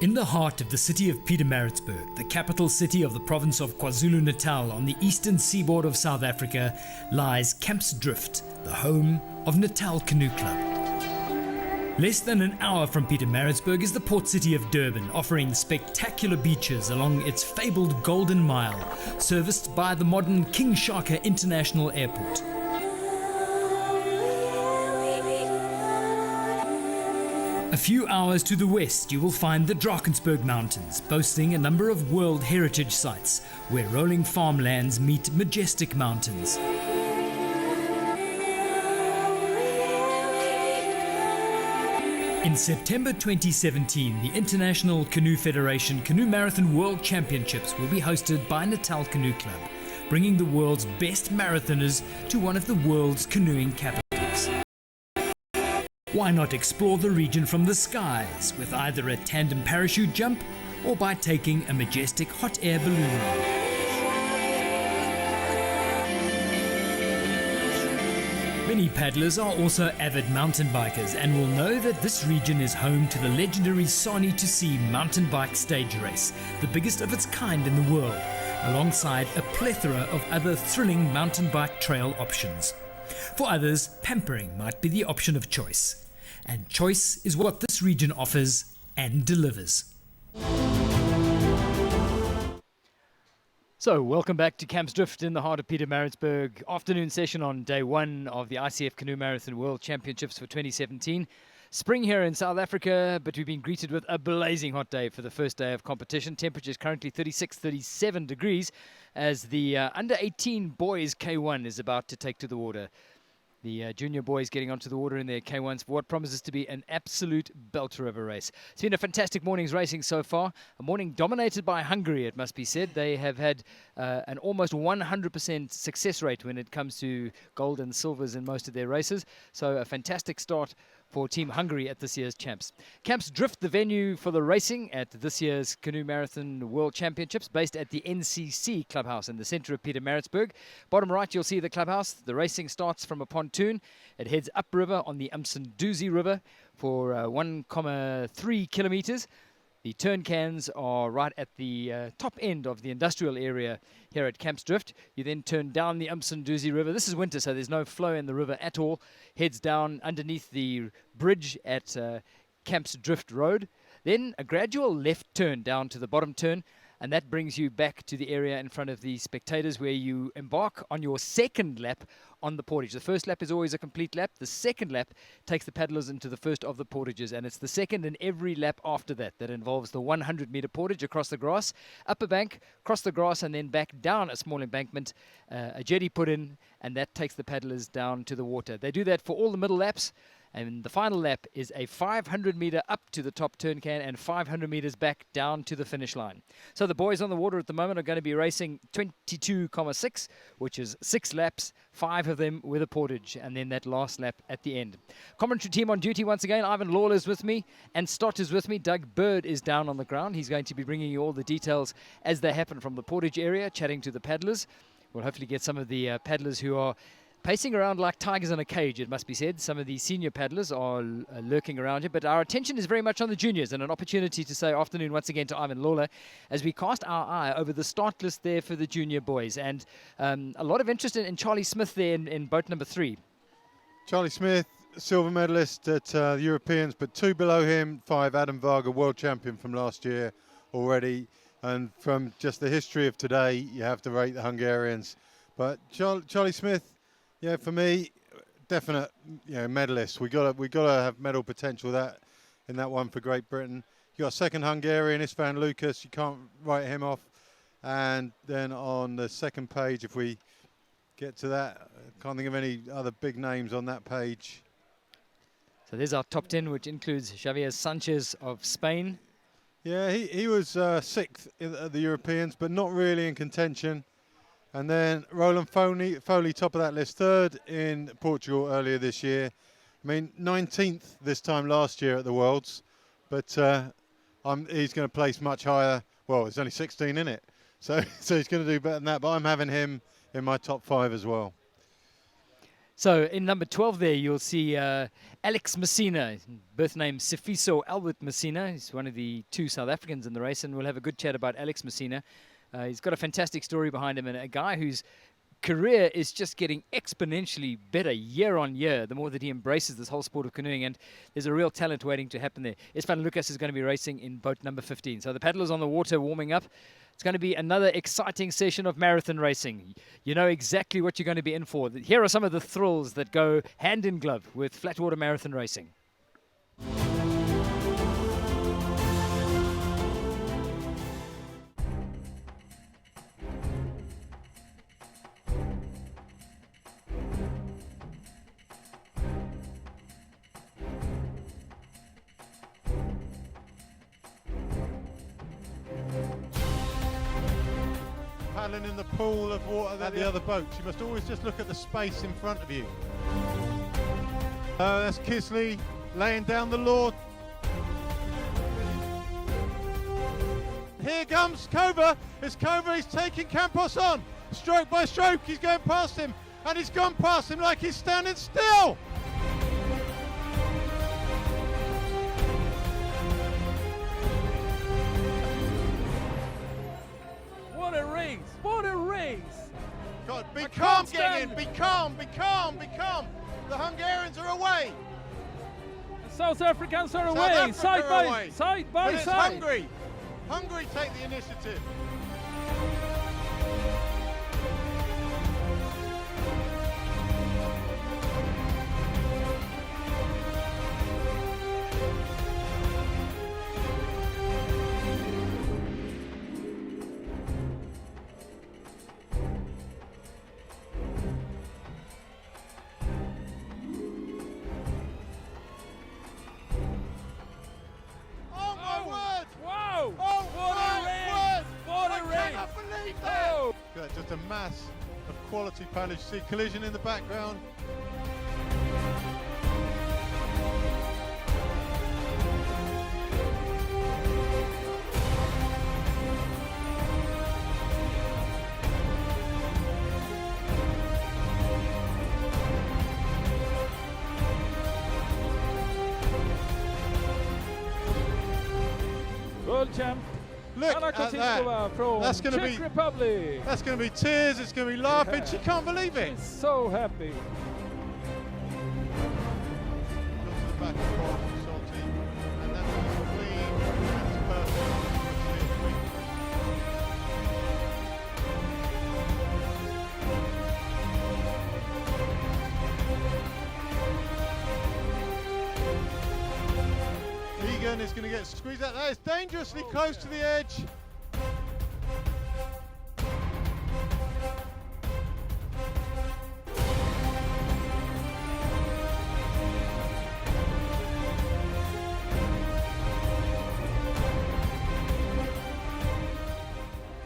In the heart of the city of Pietermaritzburg, the capital city of the province of KwaZulu-Natal on the eastern seaboard of South Africa, lies Kampsdrift, the home of Natal Canoe Club. Less than an hour from Pietermaritzburg is the port city of Durban, offering spectacular beaches along its fabled Golden Mile, serviced by the modern King Shaka International Airport. A few hours to the west, you will find the Drakensberg Mountains, boasting a number of World Heritage Sites, where rolling farmlands meet majestic mountains. In September 2017, the International Canoe Federation Canoe Marathon World Championships will be hosted by Natal Canoe Club, bringing the world's best marathoners to one of the world's canoeing capitals. Why not explore the region from the skies with either a tandem parachute jump or by taking a majestic hot air balloon ride? Many paddlers are also avid mountain bikers and will know that this region is home to the legendary Sani to Sea mountain bike stage race, the biggest of its kind in the world, alongside a plethora of other thrilling mountain bike trail options. For others, pampering might be the option of choice. And choice is what this region offers and delivers. So, welcome back to Kampsdrift in the heart of Pietermaritzburg. Afternoon session on day one of the ICF Canoe Marathon World Championships for 2017. Spring here in South Africa, but we've been greeted with a blazing hot day for the first day of competition. Temperature is currently 37 degrees as the under 18 boys K1 is about to take to the water. The junior boys getting onto the water in their K1s for what promises to be an absolute belter of a race. It's been a fantastic morning's racing so far. A morning dominated by Hungary, it must be said. They have had an almost 100% success rate when it comes to gold and silvers in most of their races. So a fantastic start for Team Hungary at this year's Champs. Kampsdrift, the venue for the racing at this year's Canoe Marathon World Championships, based at the NCC Clubhouse in the centre of Pietermaritzburg. Bottom right, you'll see the clubhouse. The racing starts from a pontoon. It heads upriver on the Umsunduzi River for 1.3 kilometres. The turn cans are right at the top end of the industrial area here at Kampsdrift. You then turn down the Umsunduzi River. This is winter, so there's no flow in the river at all. Heads down underneath the bridge at Kampsdrift Road. Then a gradual left turn down to the bottom turn, and that brings you back to the area in front of the spectators where you embark on your second lap on the portage. The first lap is always a complete lap. The second lap takes the paddlers into the first of the portages, and it's the second in every lap after that that involves the 100-meter portage across the grass, up a bank, across the grass, and then back down a small embankment, a jetty put in, and that takes the paddlers down to the water. They do that for all the middle laps. And the final lap is a 500-meter up to the top turn can and 500 meters back down to the finish line. So the boys on the water at the moment are going to be racing 22.6, which is 6 laps, 5 of them with a portage, and then that last lap at the end. Commentary team on duty once again. Ivan Lawler's with me, and Stott is with me. Doug Bird is down on the ground. He's going to be bringing you all the details as they happen from the portage area, chatting to the paddlers. We'll hopefully get some of the paddlers who are pacing around like tigers in a cage, it must be said. Some of the senior paddlers are lurking around here, but our attention is very much on the juniors, and an opportunity to say afternoon once again to Ivan Lawler as we cast our eye over the start list there for the junior boys. And a lot of interest in Charlie Smith there in boat number 3. Charlie Smith, silver medalist at the Europeans, but 2 below him, 5 Adam Varga, world champion from last year already. And from just the history of today, you have to rate the Hungarians. But Charlie Smith, yeah, for me, definite, medalist. We got to have medal potential in that one for Great Britain. You got a second Hungarian, Istvan Lucas. You can't write him off. And then on the second page, if we get to that, I can't think of any other big names on that page. So there's our top 10, which includes Xavier Sanchez of Spain. Yeah, he was 6th at the Europeans, but not really in contention. And then Roland Foley, top of that list, 3rd in Portugal earlier this year. I mean, 19th this time last year at the Worlds, but he's going to place much higher. Well, there's only 16 in it, so he's going to do better than that. But I'm having him in my top 5 as well. So in number 12 there, you'll see Alex Messina, birth name Sifiso Albert Messina. He's one of the 2 South Africans in the race, and we'll have a good chat about Alex Messina. He's got a fantastic story behind him, and a guy whose career is just getting exponentially better year on year the more that he embraces this whole sport of canoeing, and there's a real talent waiting to happen there. Istvan Lucas is going to be racing in boat number 15. So the paddlers on the water warming up. It's going to be another exciting session of marathon racing. You know exactly what you're going to be in for. Here are some of the thrills that go hand in glove with flatwater marathon racing. Paddling in the pool of water at the other boats. You must always just look at the space in front of you. That's Kisley laying down the law. Here comes Kova. It's Kova, he's taking Campos on. Stroke by stroke, he's going past him. And he's gone past him like he's standing still. What a race! What a race! God, be calm, getting in. Be calm, be calm, be calm. The Hungarians are away. The South Africans are away, side by side. But it's Hungary. Hungary take the initiative. Just a mass of quality paddlers. You see collision in the background. World champ. Look at that. From that's going to Czech Republic. That's going to be tears. It's going to be laughing. Yeah. She can't believe it. She's so happy. Back and forth, salty, and that's clean. That's perfect. Egan is going to get squeezed out. That is dangerously close to the edge.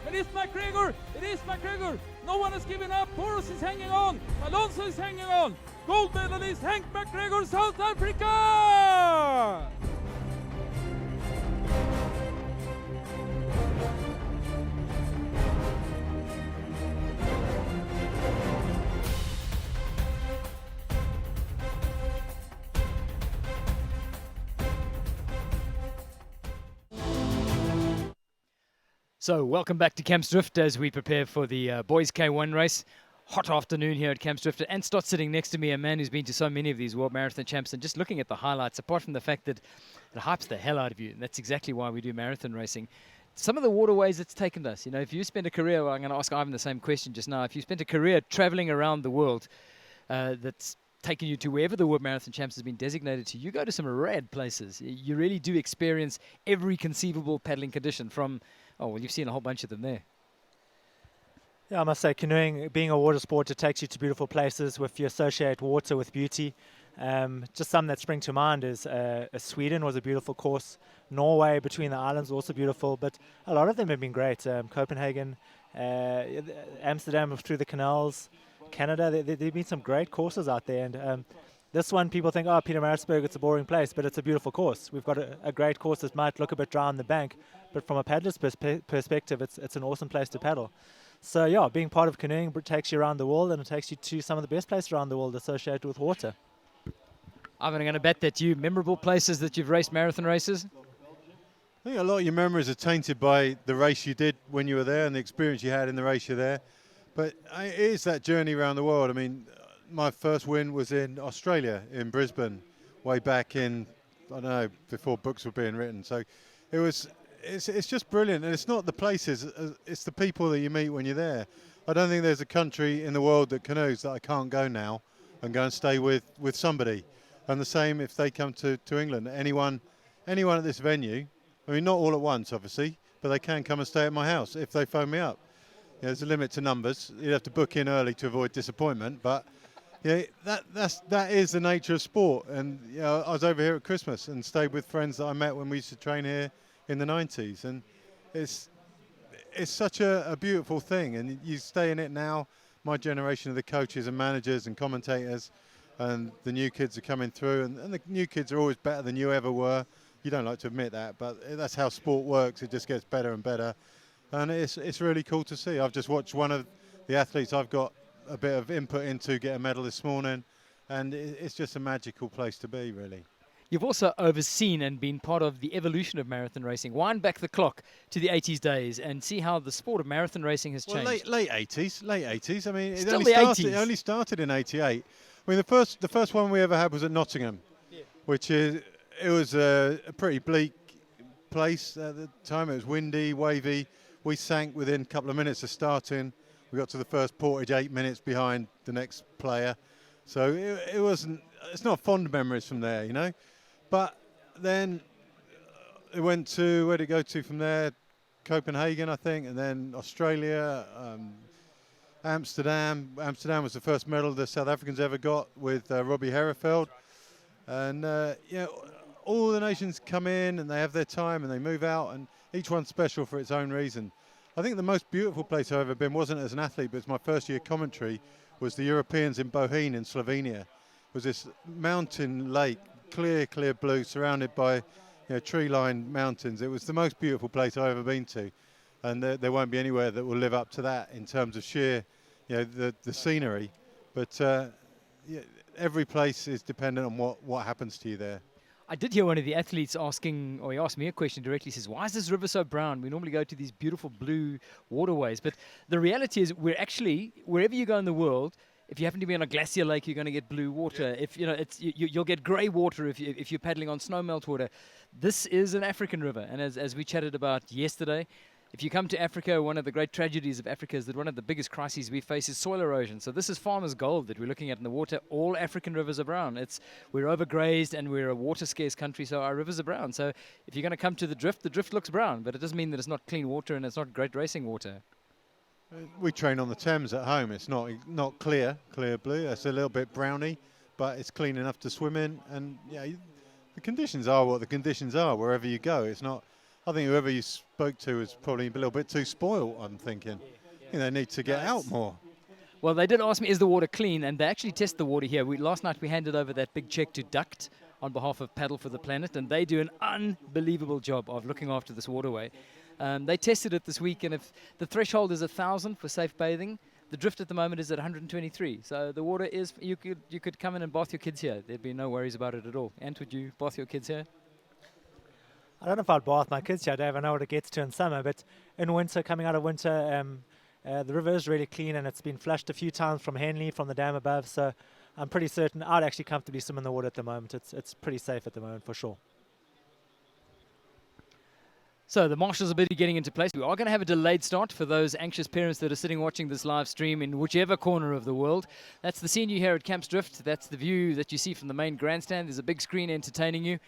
It is McGregor. It is McGregor. No one has given up. Boros is hanging on. Alonso is hanging on. Gold medalist Hank McGregor, South Africa. So welcome back to Campsdrift as we prepare for the boys K1 race. Hot afternoon here at Campsdrift, and Stott sitting next to me, a man who's been to so many of these World Marathon Champs, and just looking at the highlights, apart from the fact that it hypes the hell out of you, and that's exactly why we do marathon racing. Some of the waterways it's taken us, you know, if you spend a career, well, I'm going to ask Ivan the same question just now, if you spent a career traveling around the world that's taken you to wherever the World Marathon Champs has been designated to, you go to some rad places. You really do experience every conceivable paddling condition from, oh, well, you've seen a whole bunch of them there. Yeah, I must say, canoeing, being a water sport, it takes you to beautiful places with you associate water with beauty. Just some that spring to mind is Sweden was a beautiful course. Norway between the islands also beautiful, but a lot of them have been great. Copenhagen, Amsterdam through the canals, Canada, there have been some great courses out there. And this one, people think, oh, Pietermaritzburg, it's a boring place, but it's a beautiful course. We've got a great course that might look a bit dry on the bank, but from a paddler's perspective, it's an awesome place to paddle. So yeah, being part of canoeing takes you around the world, and it takes you to some of the best places around the world associated with water. I'm going to bet that you memorable places that you've raced marathon races. I think a lot of your memories are tainted by the race you did when you were there and the experience you had in the race you're there. But it is that journey around the world. I mean, my first win was in Australia, in Brisbane, way back in, I don't know, before books were being written. So it's just brilliant. And it's not the places, it's the people that you meet when you're there. I don't think there's a country in the world that canoes that I can't go now and go and stay with somebody. And the same if they come to England. Anyone at this venue, I mean, not all at once, obviously, but they can come and stay at my house if they phone me up. Yeah, there's a limit to numbers. You'd have to book in early to avoid disappointment, but yeah, that is the nature of sport. And you know, I was over here at Christmas and stayed with friends that I met when we used to train here in the 90s, and it's such a beautiful thing. And you stay in it now. My generation of the coaches and managers and commentators, and the new kids are coming through, and the new kids are always better than you ever were. You don't like to admit that, but that's how sport works. It just gets better and better, and it's really cool to see. I've just watched one of the athletes I've got a bit of input into get a medal this morning, and it's just a magical place to be, really. You've also overseen and been part of the evolution of marathon racing. Wind back the clock to the 80s days and see how the sport of marathon racing has changed. Late 80s. I mean, it Still only started in 88. I mean, the first one we ever had was at Nottingham, which it was a pretty bleak place at the time. It was windy, wavy. We sank within a couple of minutes of starting. We got to the first portage 8 minutes behind the next player. So it's not fond memories from there, you know. But then it went to, where did it go to from there? Copenhagen, I think, and then Australia, Amsterdam. Amsterdam was the first medal the South Africans ever got with Robbie Herefeld. And all the nations come in and they have their time and they move out, and each one's special for its own reason. I think the most beautiful place I've ever been wasn't as an athlete, but it's my first year commentary, was the Europeans in Bohun in Slovenia. It was this mountain lake, clear blue, surrounded by tree-lined mountains. It was the most beautiful place I've ever been to, and there won't be anywhere that will live up to that in terms of sheer, the scenery. But every place is dependent on what happens to you there. I did hear one of the athletes asking, or he asked me a question directly. He says, why is this river so brown? We normally go to these beautiful blue waterways. But the reality is, we're actually, wherever you go in the world, if you happen to be on a glacier lake, you're going to get blue water. If you'll get grey water if you're paddling on snowmelt water. This is an African river, and as we chatted about yesterday, if you come to Africa, one of the great tragedies of Africa is that one of the biggest crises we face is soil erosion. So this is farmers' gold that we're looking at in the water. All African rivers are brown. We're overgrazed and we're a water-scarce country, so our rivers are brown. So if you're going to come to the drift looks brown, but it doesn't mean that it's not clean water and it's not great racing water. We train on the Thames at home. It's not clear blue. It's a little bit browny, but it's clean enough to swim in. And the conditions are what the conditions are wherever you go. It's not. I think whoever you spoke to is probably a little bit too spoiled, I'm thinking. I think they need to get out more. Well, they did ask me, is the water clean? And they actually test the water here. Last night we handed over that big check to Duct on behalf of Paddle for the Planet, and they do an unbelievable job of looking after this waterway. They tested it this week, and if the threshold is 1,000 for safe bathing, the drift at the moment is at 123. So the water is, you could come in and bath your kids here. There'd be no worries about it at all. Ant, would you bath your kids here? I don't know if I'd bath my kids here, Dave. I know what it gets to in summer, but in winter, coming out of winter, the river is really clean, and it's been flushed a few times from Henley, from the dam above. So I'm pretty certain I'd actually comfortably swim in the water at the moment. It's pretty safe at the moment, for sure. So the marshals are busy getting into place. We are going to have a delayed start for those anxious parents that are sitting watching this live stream in whichever corner of the world. That's the scene you hear at Camps Drift. That's the view that you see from the main grandstand. There's a big screen entertaining you.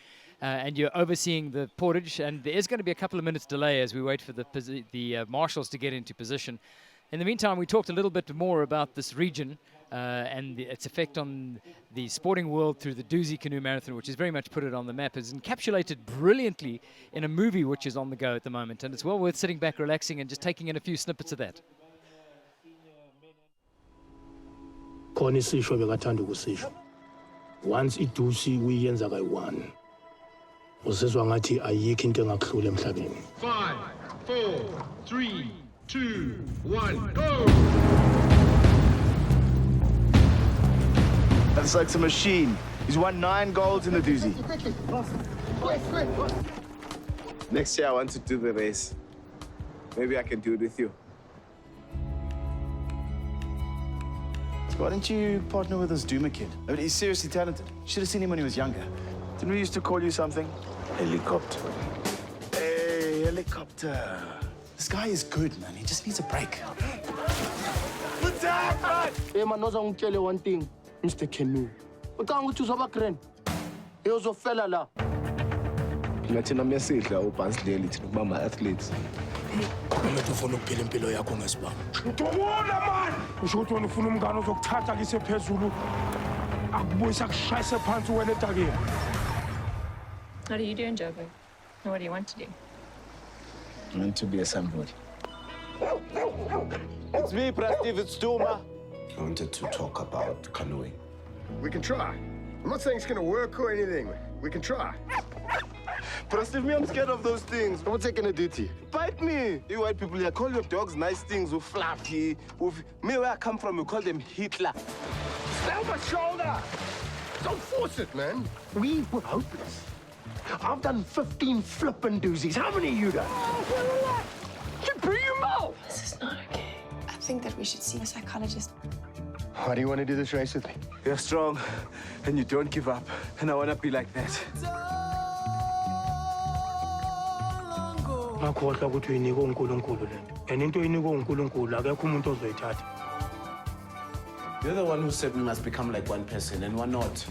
And you're overseeing the portage, and there is going to be a couple of minutes delay as we wait for the marshals to get into position. In the meantime, we talked a little bit more about this region and its effect on the sporting world through the Doozy Canoe Marathon, which has very much put it on the map. It's encapsulated brilliantly in a movie which is on the go at the moment, and it's well worth sitting back, relaxing, and just taking in a few snippets of that. Khona isisho bekathanda ukusisho. Once iDusi uyenza kayi-1. Uzizwa ngathi ayikho into engakuhlula emhlabeni. 5, 4, 3, 2, 1, go! That's like a machine. He's won 9 golds in the doozy. Next year I want to do the race. Maybe I can do it with you. Why don't you partner with this Duma kid? I mean, he's seriously talented. Should have seen him when he was younger. Didn't we used to call you something? Helicopter. Hey, helicopter. This guy is good, man. He just needs a break. Attack, man! Hey, man, no tell one thing, Mr. Canoe. What can't we choose about Kren? He was a fella la. Ngathina mesidla uBansleli thina kubamba athletes. Umuntu ufuna ukuphila impilo yakho ngesibani. Ngiyabona man. Usho ukuthi wena ufuna umngane ozokuthatha kise phezulu. Akubuyisa kushayise phansi wena etakeni. What are you doing, Joburg? And what do you want to do? I want to be a somebody. It's me, Steve. It's Duma. I wanted to talk about canoeing. We can try. I'm not saying it's going to work or anything. We can try. Steve, me, I'm scared of those things. What's that going to do to you? Bite me. You white people here call your dogs nice things, with fluffy. With me, where I come from, we call them Hitler. Stay on my shoulder! Don't force it, man. We were hopeless. I've done 15 flippin' doozies. How many you done? You bring him out! This is not okay. I think that we should see a psychologist. Why do you want to do this race with me? You're strong, and you don't give up. And I want to be like that. Ngakhohlwa ukuthi uyinika uNkulunkulu le. And into oyinika uNkulunkulu akekho umuntu ozoyithatha. You're the one who said we must become like one person, and we're not.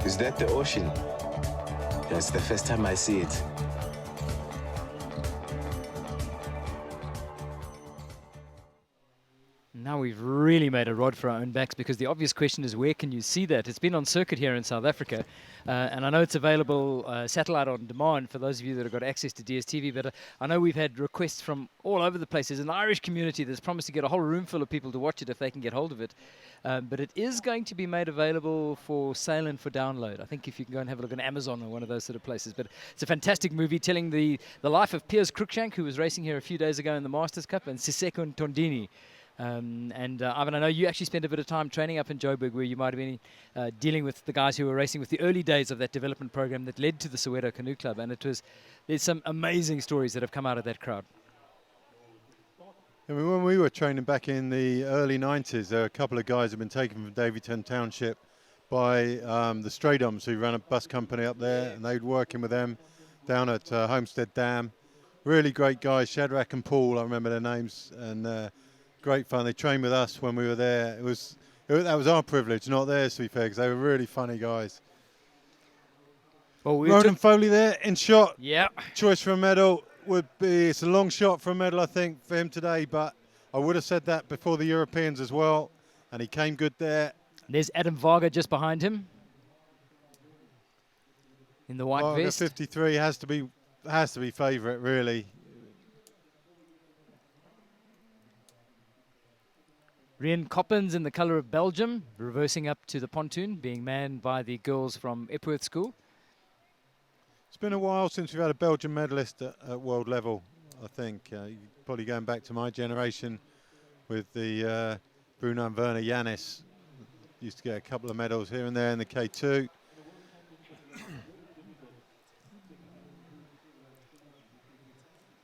Is that the ocean? Yeah, it's the first time I see it. Now we've really made a rod for our own backs, because the obvious question is, where can you see that? It's been on circuit here in South Africa, and I know it's available satellite on demand for those of you that have got access to DSTV, but I know we've had requests from all over the place. There's an Irish community that's promised to get a whole room full of people to watch it if they can get hold of it. But it is going to be made available for sale and for download. I think if you can go and have a look on Amazon or one of those sort of places. But it's a fantastic movie telling the life of Piers Cruikshank, who was racing here a few days ago in the Masters Cup, and Siseko Ntondini. Ivan, I know you actually spent a bit of time training up in Joburg, where you might have been dealing with the guys who were racing with the early days of that development program that led to the Soweto Canoe Club. And there's some amazing stories that have come out of that crowd. I mean, when we were training back in the early 90s, there were a couple of guys who had been taken from Davytown Township by the Stradoms, who ran a bus company up there, and they'd working with them down at Homestead Dam. Really great guys, Shadrach and Paul, I remember their names, and great fun. They trained with us when we were there. That was our privilege, not theirs, to be fair, because they were really funny guys. Well, Ronan Foley there in shot. Yeah. Choice for a medal would be, it's a long shot for a medal, I think, for him today, but I would have said that before the Europeans as well, and he came good there. There's Adam Varga just behind him in the white Varga, vest. 53 has to be favourite, really. Rian Coppens in the colour of Belgium, reversing up to the pontoon, being manned by the girls from Epworth School. It's been a while since we've had a Belgian medalist at world level, I think. Probably going back to my generation with the Bruno and Werner Janis. Used to get a couple of medals here and there in the K2.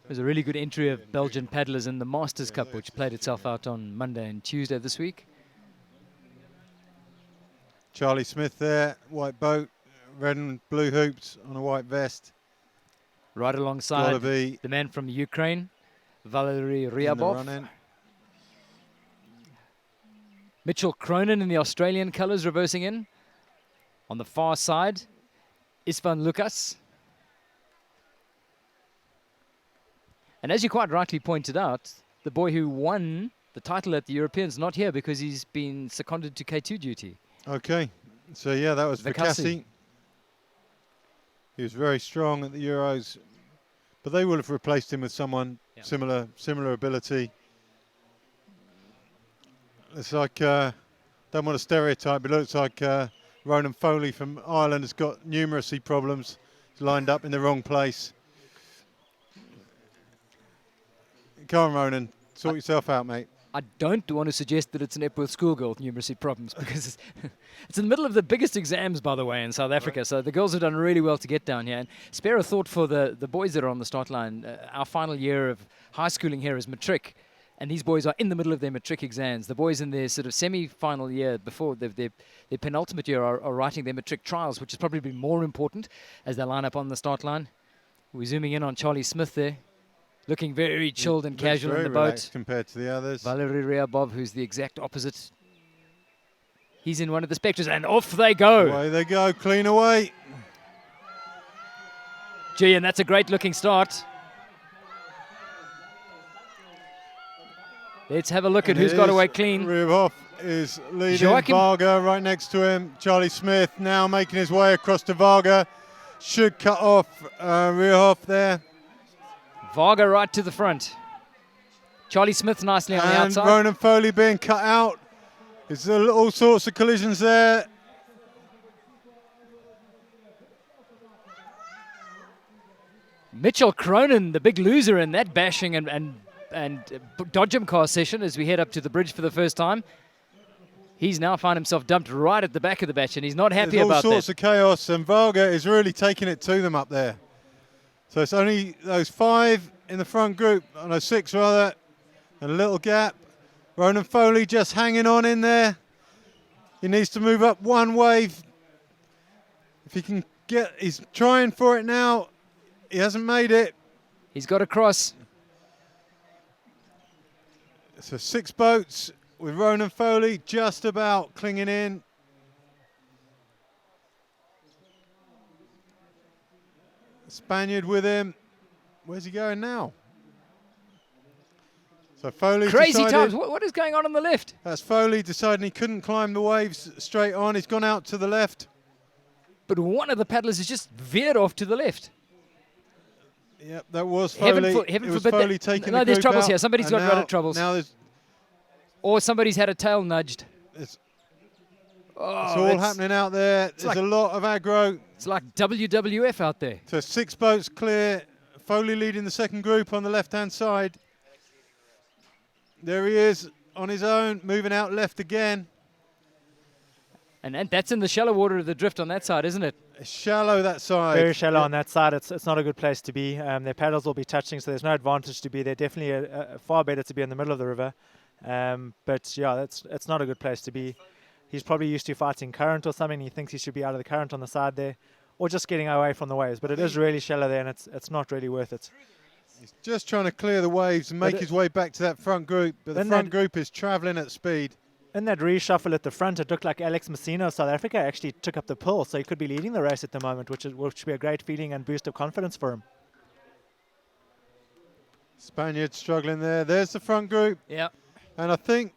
There's a really good entry of Belgian paddlers in the Masters Cup, which played itself out on Monday and Tuesday this week. Charlie Smith there, white boat, red and blue hoops on a white vest. Right alongside Gotta be the man from Ukraine, Valery Ryabov. Mitchell Cronin in the Australian colours reversing in. On the far side, Istvan Lukas. And as you quite rightly pointed out, the boy who won the title at the Europeans not here because he's been seconded to K2 duty. Okay, so yeah, that was Vakassi. He was very strong at the Euros, but they would have replaced him with someone similar ability. It's like, don't want to stereotype, but it looks like Ronan Foley from Ireland has got numeracy problems. He's lined up in the wrong place. Come on, Ronan, sort yourself out, mate. I don't want to suggest that it's an Epworth schoolgirl with numeracy problems because it's in the middle of the biggest exams, by the way, in South Africa. So the girls have done really well to get down here. And spare a thought for the boys that are on the start line. Our final year of high schooling here is matric. And these boys are in the middle of their matric exams. The boys in their sort of semi-final year before their penultimate year are writing their matric trials, which is probably more important as they line up on the start line. We're zooming in on Charlie Smith there, looking very chilled and casual in the boat. Compared to the others. Valerie Ryabov, who's the exact opposite. He's in one of the spectres, and off they go. Away they go, clean away. Gee, and that's a great-looking start. Let's have a look at who's got away clean. Ryabov is leading. Joachim Varga right next to him. Charlie Smith now making his way across to Varga. Should cut off Ryabov there. Varga right to the front. Charlie Smith nicely on the outside. And Ronan Foley being cut out. There's all sorts of collisions there. Mitchell Cronin, the big loser in that bashing and Dodgem car session as we head up to the bridge for the first time. He's now found himself dumped right at the back of the batch, and he's not happy about that. There's all sorts of chaos, and Varga is really taking it to them up there. So it's only those 5 in the front group, no 6 rather, and a little gap. Ronan Foley just hanging on in there. He needs to move up one wave. If he can get, he's trying for it now. He hasn't made it. He's got across. So 6 boats with Ronan Foley just about clinging in. Spaniard with him. Where's he going now? So Foley crazy decided, times. What is going on the left? That's Foley deciding he couldn't climb the waves straight on. He's gone out to the left. But one of the paddlers has just veered off to the left. Yep, that was Foley. Heaven it was forbid Foley taking no, the there's group troubles out. here. Somebody's got rudder troubles. Now there's or somebody's had a tail nudged. It's all happening out there. There's like a lot of aggro. It's like WWF out there. So 6 boats clear. Foley leading the second group on the left-hand side. There he is on his own, moving out left again. And that's in the shallow water of the drift on that side, isn't it? It's shallow that side. Very shallow on that side. It's not a good place to be. Their paddles will be touching, so there's no advantage to be there. Definitely far better to be in the middle of the river. But yeah, it's not a good place to be. He's probably used to fighting current or something. He thinks he should be out of the current on the side there, or just getting away from the waves. But it is really shallow there, and it's not really worth it. He's just trying to clear the waves and make his way back to that front group. But the front group is travelling at speed. In that reshuffle at the front, it looked like Alex Messina of South Africa actually took up the pull, so he could be leading the race at the moment, which would be a great feeling and boost of confidence for him. Spaniard struggling there. There's the front group. Yeah. And I think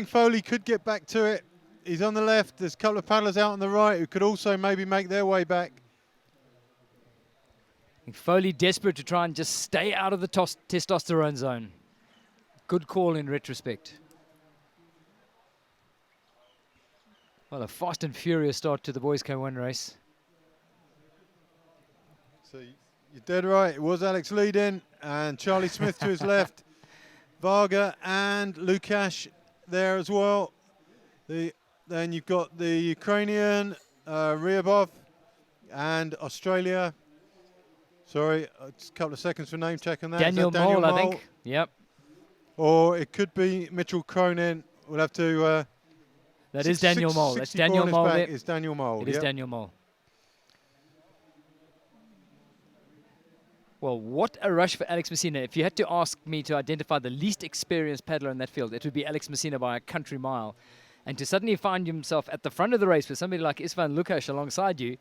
Foley could get back to it. He's on the left. There's a couple of paddlers out on the right who could also maybe make their way back. Foley desperate to try and just stay out of the testosterone zone. Good call in retrospect. Well, a fast and furious start to the boys' K1 race. So you're dead right. It was Alex leading and Charlie Smith to his left. Varga and Lukash there as well. Then you've got the Ukrainian, Ryabov, and Australia. Sorry, just a couple of seconds for name check on that. Daniel Mole, I think. Yep. Or it could be Mitchell Cronin. We'll have to... that is Daniel Mole. That's Daniel Mole. It's Daniel Mole. It is Daniel Mole. Well, what a rush for Alex Messina. If you had to ask me to identify the least experienced paddler in that field, it would be Alex Messina by a country mile. And to suddenly find himself at the front of the race with somebody like Istvan Lukash alongside you,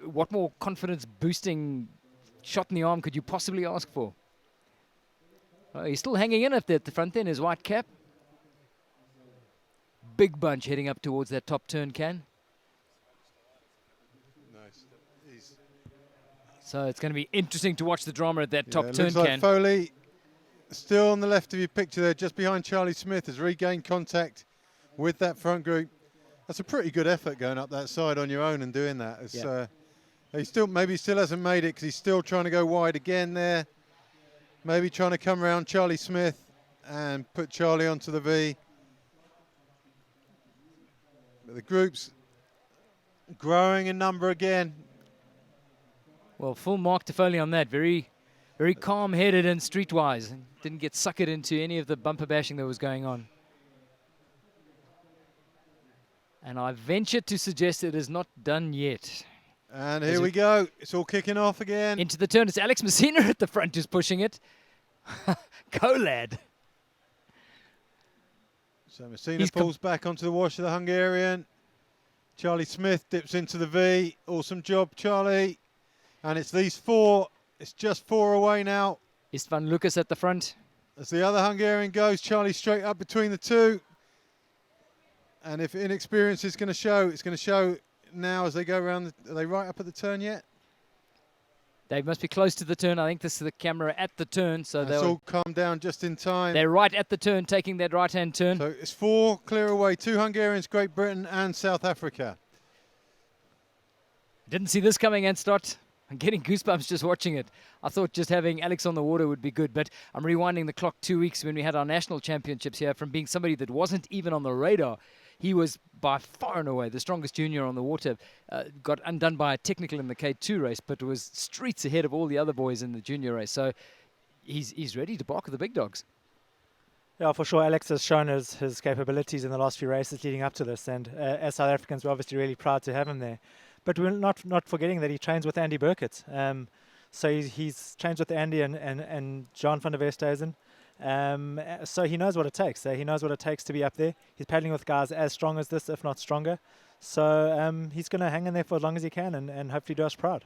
what more confidence-boosting shot in the arm could you possibly ask for? He's still hanging in at the front there in his white cap. Big bunch heading up towards that top turn, Can. Nice. So it's going to be interesting to watch the drama at that top turn, looks like Can. Foley still on the left of your picture there, just behind Charlie Smith, has regained contact with that front group. That's a pretty good effort going up that side on your own and doing that. It's, Yeah. he still hasn't made it because he's still trying to go wide again there. Maybe trying to come around Charlie Smith and put Charlie onto the V. But the group's growing in number again. Well, full mark to Foley on that. Very, very calm-headed and streetwise. And didn't get suckered into any of the bumper bashing that was going on. And I venture to suggest it is not done yet. And here we go. It's all kicking off again. Into the turn. It's Alex Messina at the front who's pushing it. Go, lad. So Messina pulls back onto the wash of the Hungarian. Charlie Smith dips into the V. Awesome job, Charlie. And it's these four. It's just 4 away now. Istvan Lucas at the front. As the other Hungarian goes, Charlie straight up between the two. And if inexperience is going to show, it's going to show now as they go around. Are they right up at the turn yet? They must be close to the turn. I think this is the camera at the turn. So they'll all calm down just in time. They're right at the turn, taking that right-hand turn. So it's 4 clear away. 2 Hungarians, Great Britain and South Africa. Didn't see this coming, and start. I'm getting goosebumps just watching it. I thought just having Alex on the water would be good, but I'm rewinding the clock 2 weeks when we had our national championships here, from being somebody that wasn't even on the radar. He was by far and away the strongest junior on the water. Got undone by a technical in the K2 race, but was streets ahead of all the other boys in the junior race. So he's ready to bark with the big dogs. Yeah, for sure. Alex has shown his capabilities in the last few races leading up to this, and as South Africans, we're obviously really proud to have him there. But we're not forgetting that he trains with Andy Burkett. So he's trained with Andy and John van der Westhuizen. So he knows what it takes. He knows what it takes to be up there. He's paddling with guys as strong as this, if not stronger. So he's going to hang in there for as long as he can and hopefully do us proud.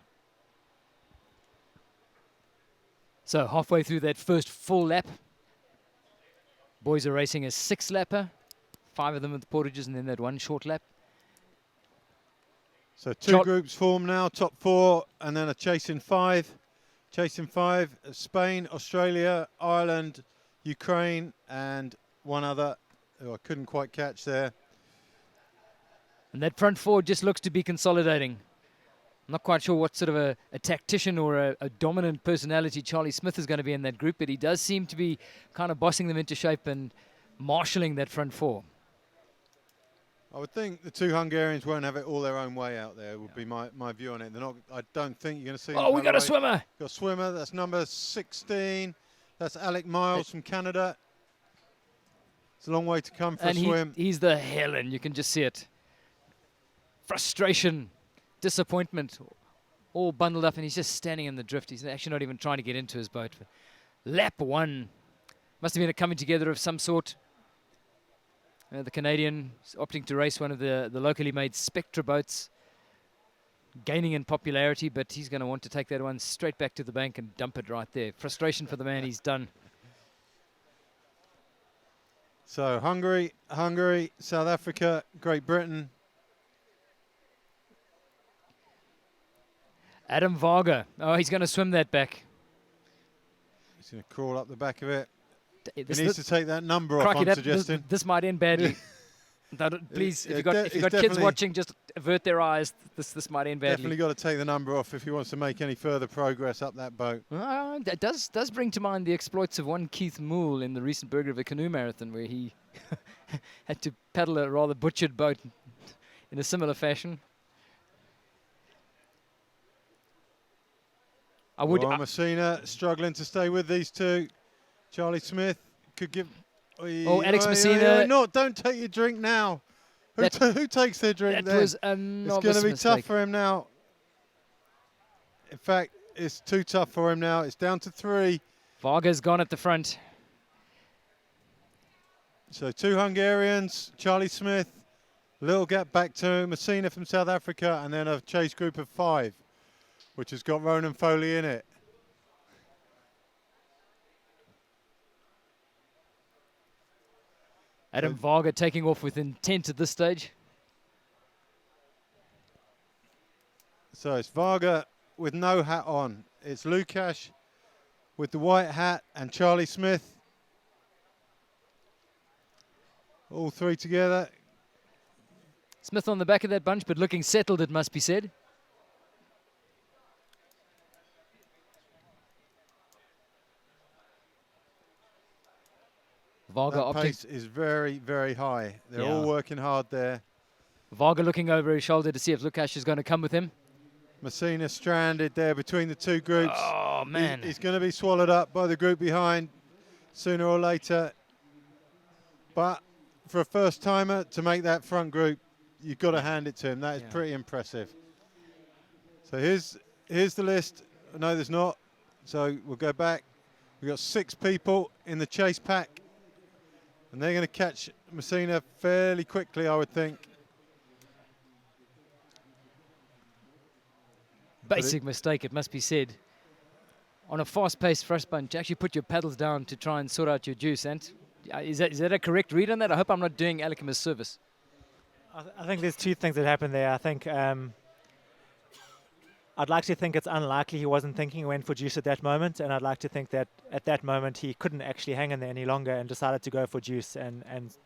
So halfway through that first full lap, boys are racing a 6-lapper, 5 of them with portages and then that one short lap. So 2 groups form now, top 4, and then a chasing 5. Chasing 5, Spain, Australia, Ireland, Ukraine, and one other who I couldn't quite catch there. And that front 4 just looks to be consolidating. I'm not quite sure what sort of a tactician or a dominant personality Charlie Smith is going to be in that group, but he does seem to be kind of bossing them into shape and marshalling that front 4. I would think the 2 Hungarians won't have it all their own way out there, would be my view on it. They're not. I don't think you're going to see them. Oh, we got a swimmer. Got a swimmer. That's number 16. That's Alec Miles from Canada. It's a long way to come for a swim. He's the Helen. You can just see it. Frustration, disappointment, all bundled up, and he's just standing in the drift. He's actually not even trying to get into his boat. Lap 1. Must have been a coming together of some sort. The Canadian opting to race one of the locally made Spectra boats, gaining in popularity, but he's going to want to take that one straight back to the bank and dump it right there. Frustration for the man, he's done. So Hungary, South Africa, Great Britain. Adam Varga. Oh, he's going to swim that back. He's going to crawl up the back of it. He This needs to take that number off, I'm suggesting. This might end badly. Please, if you've got kids watching, just avert their eyes. This might end badly. Definitely got to take the number off if he wants to make any further progress up that boat. That does bring to mind the exploits of one Keith Moole in the recent Burger of the Canoe Marathon, where he had to paddle a rather butchered boat in a similar fashion. Messina struggling to stay with these 2. Charlie Smith could give. Alex Messina. No, don't take your drink now. Who takes their drink then? It's going to be tough for him now. In fact, it's too tough for him now. It's down to 3. Varga's gone at the front. So 2 Hungarians, Charlie Smith, little gap back to Messina from South Africa, and then a chase group of 5, which has got Ronan Foley in it. Adam Varga taking off with intent at this stage. So it's Varga with no hat on. It's Lukasz with the white hat and Charlie Smith. All 3 together. Smith on the back of that bunch, but looking settled, it must be said. Varga That pace is very, very high. They're all working hard there. Varga looking over his shoulder to see if Lukash is going to come with him. Messina stranded there between the two groups. Oh, man. He's going to be swallowed up by the group behind sooner or later. But for a first-timer to make that front group, you've got to hand it to him. That is pretty impressive. So here's the list. No, there's not. So we'll go back. We've got 6 people in the chase pack. And they're going to catch Messina fairly quickly, I would think. Basic mistake, it must be said. On a fast-paced first bunch, actually put your pedals down to try and sort out your juice. And is that a correct read on that? I hope I'm not doing Alec a misservice. I think there's 2 things that happened there. I think I'd like to think it's unlikely he wasn't thinking he went for juice at that moment, and I'd like to think that at that moment he couldn't actually hang in there any longer and decided to go for juice and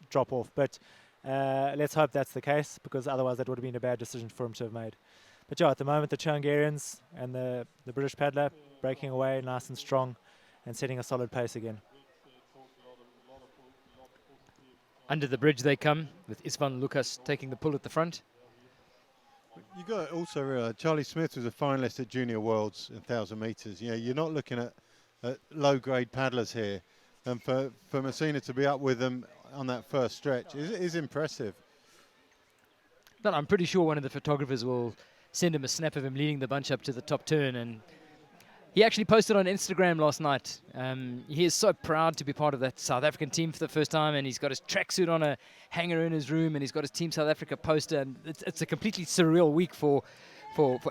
drop off. But let's hope that's the case, because otherwise that would have been a bad decision for him to have made. But yeah, at the moment the Hungarians and the British paddler breaking away nice and strong and setting a solid pace again. Under the bridge they come, with Isvan Lukas taking the pull at the front. You've got to also realise Charlie Smith was a finalist at Junior Worlds in 1,000 metres. You know, you're not looking at low-grade paddlers here. And for Messina to be up with them on that first stretch is impressive. But I'm pretty sure one of the photographers will send him a snap of him leading the bunch up to the top turn. And he actually posted on Instagram last night. He is so proud to be part of that South African team for the first time, and he's got his tracksuit on a hanger in his room, and he's got his Team South Africa poster, and it's a completely surreal week for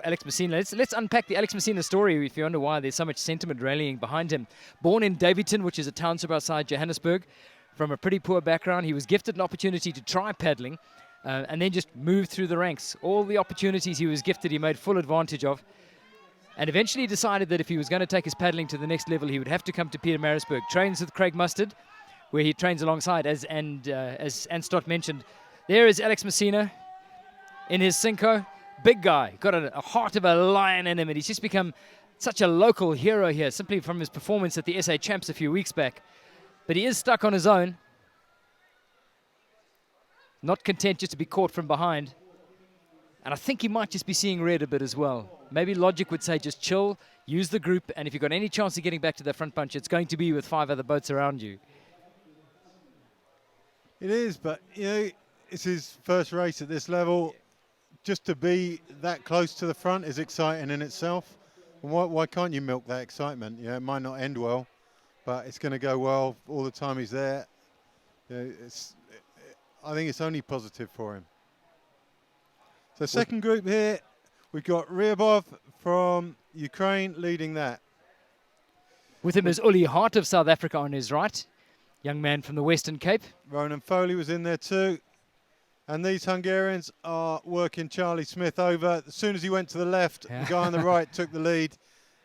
Alex Messina. Let's unpack the Alex Messina story if you wonder why there's so much sentiment rallying behind him. Born in Daveyton, which is a township outside Johannesburg, from a pretty poor background, he was gifted an opportunity to try paddling and then just move through the ranks. All the opportunities he was gifted, he made full advantage of. And eventually decided that if he was going to take his paddling to the next level, he would have to come to Pietermaritzburg. Trains with Craig Mustard, where he trains alongside, as Anstott mentioned. There is Alex Messina in his Cinco. Big guy, got a heart of a lion in him, and he's just become such a local hero here, simply from his performance at the SA Champs a few weeks back. But he is stuck on his own. Not content just to be caught from behind. And I think he might just be seeing red a bit as well. Maybe logic would say just chill, use the group, and if you've got any chance of getting back to the front bunch, it's going to be with 5 other boats around you. It is, but you know, it's his first race at this level. Just to be that close to the front is exciting in itself. And why can't you milk that excitement? You know, it might not end well, but it's going to go well all the time he's there. You know, I think it's only positive for him. So second group here, we've got Ryabov from Ukraine leading that. With him is Uli Hart of South Africa on his right. Young man from the Western Cape. Ronan Foley was in there too. And these Hungarians are working Charlie Smith over. As soon as he went to the left, the guy on the right took the lead.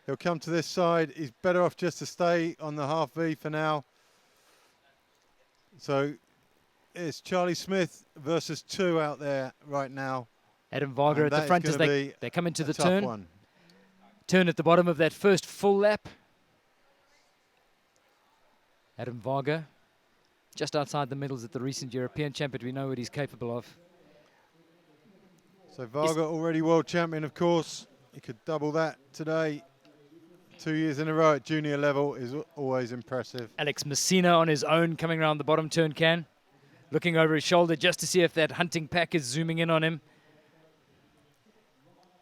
He'll come to this side. He's better off just to stay on the half V for now. So it's Charlie Smith versus 2 out there right now. Adam Varga at the front as they come into the turn. One. Turn at the bottom of that first full lap. Adam Varga, just outside the medals at the recent European Champion. We know what he's capable of. So Varga already world champion, of course. He could double that today. 2 years in a row at junior level is always impressive. Alex Messina on his own coming around the bottom turn can. Looking over his shoulder just to see if that hunting pack is zooming in on him.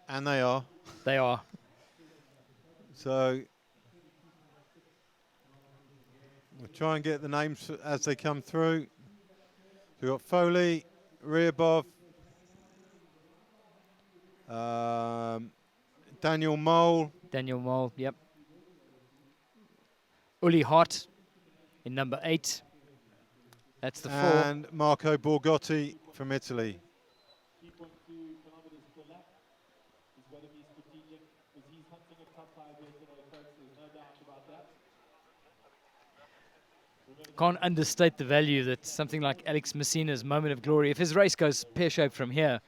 And they are. They are. So we'll try and get the names as they come through. We've got Foley, Ryabov, Daniel Mole. Daniel Mole, yep. Uli Hart in number 8. That's the 4. And Marco Borgotti from Italy. Can't understate the value that something like Alex Messina's moment of glory, if his race goes pear-shaped from here,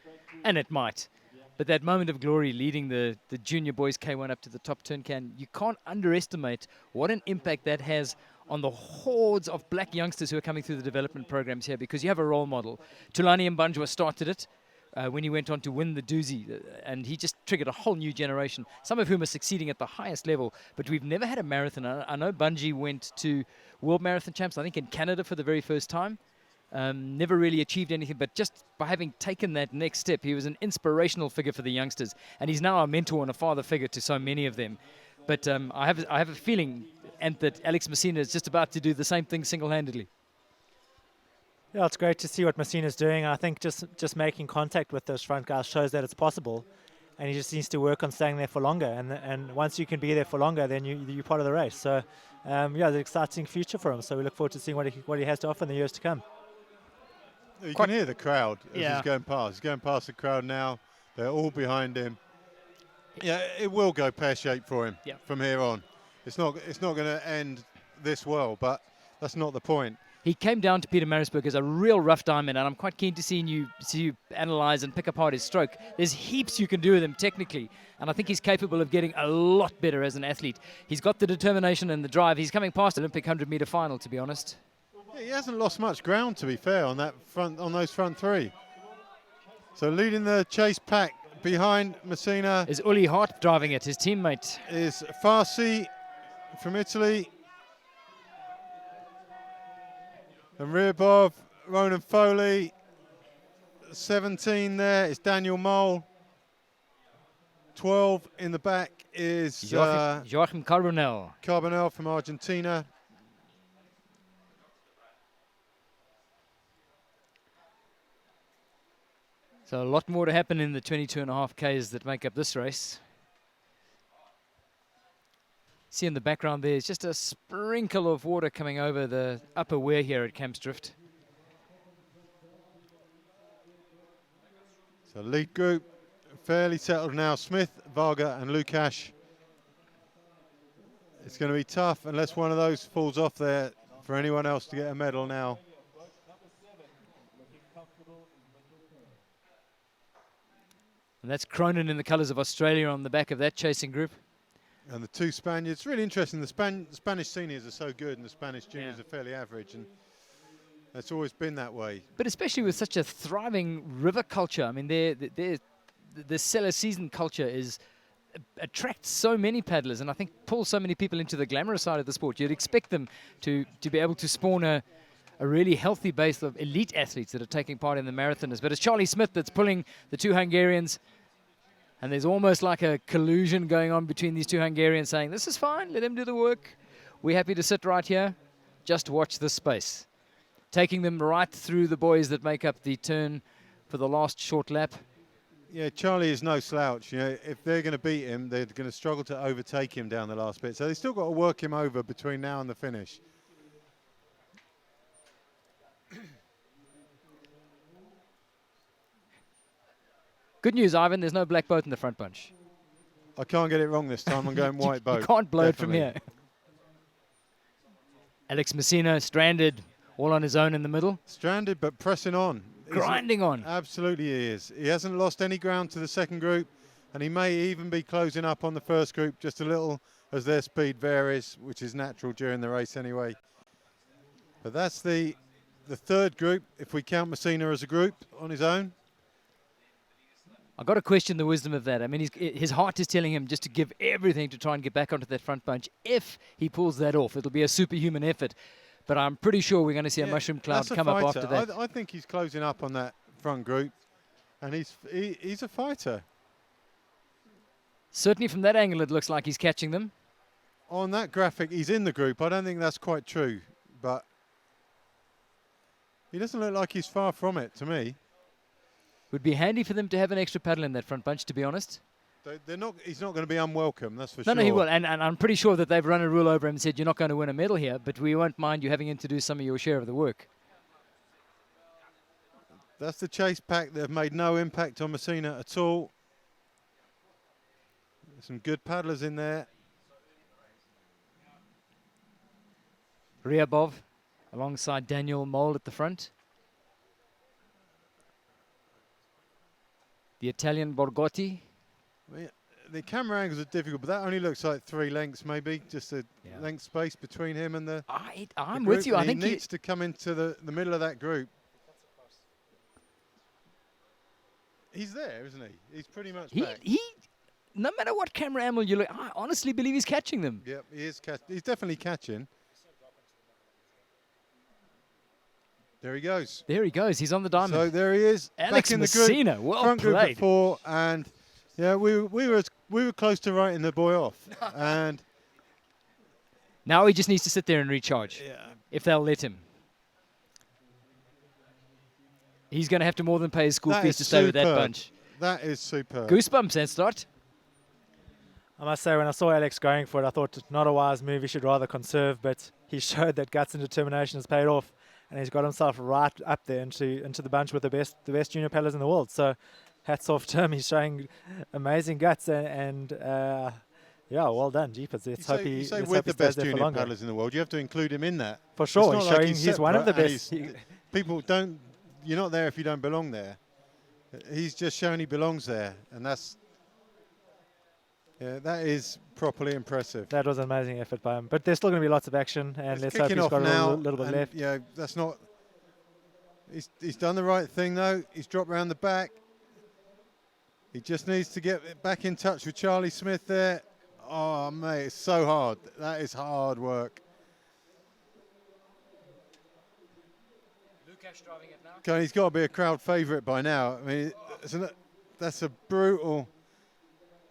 and it might, but that moment of glory leading the junior boys K1 up to the top turn can, you can't underestimate what an impact that has on the hordes of black youngsters who are coming through the development programs here, because you have a role model. Tulani Mbanjwa started it when he went on to win the Doozy, and he just triggered a whole new generation, some of whom are succeeding at the highest level, but we've never had a marathon. I know Bunji went to World Marathon Champs, I think in Canada for the very first time. Never really achieved anything, but just by having taken that next step, he was an inspirational figure for the youngsters, and he's now a mentor and a father figure to so many of them. But I have a feeling, and that Alex Messina is just about to do the same thing single-handedly. Yeah, it's great to see what Messina's doing. I think just making contact with those front guys shows that it's possible, and he just needs to work on staying there for longer. And once you can be there for longer, then you're part of the race. So, yeah, it's an exciting future for him. So we look forward to seeing what he has to offer in the years to come. You can hear the crowd as Yeah. he's going past. He's going past the crowd now. They're all behind him. Yeah, it will go pear-shaped for him from here on. It's not going to end this well, but that's not the point. He came down to Pietermaritzburg as a real rough diamond, and I'm quite keen to see you analyze and pick apart his stroke. There's heaps you can do with him technically, and I think he's capable of getting a lot better as an athlete. He's got the determination and the drive. He's coming past Olympic 100-meter final, to be honest. Yeah, he hasn't lost much ground, to be fair, on those front three. So leading the chase pack behind Messina is Uli Hart driving it, his teammate. Is Farsi from Italy. And rear above, Ronan Foley. 17 there is Daniel Mole. 12 in the back is Joachim Carbonell. Carbonell from Argentina. So a lot more to happen in the 22.5 Ks that make up this race. See in the background there is just a sprinkle of water coming over the upper weir here at Kampsdrift. So lead group fairly settled now. Smith, Varga and Lukash. It's going to be tough unless one of those falls off there for anyone else to get a medal now. And that's Cronin in the colours of Australia on the back of that chasing group. And the two Spaniards, really interesting. The Spanish seniors are so good and the Spanish juniors are fairly average, and it's always been that way. But especially with such a thriving river culture. I mean, the Cellar season culture attracts so many paddlers, and I think pulls so many people into the glamorous side of the sport. You'd expect them to be able to spawn a really healthy base of elite athletes that are taking part in the marathoners. But it's Charlie Smith that's pulling the two Hungarians. And there's almost like a collusion going on between these two Hungarians saying, this is fine, let him do the work. We're happy to sit right here. Just watch this space. Taking them right through the boys that make up the turn for the last short lap. Yeah, Charlie is no slouch. You know, if they're going to beat him, they're going to struggle to overtake him down the last bit. So they've still got to work him over between now and the finish. Good news, Ivan, there's no black boat in the front bunch. I can't get it wrong this time. I'm going white boat. You can't blow definitely. it from here. Alex Messina stranded all on his own in the middle. Stranded but pressing on. Grinding on. Absolutely he is. He hasn't lost any ground to the second group, and he may even be closing up on the first group just a little as their speed varies, which is natural during the race anyway. But that's the third group, if we count Messina as a group on his own. I've got to question the wisdom of that. I mean, his heart is telling him just to give everything to try and get back onto that front bunch. If he pulls that off, it'll be a superhuman effort. But I'm pretty sure we're going to see a mushroom cloud come up after that. I think he's closing up on that front group, and he's a fighter. Certainly from that angle, it looks like he's catching them. On that graphic, he's in the group. I don't think that's quite true, but he doesn't look like he's far from it to me. Would be handy for them to have an extra paddle in that front bunch, to be honest. He's not going to be unwelcome, that's for sure. No, he will. And I'm pretty sure that they've run a rule over him and said, you're not going to win a medal here, but we won't mind you having him to do some of your share of the work. That's the chase pack. They've made no impact on Messina at all. There's some good paddlers in there. Ryabov alongside Daniel Mole at the front. The Italian Borgotti. I mean, the camera angles are difficult, but that only looks like 3 lengths, maybe just a length space between him and the. I'm group, with you. I think he needs to come into the middle of that group. He's there, isn't he? He's pretty much back. No matter what camera angle you look, I honestly believe he's catching them. Yep, he is. He's definitely catching. There he goes. There he goes. He's on the diamond. So there he is. Alex back in Messina, the group. well front played. Group of 4, and yeah, we were close to writing the boy off. And now he just needs to sit there and recharge. Yeah. If they'll let him. He's going to have to more than pay his school fees to stay with that bunch. That is superb. Goosebumps at start. I must say, when I saw Alex going for it, I thought not a wise move. He should rather conserve, but he showed that guts and determination has paid off, and he's got himself right up there into the bunch with the best junior paddlers in the world. So, hats off to him. He's showing amazing guts, and yeah, well done, jeepers. Let's hope he say let's with hope he the stays best there for junior longer. paddlers in the world. You have to include him in that. For sure, It's he's not like showing he's one of the best. People don't. You're not there if you don't belong there. He's just shown he belongs there, and that is properly impressive. That was an amazing effort by him. But there's still going to be lots of action, and let's hope Kicking he's off got now, a little bit left. Yeah, that's not. He's done the right thing though. He's dropped round the back. He just needs to get back in touch with Charlie Smith there. Oh mate, it's so hard. That is hard work. Lukasz driving it now. God, he's got to be a crowd favourite by now. I mean, that's a brutal.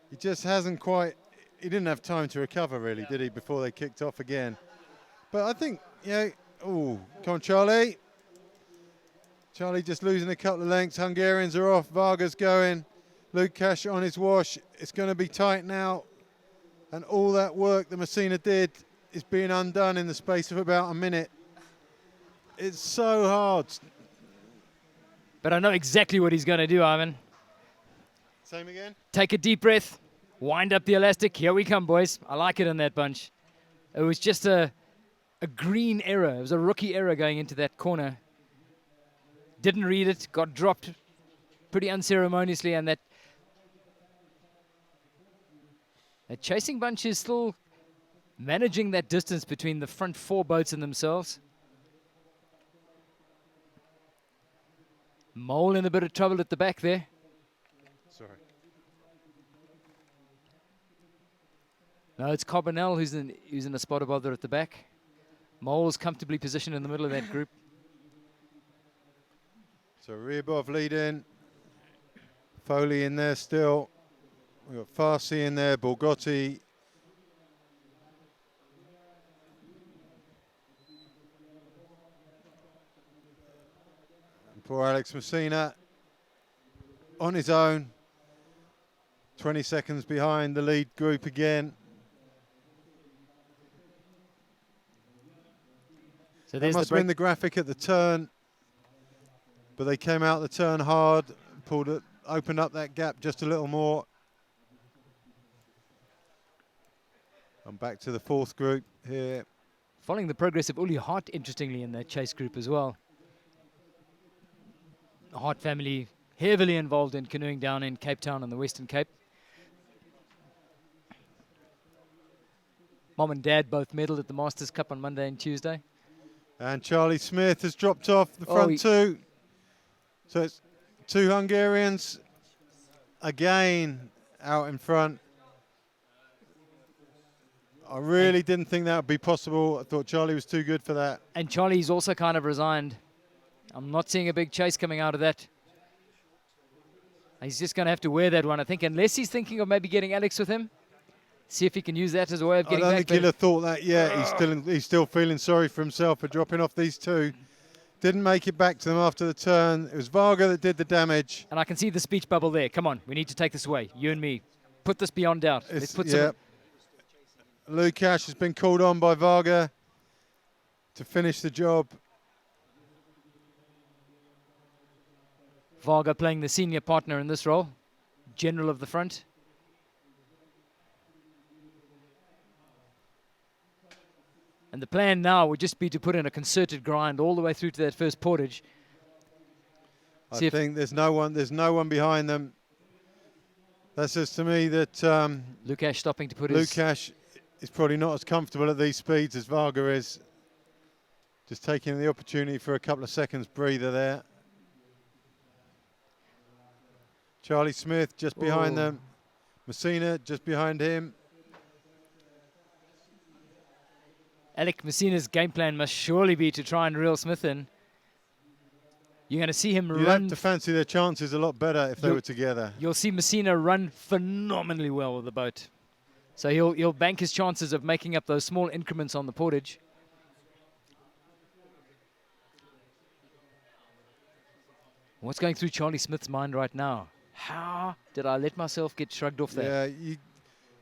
He just hasn't quite. He didn't have time to recover, really, did he, before they kicked off again? But I think, oh, come on, Charlie. Charlie just losing a couple of lengths. Hungarians are off. Varga's going. Lukasz on his wash. It's going to be tight now. And all that work that Messina did is being undone in the space of about a minute. It's so hard. But I know exactly what he's going to do, Ivan. Same again? Take a deep breath. Wind up the elastic. Here we come, boys. I like it in that bunch. It was just a green error. It was a rookie error going into that corner. Didn't read it. Got dropped pretty unceremoniously. And that chasing bunch is still managing that distance between the front 4 boats and themselves. Mole in a bit of trouble at the back there. Sorry. No, it's Carbonell who's in a spot above there at the back. Mole is comfortably positioned in the middle of that group. So Ryabov leading. Foley in there still. We've got Farsi in there, Borgotti. And poor Alex Messina on his own. 20 seconds behind the lead group again. So That must have been the graphic at the turn. But they came out the turn hard, opened up that gap just a little more. And back to the 4th group here. Following the progress of Uli Hart, interestingly, in that chase group as well. The Hart family heavily involved in canoeing down in Cape Town on the Western Cape. Mom and Dad both medalled at the Masters Cup on Monday and Tuesday. And Charlie Smith has dropped off the front 2. So it's 2 Hungarians again out in front. I really didn't think that would be possible. I thought Charlie was too good for that. And Charlie's also kind of resigned. I'm not seeing a big chase coming out of that. He's just going to have to wear that one, I think, unless he's thinking of maybe getting Alex with him. See if he can use that as a way of getting back. I don't think he'll have thought that yet. He's still feeling sorry for himself for dropping off these 2. Didn't make it back to them after the turn. It was Varga that did the damage. And I can see the speech bubble there. Come on, we need to take this away. You and me. Put this beyond doubt. Let's put some. Lukasz has been called on by Varga to finish the job. Varga playing the senior partner in this role. General of the front. And the plan now would just be to put in a concerted grind all the way through to that first portage. I think there's no one behind them. That says to me that Lukasz stopping to put his... Lukasz is probably not as comfortable at these speeds as Varga is. Just taking the opportunity for a couple of seconds breather there. Charlie Smith just behind them. Messina just behind him. Alec Messina's game plan must surely be to try and reel Smith in. You're going to see him You'd run. have to fancy their chances a lot better if they were together. You'll see Messina run phenomenally well with the boat. So he'll bank his chances of making up those small increments on the portage. What's going through Charlie Smith's mind right now? How did I let myself get shrugged off there? Yeah,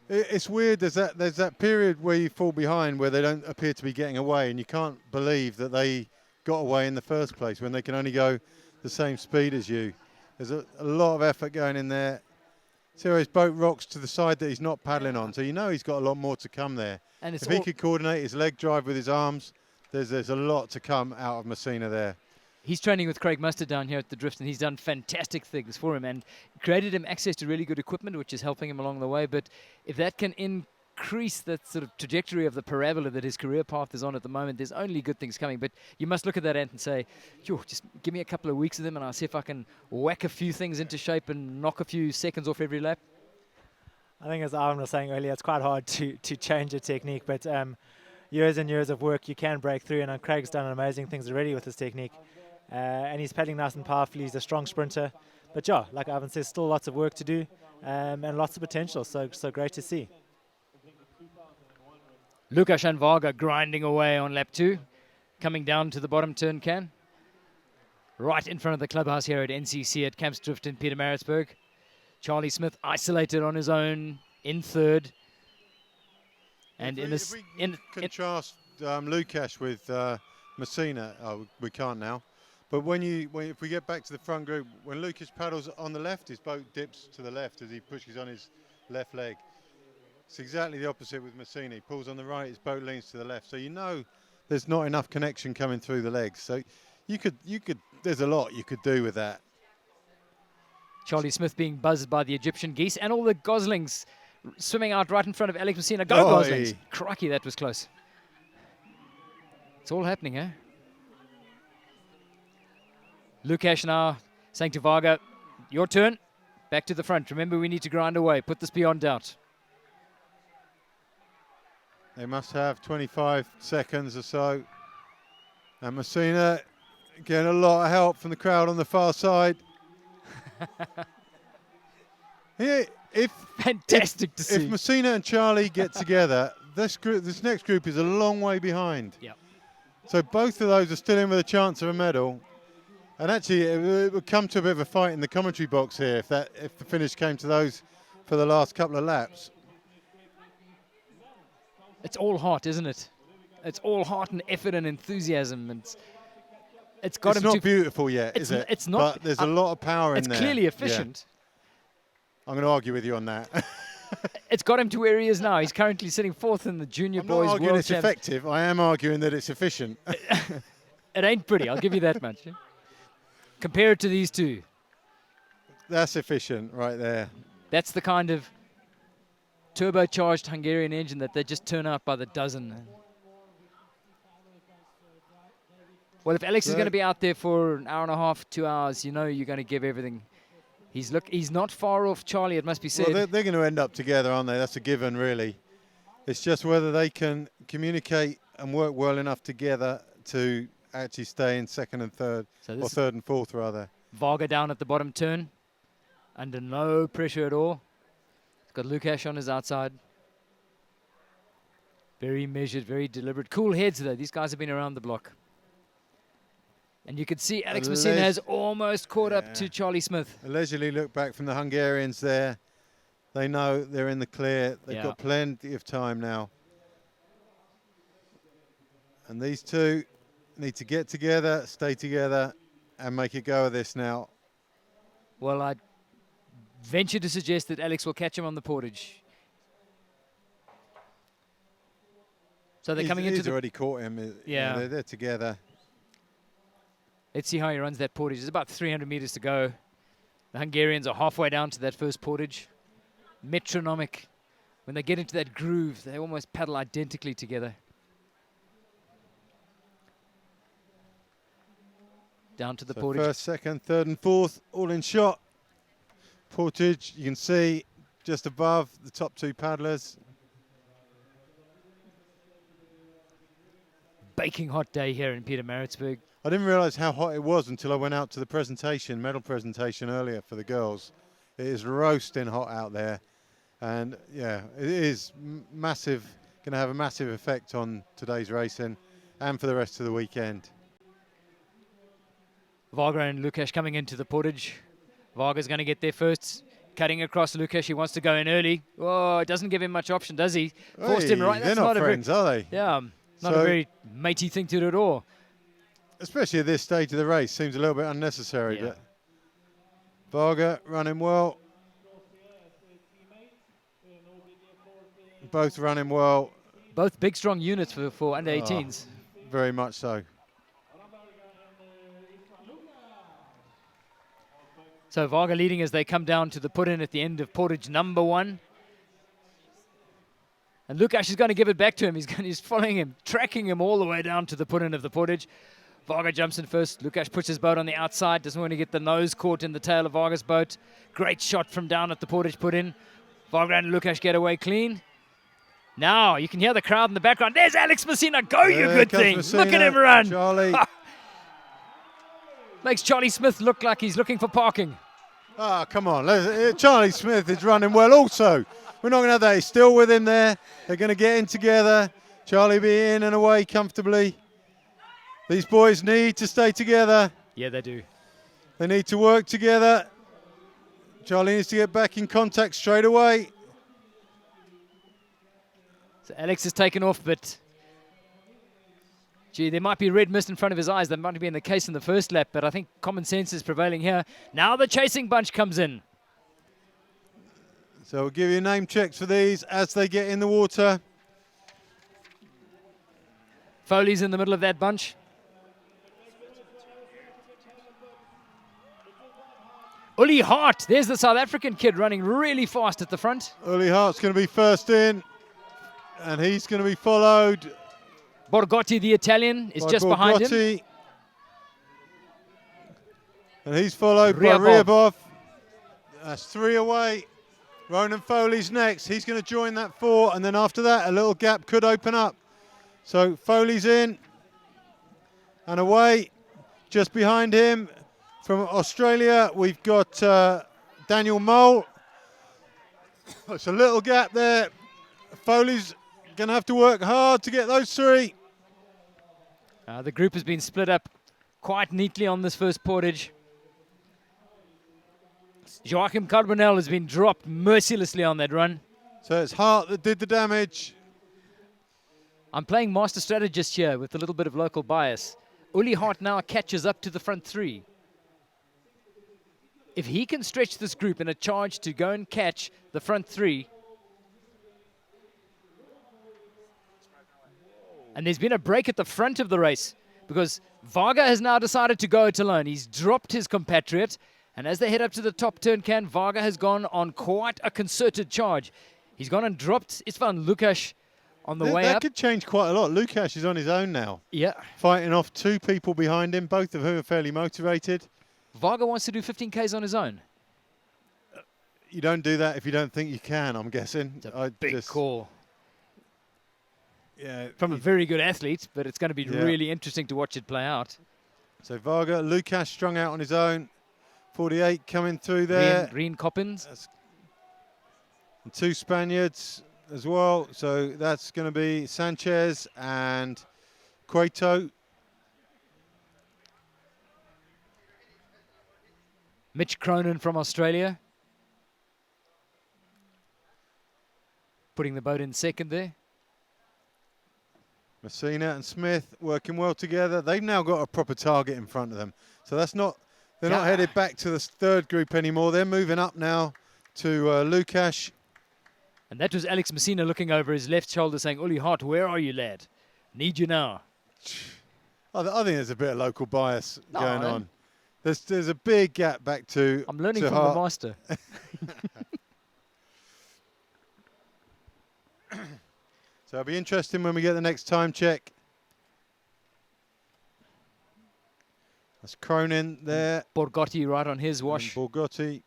it's weird. There's that period where you fall behind where they don't appear to be getting away, and you can't believe that they got away in the first place when they can only go the same speed as you. There's a lot of effort going in there. See how his boat rocks to the side that he's not paddling on, so you know he's got a lot more to come there. And if he could coordinate his leg drive with his arms, there's a lot to come out of Messina there. He's training with Craig Mustard down here at the Drift, and he's done fantastic things for him and created him access to really good equipment, which is helping him along the way. But if that can increase that sort of trajectory of the parabola that his career path is on at the moment, there's only good things coming. But you must look at that, Ant, and say, just give me a couple of weeks of them and I'll see if I can whack a few things into shape and knock a few seconds off every lap. I think, as Arvin was saying earlier, it's quite hard to change a technique, but years and years of work, you can break through, and Craig's done amazing things already with his technique. And he's paddling nice and powerfully. He's a strong sprinter. But yeah, like Ivan says, still lots of work to do and lots of potential. So great to see. Lukasz and Varga grinding away on lap 2, coming down to the bottom turn can. Right in front of the clubhouse here at NCC at Camps Drift in Pietermaritzburg. Charlie Smith isolated on his own in third. And if we contrast Lukasz with Messina, we can't now. But if we get back to the front group, when Lukasz paddles on the left, his boat dips to the left as he pushes on his left leg. It's exactly the opposite with Messina. He pulls on the right, his boat leans to the left. So you know there's not enough connection coming through the legs. So there's a lot you could do with that. Charlie Smith being buzzed by the Egyptian geese and all the goslings swimming out right in front of Alex Messina. Go goslings! Crikey, that was close. It's all happening, eh? Lukasz now saying to Varga, your turn, back to the front. Remember, we need to grind away. Put this beyond doubt. They must have 25 seconds or so. And Messina getting a lot of help from the crowd on the far side. Fantastic to see. If Messina and Charlie get together, this next group is a long way behind. Yep. So both of those are still in with a chance of a medal. And actually, it would come to a bit of a fight in the commentary box here if the finish came to those for the last couple of laps. It's all heart, isn't it? It's all heart and effort and enthusiasm. And it's got him to... It's not beautiful yet, is it? It's not. But there's a lot of power in there. It's clearly efficient. Yeah. I'm going to argue with you on that. It's got him to where he is now. He's currently sitting fourth in the Junior I'm Boys not arguing World it's Champs. effective. I am arguing that it's efficient. It ain't pretty, I'll give you that much. Compare it to these two. That's efficient right there. That's the kind of turbocharged Hungarian engine that they just turn out by the dozen. Well, if Alex is going to be out there for an hour and a half, 2 hours, you know you're going to give everything. He's not far off Charlie, it must be said. Well, they're going to end up together, aren't they? That's a given, really. It's just whether they can communicate and work well enough together to actually stay in second and third, or third and fourth, rather. Varga down at the bottom turn, under no pressure at all. He's got Lukasz on his outside. Very measured, very deliberate. Cool heads, though. These guys have been around the block. And you can see Alex Messina has almost caught up to Charlie Smith. A leisurely look back from the Hungarians there. They know they're in the clear. They've got plenty of time now. And these two need to get together, stay together, and make a go of this now. Well, I'd venture to suggest that Alex will catch him on the portage. So they're coming into he's already caught him. Yeah. They're together. Let's see how he runs that portage. There's about 300 meters to go. The Hungarians are halfway down to that first portage. Metronomic. When they get into that groove, they almost paddle identically together. Down to the So portage. first, second, third and fourth, all in shot. Portage, you can see just above the top two paddlers. Baking hot day here in Pietermaritzburg. I didn't realise how hot it was until I went out to the presentation, medal presentation earlier for the girls. It is roasting hot out there. And yeah, it is massive, going to have a massive effect on today's racing and for the rest of the weekend. Varga and Lukash coming into the portage. Varga's going to get there first. Cutting across Lukash, he wants to go in early. Oh, it doesn't give him much option, does he? Forced him right. They're not friends, are they? Yeah, not a very matey thing to do at all. Especially at this stage of the race, seems a little bit unnecessary. Yeah. But Varga running well. Both running well. Both big, strong units for under 18s. Very much so. So Varga leading as they come down to the put-in at the end of portage number 1. And Lukash is going to give it back to him. He's following him, tracking him all the way down to the put-in of the portage. Varga jumps in first. Lukash puts his boat on the outside. Doesn't want to get the nose caught in the tail of Varga's boat. Great shot from down at the portage put-in. Varga and Lukash get away clean. Now you can hear the crowd in the background. There's Alex Messina. Go, you good thing. Messina, look at him run. Charlie. Makes Charlie Smith look like he's looking for parking. Ah, come on. Charlie Smith is running well also. We're not going to have that. He's still with him there. They're going to get in together. Charlie be in and away comfortably. These boys need to stay together. Yeah, they do. They need to work together. Charlie needs to get back in contact straight away. So Alex has taken off, but gee, there might be red mist in front of his eyes. That might have been the case in the first lap, but I think common sense is prevailing here. Now the chasing bunch comes in. So we'll give you name checks for these as they get in the water. Foley's in the middle of that bunch. Uli Hart, there's the South African kid running really fast at the front. Uli Hart's going to be first in, and he's going to be followed. Borgotti, the Italian, is just behind him. And he's followed by Ryabov. That's 3 away. Ronan Foley's next. He's going to join that 4, and then after that, a little gap could open up. So Foley's in and away. Just behind him from Australia, we've got Daniel Mole. It's a little gap there. Foley's going to have to work hard to get those 3. The group has been split up quite neatly on this first portage. Joachim Carbonell has been dropped mercilessly on that run. So it's Hart that did the damage. I'm playing master strategist here with a little bit of local bias. Uli Hart now catches up to the front 3. If he can stretch this group in a charge to go and catch the front 3, and there's been a break at the front of the race because Varga has now decided to go it alone. He's dropped his compatriot, and as they head up to the top turn can, Varga has gone on quite a concerted charge. He's gone and dropped Istvan Lukash on the way that up. could change quite a lot. Lukash is on his own now. Yeah. Fighting off 2 people behind him, both of whom are fairly motivated. Varga wants to do 15 Ks on his own. You don't do that if you don't think you can, I'm guessing. It's a big call. Yeah, from a very good athlete, but it's going to be really interesting to watch it play out. So Varga, Lukash strung out on his own. 48 coming through there. Rien Coppins. And 2 Spaniards as well. So that's going to be Sanchez and Cueto. Mitch Cronin from Australia. Putting the boat in second there. Messina and Smith working well together. They've now got a proper target in front of them. So that's not, they're not headed back to the third group anymore. They're moving up now to Lukash. And that was Alex Messina looking over his left shoulder saying, Uli Hart, where are you, lad? Need you now. I think there's a bit of local bias No, going on. There's a big gap back to. I'm learning to from Hart. the master. So it'll be interesting when we get the next time check. That's Cronin there. Borgotti right on his wash. And Borgotti.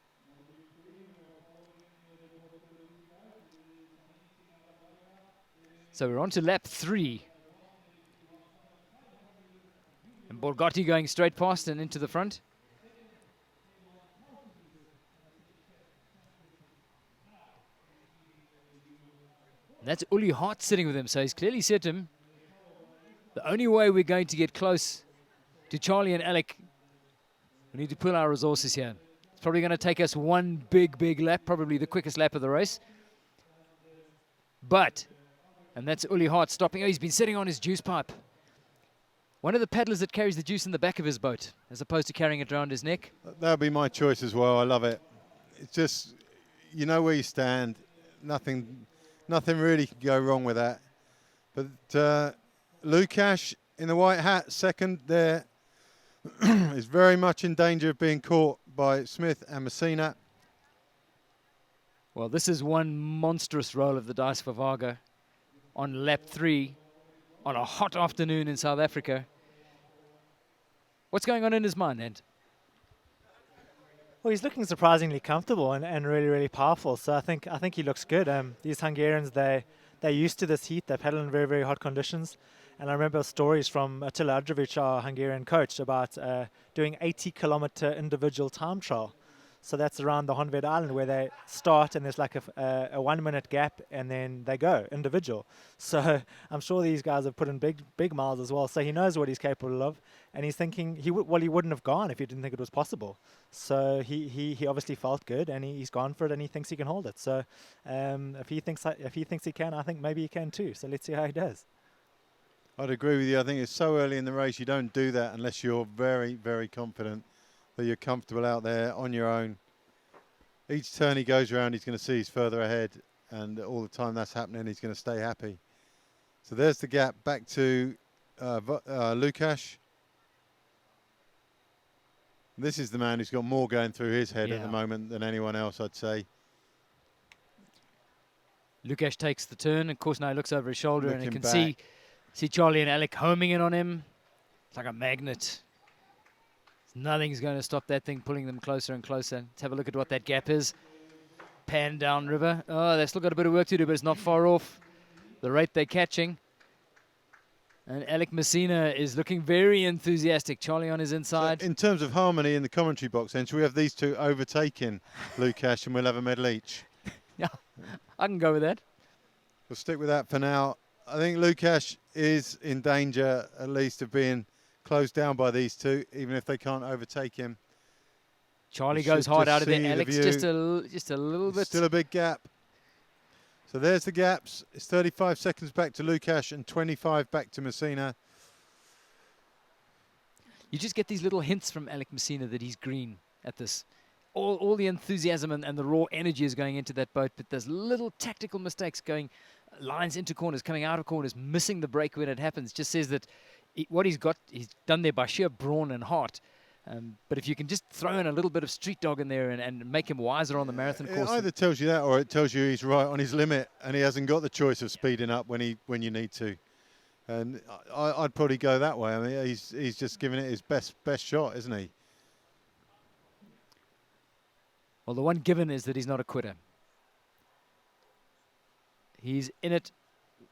So we're on to lap 3. And Borgotti going straight past and into the front. And that's Uli Hart sitting with him, so he's clearly said to him, the only way we're going to get close to Charlie and Alec, we need to pull our resources here. It's probably going to take us one big lap, probably the quickest lap of the race. But, and that's Uli Hart stopping. Oh, he's been sitting on his juice pipe. One of the paddlers that carries the juice in the back of his boat, as opposed to carrying it around his neck. That would be my choice as well. I love it. It's just, you know where you stand. Nothing really can go wrong with that. But Lukash in the white hat, second there, is very much in danger of being caught by Smith and Messina. Well, this is one monstrous roll of the dice for Varga on lap 3 on a hot afternoon in South Africa. What's going on in his mind, Ant? Well, he's looking surprisingly comfortable and really powerful. So I think he looks good. These Hungarians, they're used to this heat. They paddle in very hot conditions. And I remember stories from Attila Adrovic, our Hungarian coach, about doing 80-kilometer individual time trial. So that's around the Honved Island where they start and there's like a 1 minute gap and then they go individual. So I'm sure these guys have put in big miles as well. So he knows what he's capable of, and he's thinking he wouldn't have gone if he didn't think it was possible. So he obviously felt good and he's gone for it and he thinks he can hold it. So if he thinks he can, I think maybe he can too. So let's see how he does. I'd agree with you. I think it's so early in the race, you don't do that unless you're very confident that you're comfortable out there on your own. Each turn he goes around, he's going to see he's further ahead, and all the time that's happening, he's going to stay happy. So there's the gap back to Lukash. This is the man who's got more going through his head at the moment than anyone else, I'd say. Lukash takes the turn. Of course, now he looks over his shoulder and he can back. see Charlie and Alec homing in on him. It's like a magnet. Nothing's going to stop that thing pulling them closer and closer. Let's have a look at what that gap is. Pan down river. Oh, they've still got a bit of work to do, but it's not far off the rate they're catching. And Alec Messina is looking very enthusiastic. Charlie on his inside. So in terms of harmony in the commentary box, then, should we have these two overtaking Lukash and we'll have a medal each? Yeah, I can go with that. We'll stick with that for now. I think Lukash is in danger, at least, of being closed down by these two, even if they can't overtake him. Charlie goes hard out of there. Alex just a little bit. Still a big gap. So there's the gaps. It's 35 seconds back to Lukash and 25 back to Messina. You just get these little hints from Alec Messina that he's green at this. All the enthusiasm and the raw energy is going into that boat, but there's little tactical mistakes going, lines into corners, coming out of corners, missing the break when it happens. Just says that what he's done there by sheer brawn and heart. But if you can just throw in a little bit of street dog in there and make him wiser on the marathon course. It either tells you that or it tells you he's right on his limit and he hasn't got the choice of speeding up when you need to. And I'd probably go that way. I mean, he's just giving it his best shot, isn't he? Well, the one given is that he's not a quitter. He's in it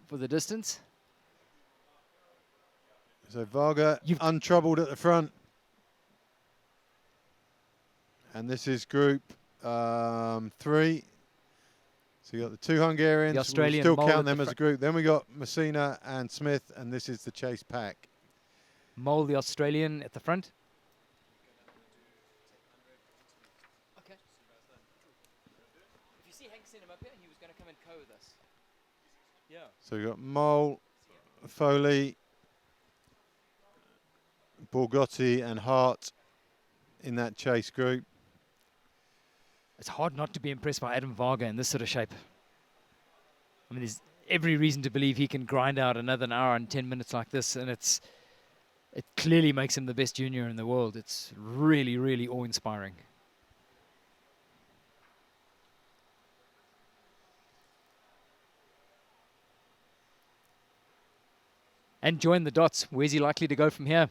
for the distance. So Varga untroubled at the front. And this is group 3. So you got the two Hungarians. The Australian we'll still Mole count at them the as a group. Then we got Messina and Smith, and this is the chase pack. Mole, the Australian, at the front. Okay. If you see Hank send him up here, he was going to come and co with us. Yeah. So we got Mole, Foley, Borgotti, and Hart in that chase group. It's hard not to be impressed by Adam Varga in this sort of shape. I mean, every reason to believe he can grind out another hour and 10 minutes like this, and it clearly makes him the best junior in the world. It's really, really awe-inspiring. And join the dots. Where's he likely to go from here?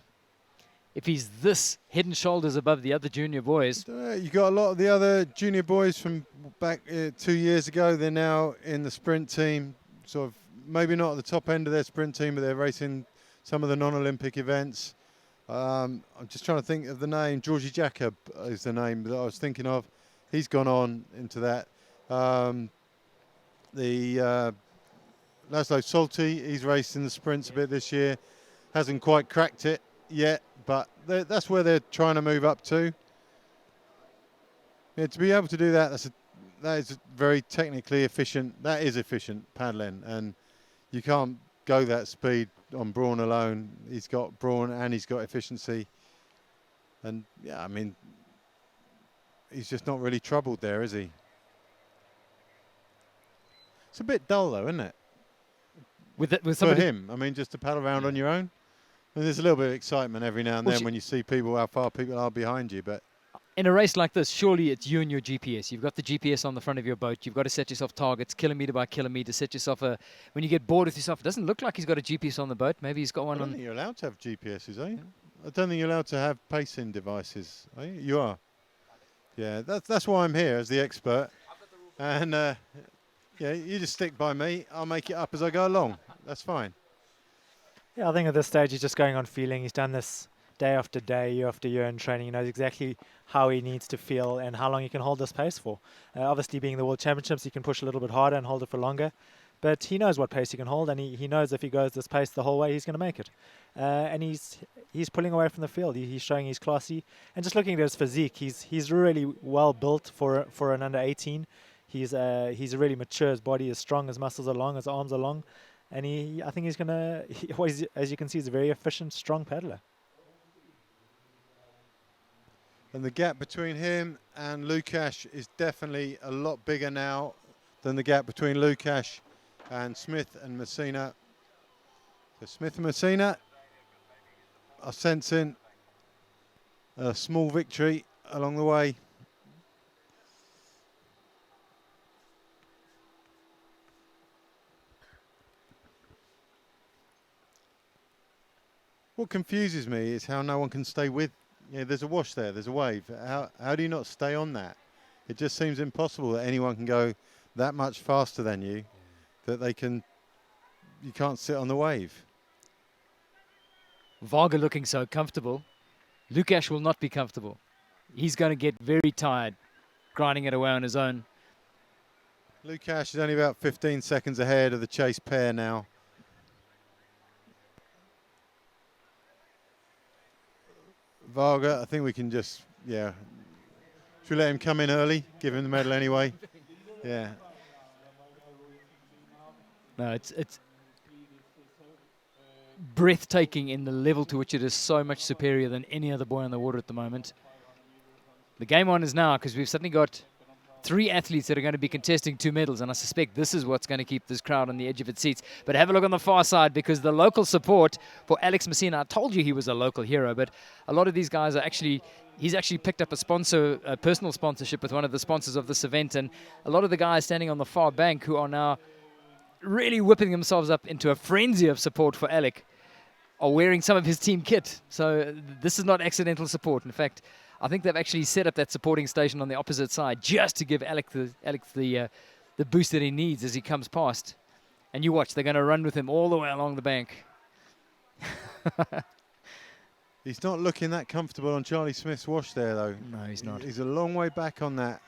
If he's this head and shoulders above the other junior boys. You got a lot of the other junior boys from back 2 years ago. They're now in the sprint team, sort of maybe not at the top end of their sprint team, but they're racing some of the non-Olympic events. I'm just trying to think of the name. Georgie Jacob is the name that I was thinking of. He's gone on into that. Laszlo Solti, he's raced in the sprints a bit this year. Hasn't quite cracked it yet, but that's where they're trying to move up to. Yeah, to be able to do that, that is very technically efficient. That is efficient paddling, and you can't go that speed on brawn alone. He's got brawn and he's got efficiency, and yeah, I mean, he's just not really troubled there, is he? It's a bit dull though, isn't it? With for him, I mean, just to paddle around on your own. I mean, there's a little bit of excitement every now and then when you see people, how far people are behind you. But in a race like this, surely it's you and your GPS. You've got the GPS on the front of your boat. You've got to set yourself targets, kilometre by kilometre. Set yourself when you get bored with yourself, it doesn't look like he's got a GPS on the boat. Maybe he's got one on. I don't think you're allowed to have GPSs, are you? I don't think you're allowed to have pacing devices, are you? You are. Yeah, that's why I'm here as the expert. And yeah, you just stick by me. I'll make it up as I go along. That's fine. Yeah, I think at this stage he's just going on feeling. He's done this day after day, year after year in training. He knows exactly how he needs to feel and how long he can hold this pace for. Obviously, being the World Championships, he can push a little bit harder and hold it for longer. But he knows what pace he can hold, and he knows if he goes this pace the whole way, he's going to make it. And he's pulling away from the field. He's showing he's classy. And just looking at his physique, he's really well built for an under 18. He's really mature. His body is strong. His muscles are long. His arms are long. And I think he's going to, as you can see, he's a very efficient, strong paddler. And the gap between him and Lukasz is definitely a lot bigger now than the gap between Lukasz and Smith and Messina. So Smith and Messina are sensing a small victory along the way. What confuses me is how no one can stay with. Yeah, there's a wash there, there's a wave. How do you not stay on that? It just seems impossible that anyone can go that much faster than you, that you can't sit on the wave. Varga looking so comfortable. Lukasz will not be comfortable. He's going to get very tired, grinding it away on his own. Lukasz is only about 15 seconds ahead of the chase pair now. Varga, I think we can just, yeah. Should we let him come in early? Give him the medal anyway? Yeah. No, it's breathtaking in the level to which it is so much superior than any other boy on the water at the moment. The game on is now because we've suddenly got 3 athletes that are going to be contesting 2 medals, and I suspect this is what's going to keep this crowd on the edge of its seats. But have a look on the far side, because the local support for Alex Messina, I told you he was a local hero, but a lot of these guys are he's actually picked up a personal sponsorship with one of the sponsors of this event, and a lot of the guys standing on the far bank who are now really whipping themselves up into a frenzy of support for Alec are wearing some of his team kit. So this is not accidental support. In fact, I think they've actually set up that supporting station on the opposite side just to give Alec the boost that he needs as he comes past. And you watch, they're going to run with him all the way along the bank. He's not looking that comfortable on Charlie Smith's wash there, though. No, he's not. He's a long way back on that.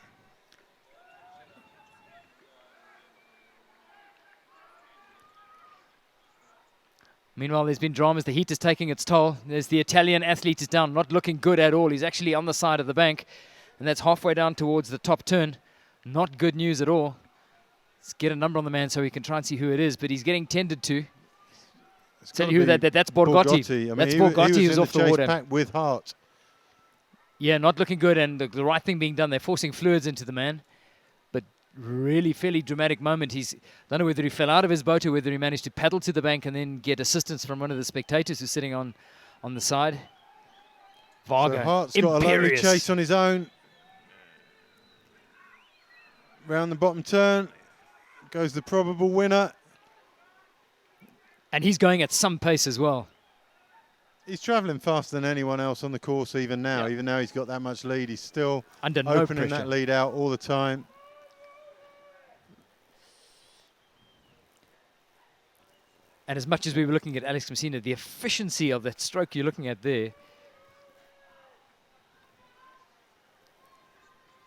Meanwhile, there's been dramas. The heat is taking its toll. There's the Italian athlete is down, not looking good at all. He's actually on the side of the bank, and that's halfway down towards the top turn. Not good news at all. Let's get a number on the man so we can try and see who it is, but he's getting tended to. Tell you who that's Borgatti. I mean, that's Borgatti who's off the water. Pack with heart. Yeah, not looking good, and the right thing being done. They're forcing fluids into the man. But really fairly dramatic moment. He's don't know whether he fell out of his boat or whether he managed to paddle to the bank and then get assistance from one of the spectators who's sitting on the side. Varga, So Hart's got a lovely imperious. chase on his own. Round the bottom turn goes the probable winner. And he's going at some pace as well. He's travelling faster than anyone else on the course even now. Yep. Even though he's got that much lead, he's still Under no opening pressure. that lead out all the time. And as much as we were looking at Alex Messina, the efficiency of that stroke you're looking at there.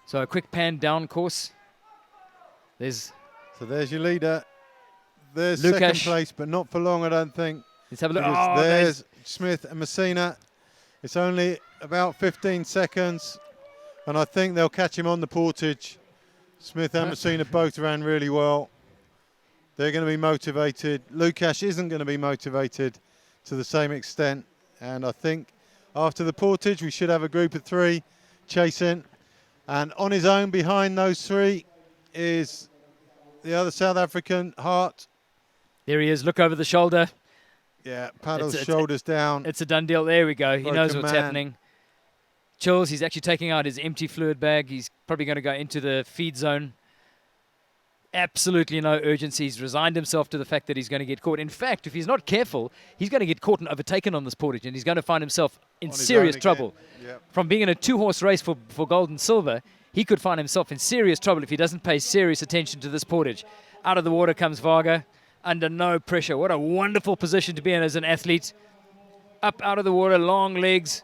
So a quick pan down course. So there's your leader. There's Lukash. second place, but not for long, I don't think. Let's have a look. Because Oh, there's Smith and Messina. It's only about 15 seconds, and I think they'll catch him on the portage. Smith and Messina both ran really well. They're going to be motivated. Lukash isn't going to be motivated to the same extent, and I think after the portage we should have a group of 3 chasing, and on his own behind those 3 is the other South African, Hart. There he is. Look over the shoulder. Yeah, paddles It's- shoulders down. It's a done deal. There we go. He knows Broken what's man. happening. Chills. He's actually taking out his empty fluid bag. He's probably going to go into the feed zone. Absolutely no urgency. He's resigned himself to the fact that he's going to get caught. In fact, if he's not careful, he's going to get caught and overtaken on this portage, and he's going to find himself in On his serious own again. trouble. Yep. From being in a 2-horse race for gold and silver, he could find himself in serious trouble if he doesn't pay serious attention to this portage. Out of the water comes Varga, under no pressure. What a wonderful position to be in as an athlete. Up out of the water, long legs.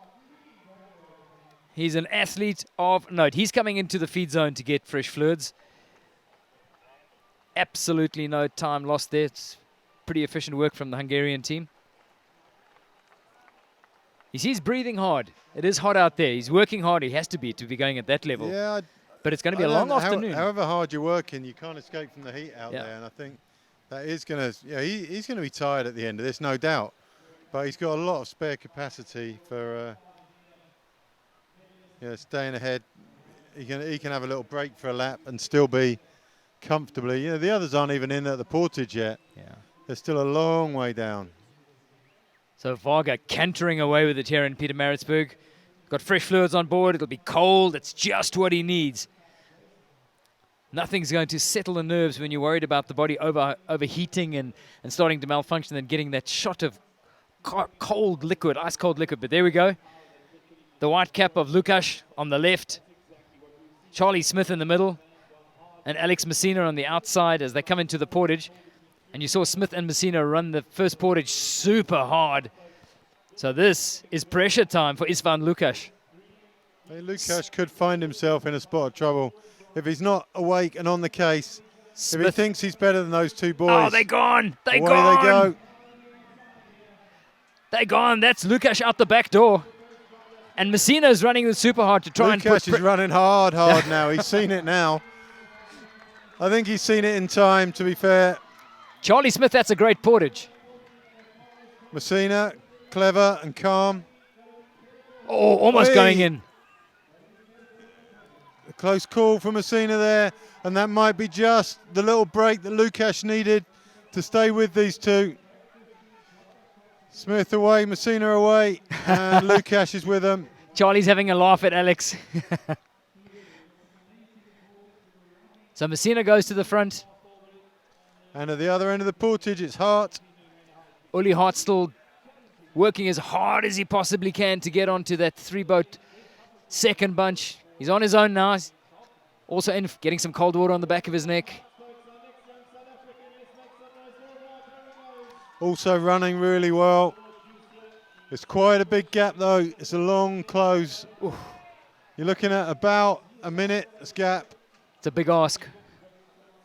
He's an athlete of note. He's coming into the feed zone to get fresh fluids. Absolutely no time lost there. It's pretty efficient work from the Hungarian team. He's breathing hard. It is hot out there. He's working hard. He has to be going at that level. Yeah, But it's going to be a long afternoon. However hard you're working, you can't escape from the heat out Yeah. there, and I think that is going to. Yeah, he's going to be tired at the end of this, no doubt. But he's got a lot of spare capacity for staying ahead. He can have a little break for a lap and still be comfortably. You know, the others aren't even in at the portage yet. Yeah. They're still a long way down. So Varga cantering away with it here in Pietermaritzburg. Got fresh fluids on board. It'll be cold. It's just what he needs. Nothing's going to settle the nerves when you're worried about the body overheating and starting to malfunction and getting that shot of cold liquid, ice cold liquid. But there we go. The white cap of Lukash on the left. Charlie Smith in the middle. And Alex Messina on the outside as they come into the portage. And you saw Smith and Messina run the first portage super hard. So this is pressure time for Istvan Lukash. Hey, Lukash could find himself in a spot of trouble if he's not awake and on the case. If he thinks he's better than those 2 boys. Oh, they're gone. They're away gone. they go. They're gone. That's Lukash out the back door. And Messina's running super hard to try and put... Lukash is running hard now. He's seen it now. I think he's seen it in time, to be fair. Charlie Smith, that's a great portage. Messina, clever and calm. Oh, almost going in. A close call from Messina there, and that might be just the little break that Lukash needed to stay with these 2. Smith away, Messina away, and Lukash is with them. Charlie's having a laugh at Alex. So Messina goes to the front. And at the other end of the portage, it's Hart. Uli Hart still working as hard as he possibly can to get onto that 3-boat second bunch. He's on his own now. He's also in getting some cold water on the back of his neck. Also running really well. It's quite a big gap though. It's a long close. Oof. You're looking at about a minute's gap. It's a big ask.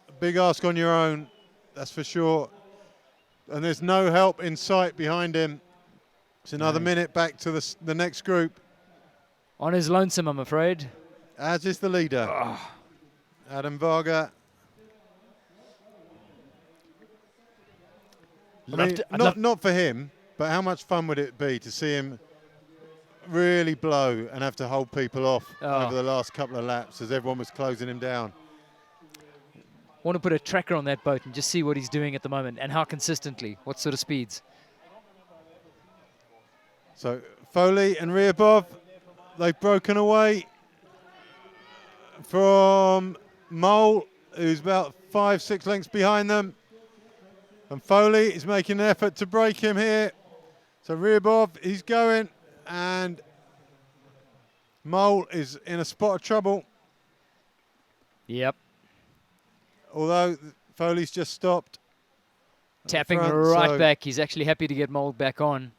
A big ask on your own, that's for sure. And there's no help in sight behind him. It's another minute back to the next group. On his lonesome, I'm afraid. As is the leader, Adam Varga. Not for him, but how much fun would it be to see him really blow and have to hold people off over the last couple of laps as everyone was closing him down? Want to put a tracker on that boat and just see what he's doing at the moment and how consistently, what sort of speeds. So Foley and Ryabov, they've broken away from Mole, who's about 5-6 lengths behind them. And Foley is making an effort to break him here. So Ryabov, he's going, and Mole is in a spot of trouble. Yep. Although Foley's just stopped. Tapping front, right back. He's actually happy to get Mould back on.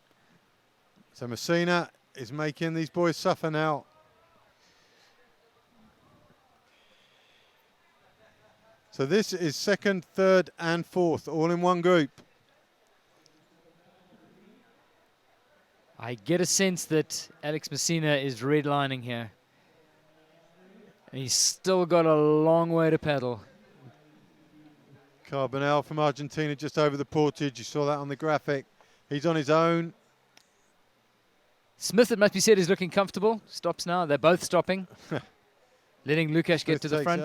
So Messina is making these boys suffer now. So this is second, third and fourth, all in one group. I get a sense that Alex Messina is redlining here. And he's still got a long way to paddle. Carbonell from Argentina just over the portage. You saw that on the graphic. He's on his own. Smith, it must be said, is looking comfortable. Stops now. They're both stopping. Letting Lukash get to the front.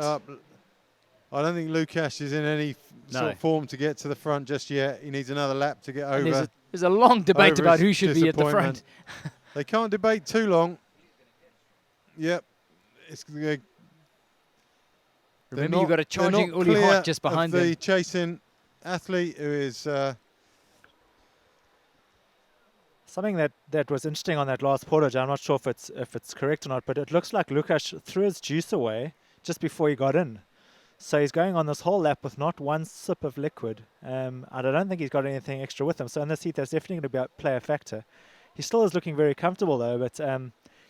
I don't think Lukash is in any sort of form to get to the front just yet. He needs another lap to get over. There's a long debate about who should be at the front. They can't debate too long. Yep. Remember, you've got a charging Uli Hart just behind them. The chasing athlete who is... Something that was interesting on that last portage, I'm not sure if it's correct or not, but it looks like Lukash threw his juice away just before he got in. So he's going on this whole lap with not one sip of liquid. And I don't think he's got anything extra with him. So in this heat, that's definitely going to play a factor. He still is looking very comfortable, though, but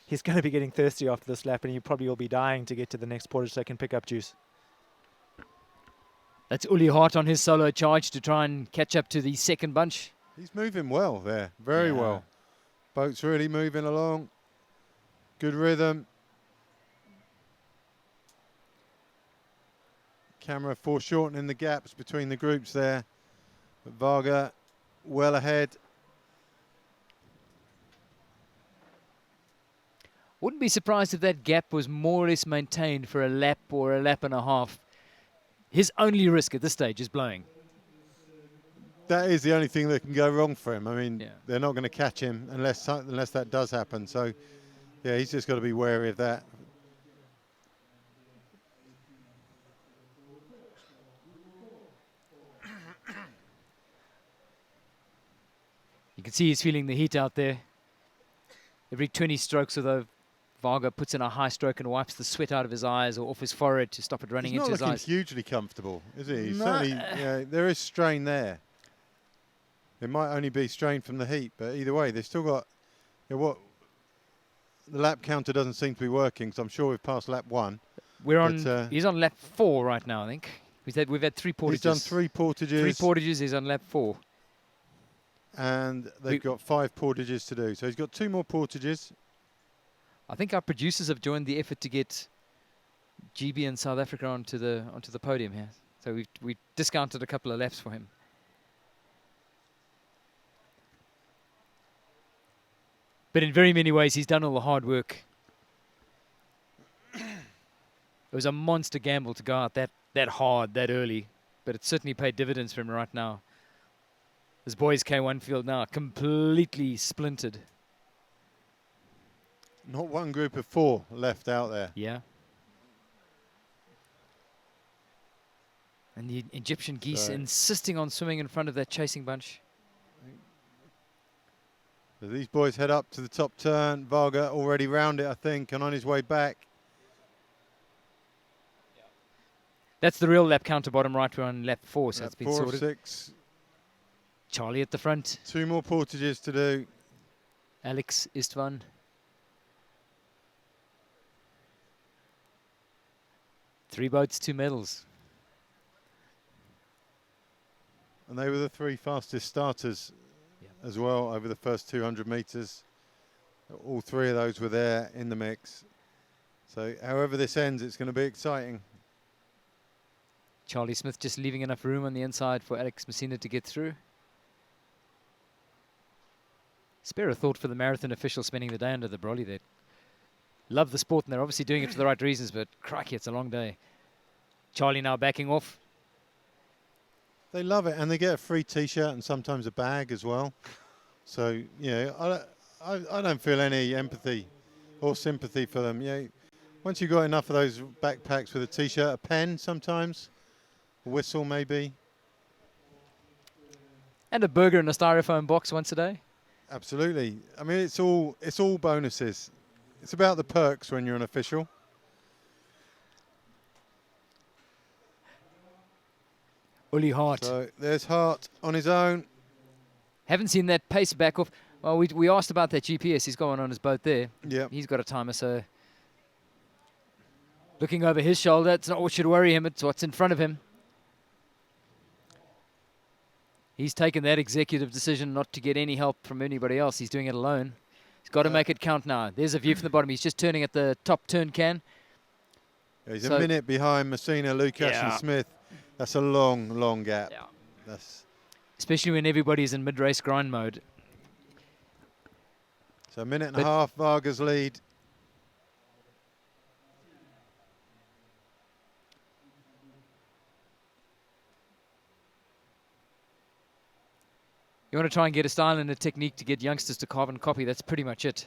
he's going to be getting thirsty after this lap, and he probably will be dying to get to the next portage so he can pick up juice. That's Uli Hart on his solo charge to try and catch up to the second bunch. He's moving well there, very well. Boat's really moving along. Good rhythm. Camera foreshortening the gaps between the groups there. But Varga well ahead. Wouldn't be surprised if that gap was more or less maintained for a lap or a lap and a half. His only risk at this stage is blowing. That is the only thing that can go wrong for him. I mean, they're not going to catch him unless that does happen. So, yeah, he's just got to be wary of that. You can see he's feeling the heat out there. Every 20 strokes, although Varga puts in a high stroke and wipes the sweat out of his eyes or off his forehead to stop it running into his eyes. He's not looking hugely comfortable, is he? Certainly, there is strain there. It might only be strain from the heat, but either way, they've still got... the lap counter doesn't seem to be working, so I'm sure we've passed lap 1. He's on lap 4 right now, I think. We've had 3 portages. He's done 3 portages. 3 portages, he's on lap 4. And they've got 5 portages to do. So he's got 2 more portages. I think our producers have joined the effort to get GB and South Africa onto the podium here. So we've discounted a couple of laps for him. But in very many ways, he's done all the hard work. It was a monster gamble to go out that hard, that early. But it certainly paid dividends for him right now. This boys K1 field now completely splintered. Not one group of 4 left out there. Yeah. And the Egyptian geese insisting on swimming in front of that chasing bunch. So these boys head up to the top turn. Varga already round it, I think, and on his way back. That's the real lap counter bottom right. We're on lap 4, so it's been 4 sorted. of 6. Charlie at the front. 2 more portages to do. Alex Istvan. Three boats, 2 medals. And they were the 3 fastest starters as well over the first 200 metres. All 3 of those were there in the mix. So however this ends, it's going to be exciting. Charlie Smith just leaving enough room on the inside for Alex Messina to get through. Spare a thought for the marathon officials spending the day under the brolly. They love the sport and they're obviously doing it for the right reasons, but crikey, it's a long day. Charlie now backing off. They love it, and they get a free T-shirt and sometimes a bag as well. So, you know, I don't feel any empathy or sympathy for them. You know, once you've got enough of those backpacks with a T-shirt, a pen sometimes, a whistle maybe. And a burger in a styrofoam box once a day. Absolutely. I mean, it's all bonuses. It's about the perks when you're an official. Uli Hart. So there's Hart on his own. Haven't seen that pace back off. Well, we asked about that GPS. He's going on his boat there. Yeah. He's got a timer, so looking over his shoulder, it's not what should worry him. It's what's in front of him. He's taken that executive decision not to get any help from anybody else. He's doing it alone. He's got to make it count now. There's a view from the bottom. He's just turning at the top turn can. Yeah, he's a minute behind Messina, Lucas and Smith. That's a long, long gap. Yeah. That's especially when everybody's in mid-race grind mode. so a minute and a half, Varga's lead. You want to try and get a style and a technique to get youngsters to carbon copy. That's pretty much it.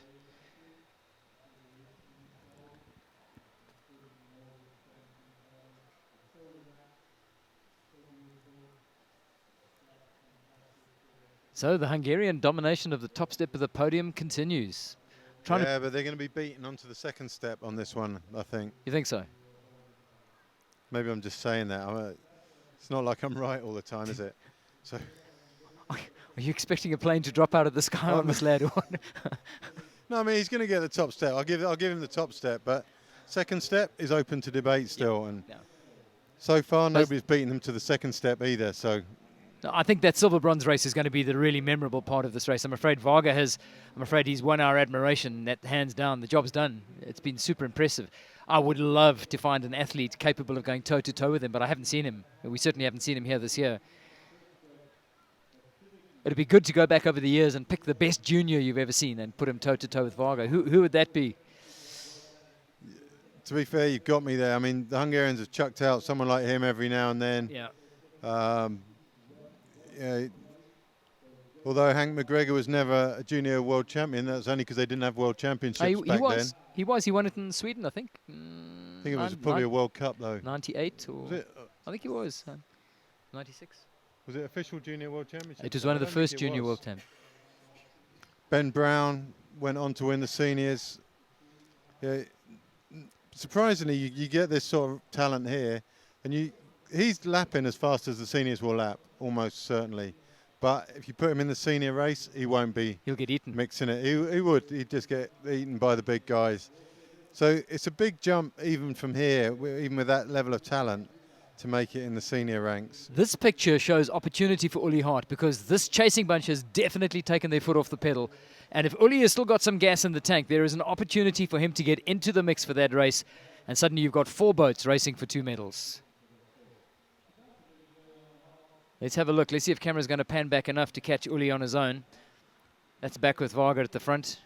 So the Hungarian domination of the top step of the podium continues. Yeah, but they're going to be beaten onto the second step on this one, I think. You think so? Maybe I'm just saying that. It's not like I'm right all the time, is it? So. Are you expecting a plane to drop out of the sky on this lad? No, I mean, he's going to get the top step. I'll give him the top step, but second step is open to debate still. And so far, nobody's beaten him to the second step either. So I think that silver bronze race is going to be the really memorable part of this race. I'm afraid Varga he's won our admiration. That hands down, the job's done. It's been super impressive. I would love to find an athlete capable of going toe to toe with him, but I haven't seen him. We certainly haven't seen him here this year. It'd be good to go back over the years and pick the best junior you've ever seen and put him toe to toe with Varga. Who would that be? To be fair, you've got me there. I mean, the Hungarians have chucked out someone like him every now and then. Yeah. Yeah. Although Hank McGregor was never a junior world champion, that's only because they didn't have world championships back then. He won it in Sweden, I think. I think it was probably a World Cup though. 98 or was it? I think he was 96. Was it official junior world championship? It was one of the first junior world champions. Ben Brown went on to win the seniors. Yeah, surprisingly, you get this sort of talent here, and he's lapping as fast as the seniors will lap, almost certainly. But if you put him in the senior race, he won't be. He'll get eaten. Mixing it. He would. He'd just get eaten by the big guys. So it's a big jump even from here, even with that level of talent, to make it in the senior ranks. This picture shows opportunity for Uli Hart because this chasing bunch has definitely taken their foot off the pedal. And if Uli has still got some gas in the tank, there is an opportunity for him to get into the mix for that race. And suddenly you've got 4 boats racing for 2 medals. Let's have a look. Let's see if camera's going to pan back enough to catch Uli on his own. That's back with Varga at the front.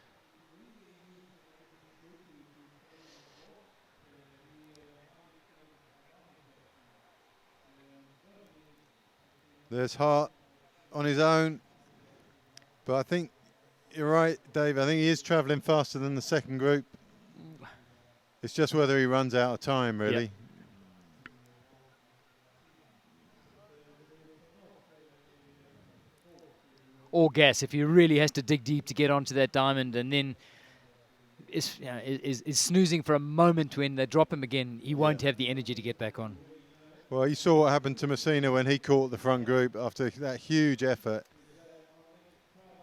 There's Hart on his own. But I think you're right, Dave. I think he is travelling faster than the second group. It's just whether he runs out of time, really. Yep. Or gas if he really has to dig deep to get onto that diamond and then is snoozing for a moment when they drop him again, he won't have the energy to get back on. Well, you saw what happened to Messina when he caught the front group after that huge effort.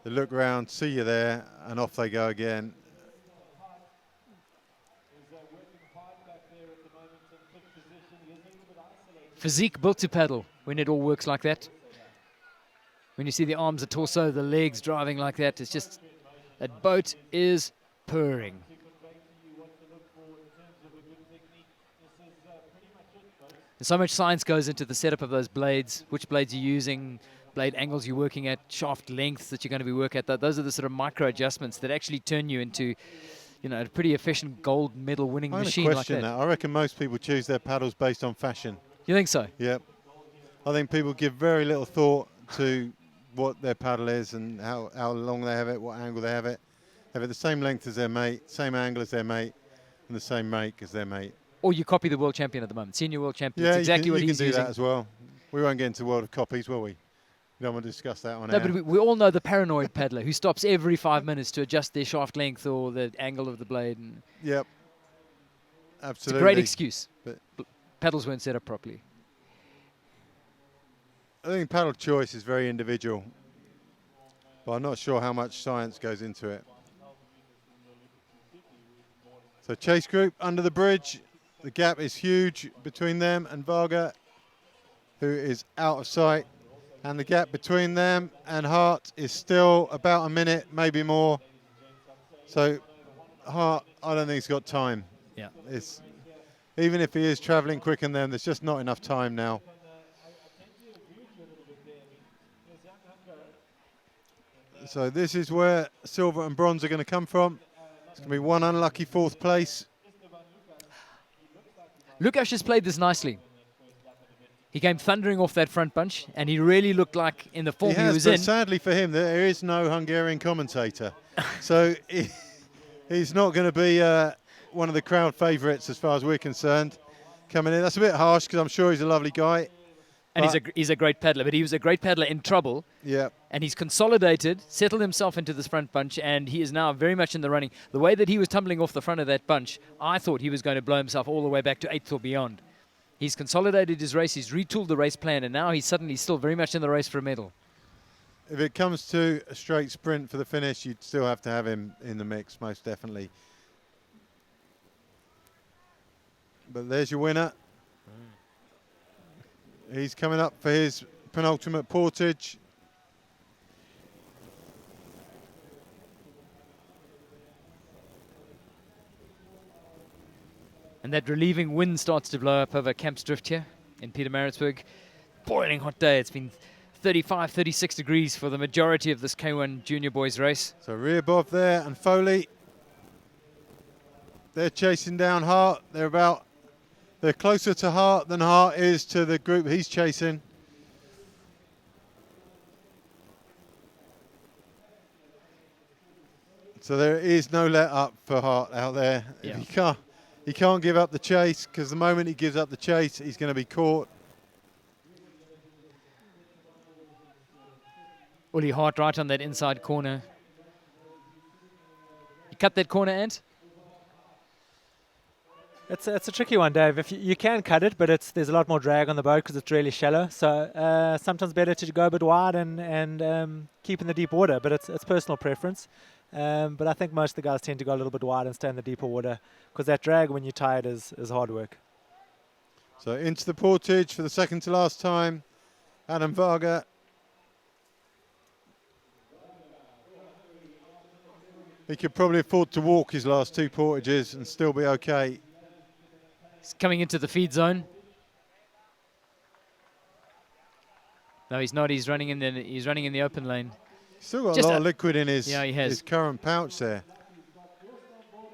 They look round, see you there, and off they go again. Physique built to paddle when it all works like that. When you see the arms, the torso, the legs driving like that, it's just, that boat is purring. And so much science goes into the setup of those blades, which blades you're using, blade angles you're working at, shaft lengths that you're going to be working at. Those are the sort of micro adjustments that actually turn you into, a pretty efficient gold medal winning machine like that. I reckon most people choose their paddles based on fashion. You think so? Yep. I think people give very little thought to what their paddle is and how long they have it, what angle they have it. They have it the same length as their mate, same angle as their mate, and the same make as their mate. Or you copy the world champion at the moment, senior world champion. Yeah, That's exactly you what can he's do using. that as well. We won't get into world of copies, will we? We don't want to discuss that on No, air. but we all know the paranoid paddler who stops every 5 minutes to adjust their shaft length or the angle of the blade. And Yep. it's Absolutely. a great excuse. But Paddles weren't set up properly. I think paddle choice is very individual, but I'm not sure how much science goes into it. So chase group under the bridge. The gap is huge between them and Varga, who is out of sight. And the gap between them and Hart is still about a minute, maybe more. So Hart, I don't think he's got time. Yeah. Even if he is travelling quicker than them, there's just not enough time now. So this is where silver and bronze are going to come from. It's going to be one unlucky fourth place. Lukasz has played this nicely. He came thundering off that front bunch, and he really looked like in the form he was but in. sadly for him, there is no Hungarian commentator. So he's not going to be one of the crowd favourites as far as we're concerned coming in. That's a bit harsh because I'm sure he's a lovely guy. And he's a great paddler, but he was a great paddler in trouble. Yeah. And he's consolidated, settled himself into this front bunch, and he is now very much in the running. The way that he was tumbling off the front of that bunch, I thought he was going to blow himself all the way back to 8th or beyond. He's consolidated his race, he's retooled the race plan, and now he's suddenly still very much in the race for a medal. If it comes to a straight sprint for the finish, you'd still have to have him in the mix, most definitely. But there's your winner. He's coming up for his penultimate portage. And that relieving wind starts to blow up over Camps Drift here in Pietermaritzburg. Boiling hot day. It's been 35, 36 degrees for the majority of this K1 junior boys race. So Ryabov there and Foley. They're chasing down Hart. They're closer to Hart than Hart is to the group he's chasing. So there is no let up for Hart out there. Yeah. He can't give up the chase, because the moment he gives up the chase, he's going to be caught. Uli Hart right on that inside corner. You cut that corner, Ant? It's a tricky one, Dave. If you can cut it, but there's a lot more drag on the boat because it's really shallow. So sometimes better to go a bit wide and keep in the deep water. But it's personal preference. But I think most of the guys tend to go a little bit wide and stay in the deeper water because that drag when you're tired is hard work. So into the portage for the second to last time, Adam Varga. He could probably afford to walk his last two portages and still be okay. He's coming into the feed zone. No, he's not. He's running in the open lane. He's still got Just a lot of liquid in his current pouch there.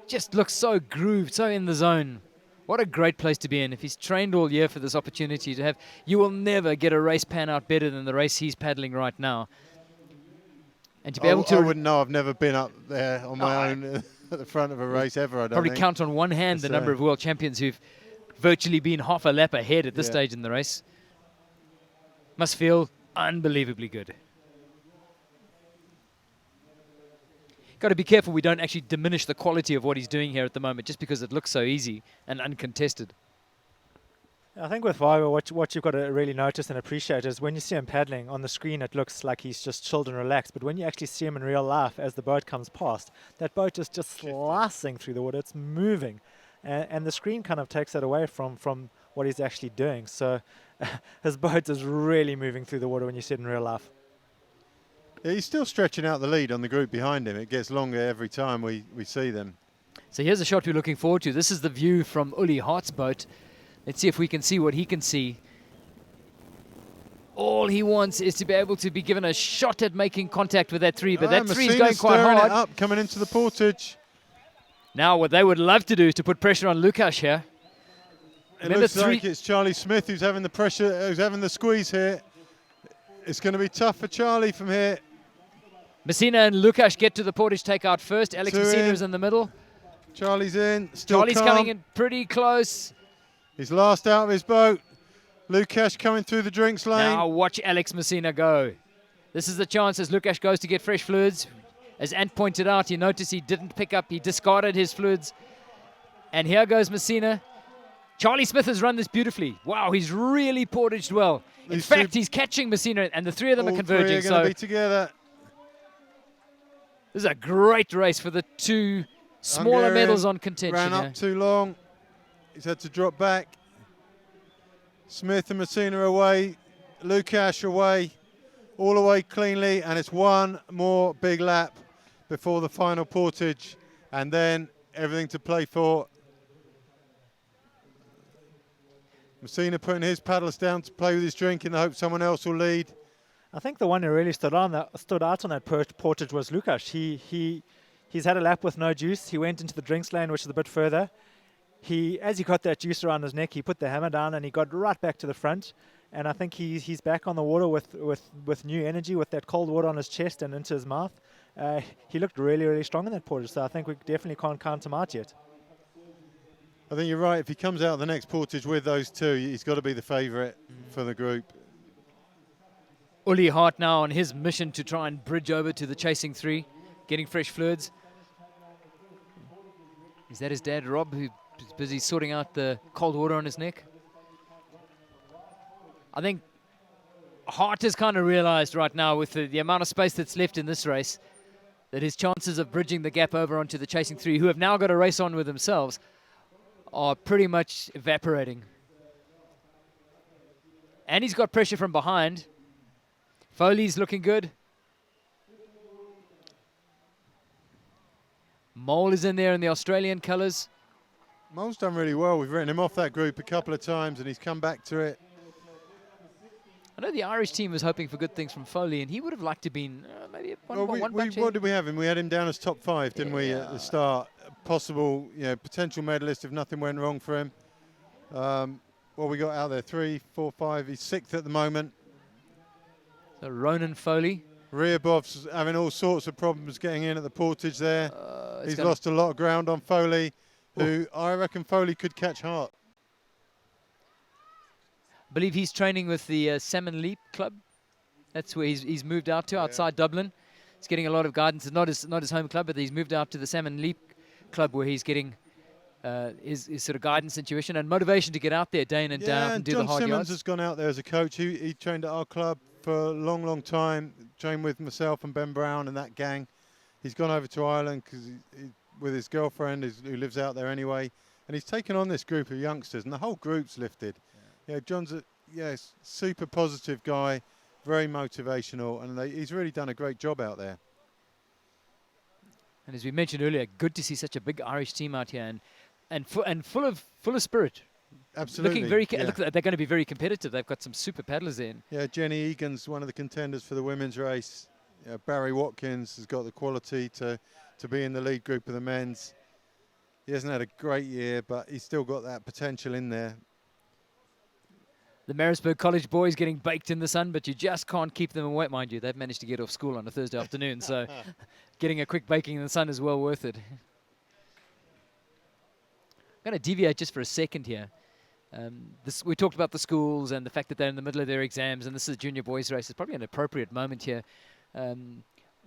Just looks so grooved, so in the zone. What a great place to be in. If he's trained all year for this opportunity to have, you will never get a race pan out better than the race he's paddling right now. And to be able to... I wouldn't know. I've never been up there on my own at the front of a race ever, I don't probably think. count on one hand the number of world champions who've virtually been half a lap ahead at this stage in the race. Must feel unbelievably good. Got to be careful we don't actually diminish the quality of what he's doing here at the moment just because it looks so easy and uncontested. I think with Varga, what you've got to really notice and appreciate is when you see him paddling on the screen, it looks like he's just chilled and relaxed. But when you actually see him in real life, as the boat comes past, that boat is just slicing through the water. It's moving. And the screen kind of takes that away from what he's actually doing. So his boat is really moving through the water when you see it in real life. Yeah, he's still stretching out the lead on the group behind him. It gets longer every time we see them. So here's a shot we're looking forward to. This is the view from Uli Hart's boat. Let's see if we can see what he can see. All he wants is to be able to be given a shot at making contact with that three, but that three is going quite hard. It up, coming into the portage. Now what they would love to do is to put pressure on Lukasz here. It looks like it's Charlie Smith who's having the pressure, who's having the squeeze here. It's going to be tough for Charlie from here. Messina and Lukasz get to the portage takeout first. Alex Messina is in the middle. Charlie's in. Still Charlie's calm. coming in pretty close. He's last out of his boat. Lukasz coming through the drinks lane. Now watch Alex Messina go. This is the chance as Lukasz goes to get fresh fluids. As Ant pointed out, you notice he didn't pick up, he discarded his fluids. And here goes Messina. Charlie Smith has run this beautifully. Wow, he's really portaged well. In fact, he's catching Messina, and the three of them are converging. All three are going to be together. This is a great race for the two smaller Hungarian medals on contention. Ran up too long. He's had to drop back. Smith and Messina away. Lukasz away. All away cleanly, and it's one more big lap before the final portage, and then everything to play for. Messina putting his paddles down to play with his drink in the hope someone else will lead. I think the one who really stood out on that portage was Lukasz. He's had a lap with no juice. He went into the drinks lane, which is a bit further. As he got that juice around his neck, he put the hammer down and he got right back to the front. And I think he's back on the water with new energy, with that cold water on his chest and into his mouth. He looked really, really strong in that portage, so I think we definitely can't count him out yet. I think you're right. If he comes out the next portage with those two, he's got to be the favourite for the group. Uli Hart now on his mission to try and bridge over to the chasing three, getting fresh fluids. Is that his dad, Rob, who's busy sorting out the cold water on his neck? I think Hart has kind of realized right now with the amount of space that's left in this race that his chances of bridging the gap over onto the chasing three, who have now got a race on with themselves, are pretty much evaporating. And he's got pressure from behind. Foley's looking good. Mole is in there in the Australian colours. Mole's done really well. We've written him off that group a couple of times and he's come back to it. I know the Irish team was hoping for good things from Foley, and he would have liked to have been maybe one bunch. What did we have him? We had him down as top 5, didn't we, at the start? Possible, potential medalist if nothing went wrong for him. What we got out there? 3, 4, 5. He's 6th at the moment. So Ronan Foley. Rearbov's having all sorts of problems getting in at the portage there. He's lost a lot of ground on Foley, who I reckon Foley could catch Hart. I believe he's training with the Salmon Leap Club. That's where he's moved out to, outside Dublin. He's getting a lot of guidance. It's not his home club, but he's moved out to the Salmon Leap Club where he's getting his sort of guidance and tuition and motivation to get out there day in and day out and do the hard John Simmons yards. has gone out there as a coach. He trained at our club for a long, long time. Trained with myself and Ben Brown and that gang. He's gone over to Ireland because with his girlfriend who lives out there anyway. And he's taken on this group of youngsters, and the whole group's lifted. Yeah, John's a super positive guy, very motivational, and he's really done a great job out there. And as we mentioned earlier, good to see such a big Irish team out here and full of spirit. Absolutely. Look, they're going to be very competitive. They've got some super paddlers in. Yeah, Jenny Egan's one of the contenders for the women's race. Barry Watkins has got the quality to be in the lead group of the men's. He hasn't had a great year, but he's still got that potential in there. The Maritzburg College boys getting baked in the sun, but you just can't keep them away. Mind you, they've managed to get off school on a Thursday afternoon, so getting a quick baking in the sun is well worth it. I'm going to deviate just for a second here. We talked about the schools and the fact that they're in the middle of their exams, and this is a junior boys race. It's probably an appropriate moment here.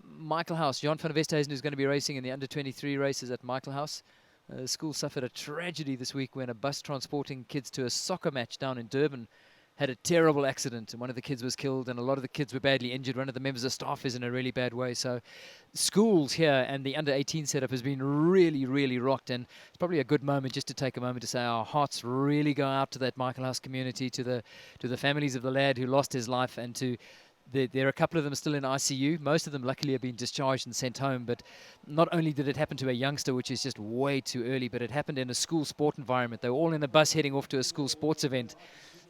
Michael House, Jan van der Westhuizen, who's going to be racing in the under-23 races at Michael House. The school suffered a tragedy this week when a bus transporting kids to a soccer match down in Durban had a terrible accident, and one of the kids was killed, and a lot of the kids were badly injured. One of the members of staff is in a really bad way. So schools here and the under-18 setup has been really, really rocked, and it's probably a good moment just to take a moment to say our hearts really go out to that Michael House community, to the families of the lad who lost his life, and to there are a couple of them still in ICU. Most of them luckily have been discharged and sent home, but not only did it happen to a youngster, which is just way too early, but it happened in a school sport environment. They were all in a bus heading off to a school sports event.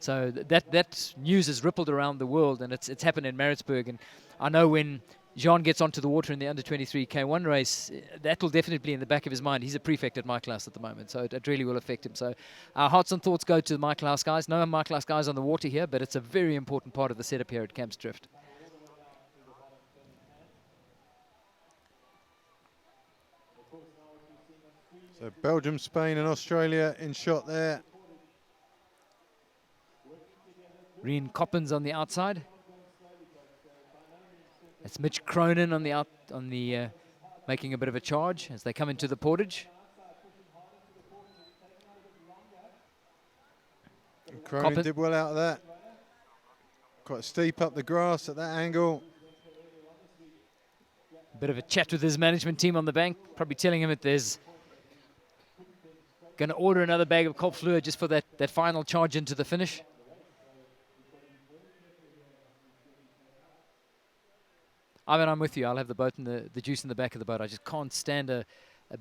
So that news has rippled around the world, and it's happened in Maritzburg. And I know when Jean gets onto the water in the under-23 K1 race, that will definitely be in the back of his mind. He's a prefect at my class at the moment, so it really will affect him. So our hearts and thoughts go to my class guys. No my class guys on the water here, but it's a very important part of the setup here at Camps Drift. So Belgium, Spain and Australia in shot there. Rien Coppens on the outside. That's Mitch Cronin on the making a bit of a charge as they come into the portage. Cronin did well out of that. Quite steep up the grass at that angle. Bit of a chat with his management team on the bank, probably telling him that there's going to order another bag of cold fluid just for that final charge into the finish. I mean, I'm with you. I'll have the boat and the juice in the back of the boat. I just can't stand a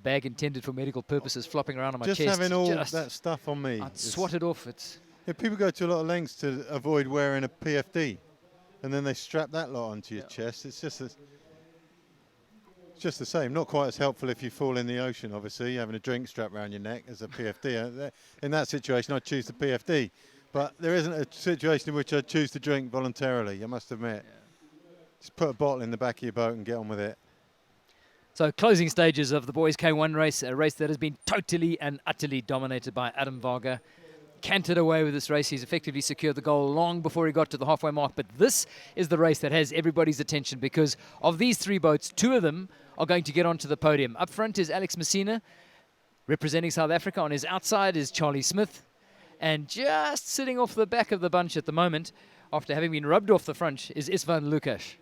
bag intended for medical purposes flopping around on my chest. Just having all that stuff on me. I'd swat it off. Yeah, people go to a lot of lengths to avoid wearing a PFD, and then they strap that lot onto your chest. It's just the same. Not quite as helpful if you fall in the ocean, obviously, having a drink strapped around your neck as a PFD. In that situation, I'd choose the PFD. But there isn't a situation in which I'd choose to drink voluntarily, I must admit. Yeah. Just put a bottle in the back of your boat and get on with it. So closing stages of the boys K1 race, a race that has been totally and utterly dominated by Adam Varga. Cantered away with this race. He's effectively secured the goal long before he got to the halfway mark. But this is the race that has everybody's attention because of these three boats, two of them are going to get onto the podium. Up front is Alex Messina, representing South Africa. On his outside is Charlie Smith. And just sitting off the back of the bunch at the moment, after having been rubbed off the front, is Isvan Lukas.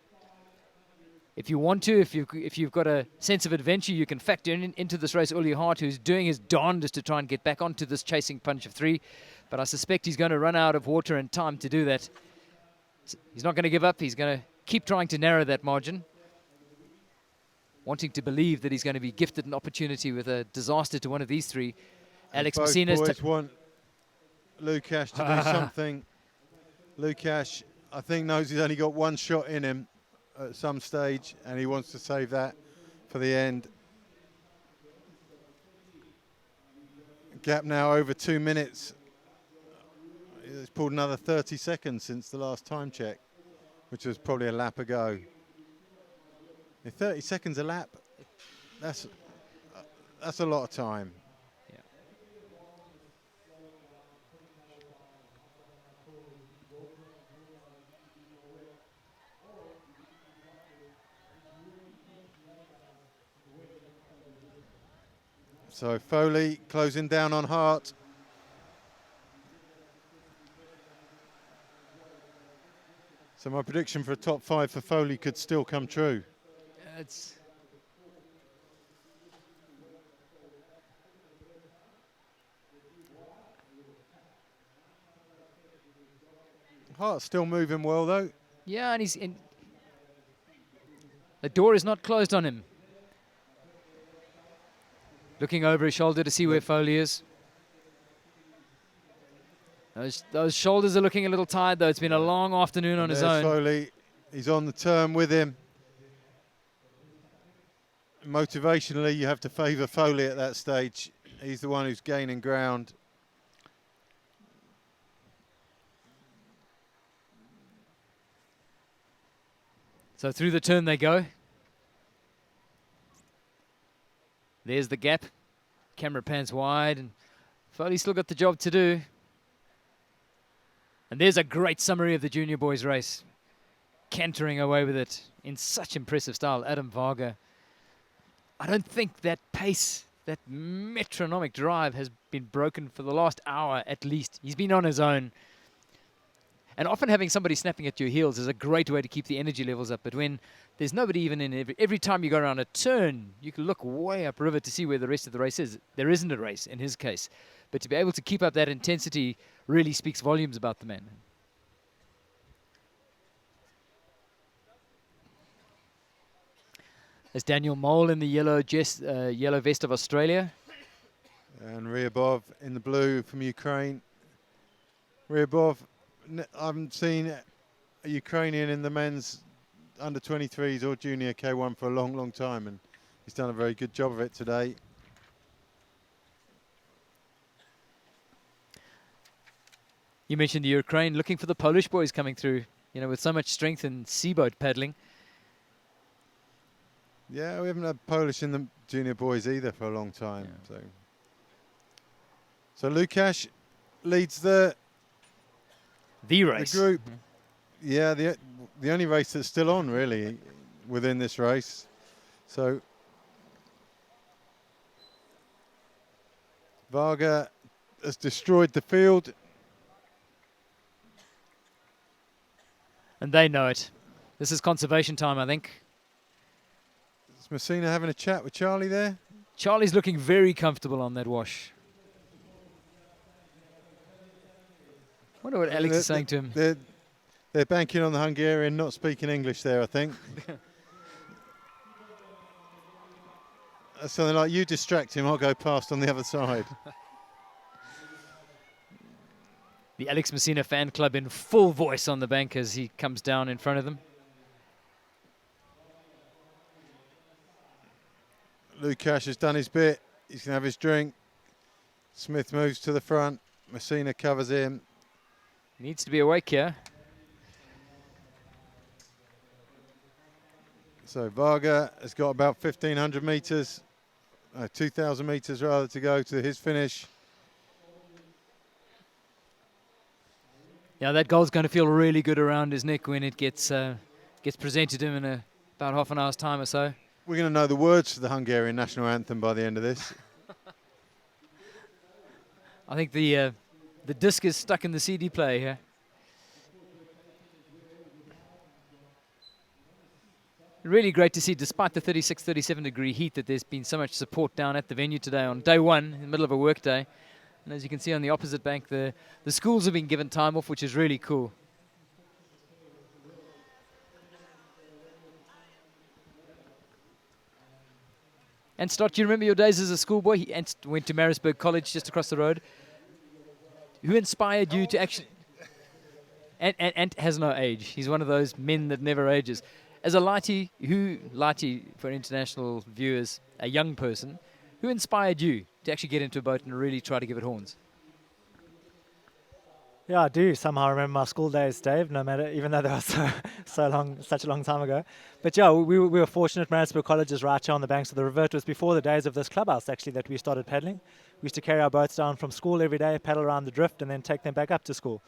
If you want to, if you've got a sense of adventure, you can factor into this race Uli Hart, who's doing his darndest to try and get back onto this chasing punch of three. But I suspect he's going to run out of water and time to do that. He's not going to give up. He's going to keep trying to narrow that margin, wanting to believe that he's going to be gifted an opportunity with a disaster to one of these three. Alex Messina boys want Lukas to do something. Lukas, I think, knows he's only got one shot in him at some stage, and he wants to save that for the end. Gap now over 2 minutes. It's pulled another 30 seconds since the last time check, which was probably a lap ago. 30 seconds a lap, that's a lot of time. So Foley closing down on Hart. So my prediction for a top 5 for Foley could still come true. Hart's still moving well though. Yeah, and the door is not closed on him. Looking over his shoulder to see where Foley is. Those shoulders are looking a little tired, though. It's been a long afternoon on his own. Foley, he's on the turn with him. Motivationally, you have to favour Foley at that stage. He's the one who's gaining ground. So through the turn they go. There's the gap. Camera pans wide, and Foley's still got the job to do. And there's a great summary of the junior boys race. Cantering away with it in such impressive style. Adam Varga. I don't think that pace, that metronomic drive has been broken for the last hour at least. He's been on his own. And often having somebody snapping at your heels is a great way to keep the energy levels up. But when there's nobody even in every time you go around a turn, you can look way upriver to see where the rest of the race is. There isn't a race in his case. But to be able to keep up that intensity really speaks volumes about the man. There's Daniel Mole in the yellow vest of Australia. And Ryabov in the blue from Ukraine. Ryabov, I haven't seen a Ukrainian in the men's under 23s or junior K1 for a long, long time, and he's done a very good job of it today. You mentioned the Ukraine, looking for the Polish boys coming through, you know, with so much strength in seaboat paddling. Yeah, we haven't had Polish in the junior boys either for a long time. Yeah. So Lukasz leads the race. The group. Yeah, the only race that's still on really within this race. So Varga has destroyed the field. And they know it. This is conservation time, I think. Is Messina having a chat with Charlie there? Charlie's looking very comfortable on that wash. Wonder what Alex is saying to him. They're banking on the Hungarian not speaking English there, I think. Something like, you distract him, I'll go past on the other side. The Alex Messina fan club in full voice on the bank as he comes down in front of them. Lukasz has done his bit. He's going to have his drink. Smith moves to the front. Messina covers him. Needs to be awake here. So Varga has got about 1,500 metres, 2,000 metres rather, to go to his finish. Yeah, that goal's going to feel really good around his neck when it gets presented to him in about half an hour's time or so. We're going to know the words to the Hungarian national anthem by the end of this. I think the disc is stuck in the CD player here. Really great to see, despite the 36, 37 degree heat, that there's been so much support down at the venue today on day one, in the middle of a work day. And as you can see on the opposite bank, the schools have been given time off, which is really cool. And Stott, do you remember your days as a schoolboy? He went to Maritzburg College just across the road. Who inspired you to actually... And has no age. He's one of those men that never ages. As a lighty, for international viewers, a young person, who inspired you to actually get into a boat and really try to give it horns? Yeah, I do somehow remember my school days, Dave, no matter, even though they were such a long time ago. But yeah, we were fortunate. Maritzburg College is right here on the banks of the river. It was before the days of this clubhouse, actually, that we started paddling. We used to carry our boats down from school every day, paddle around the drift, and then take them back up to school.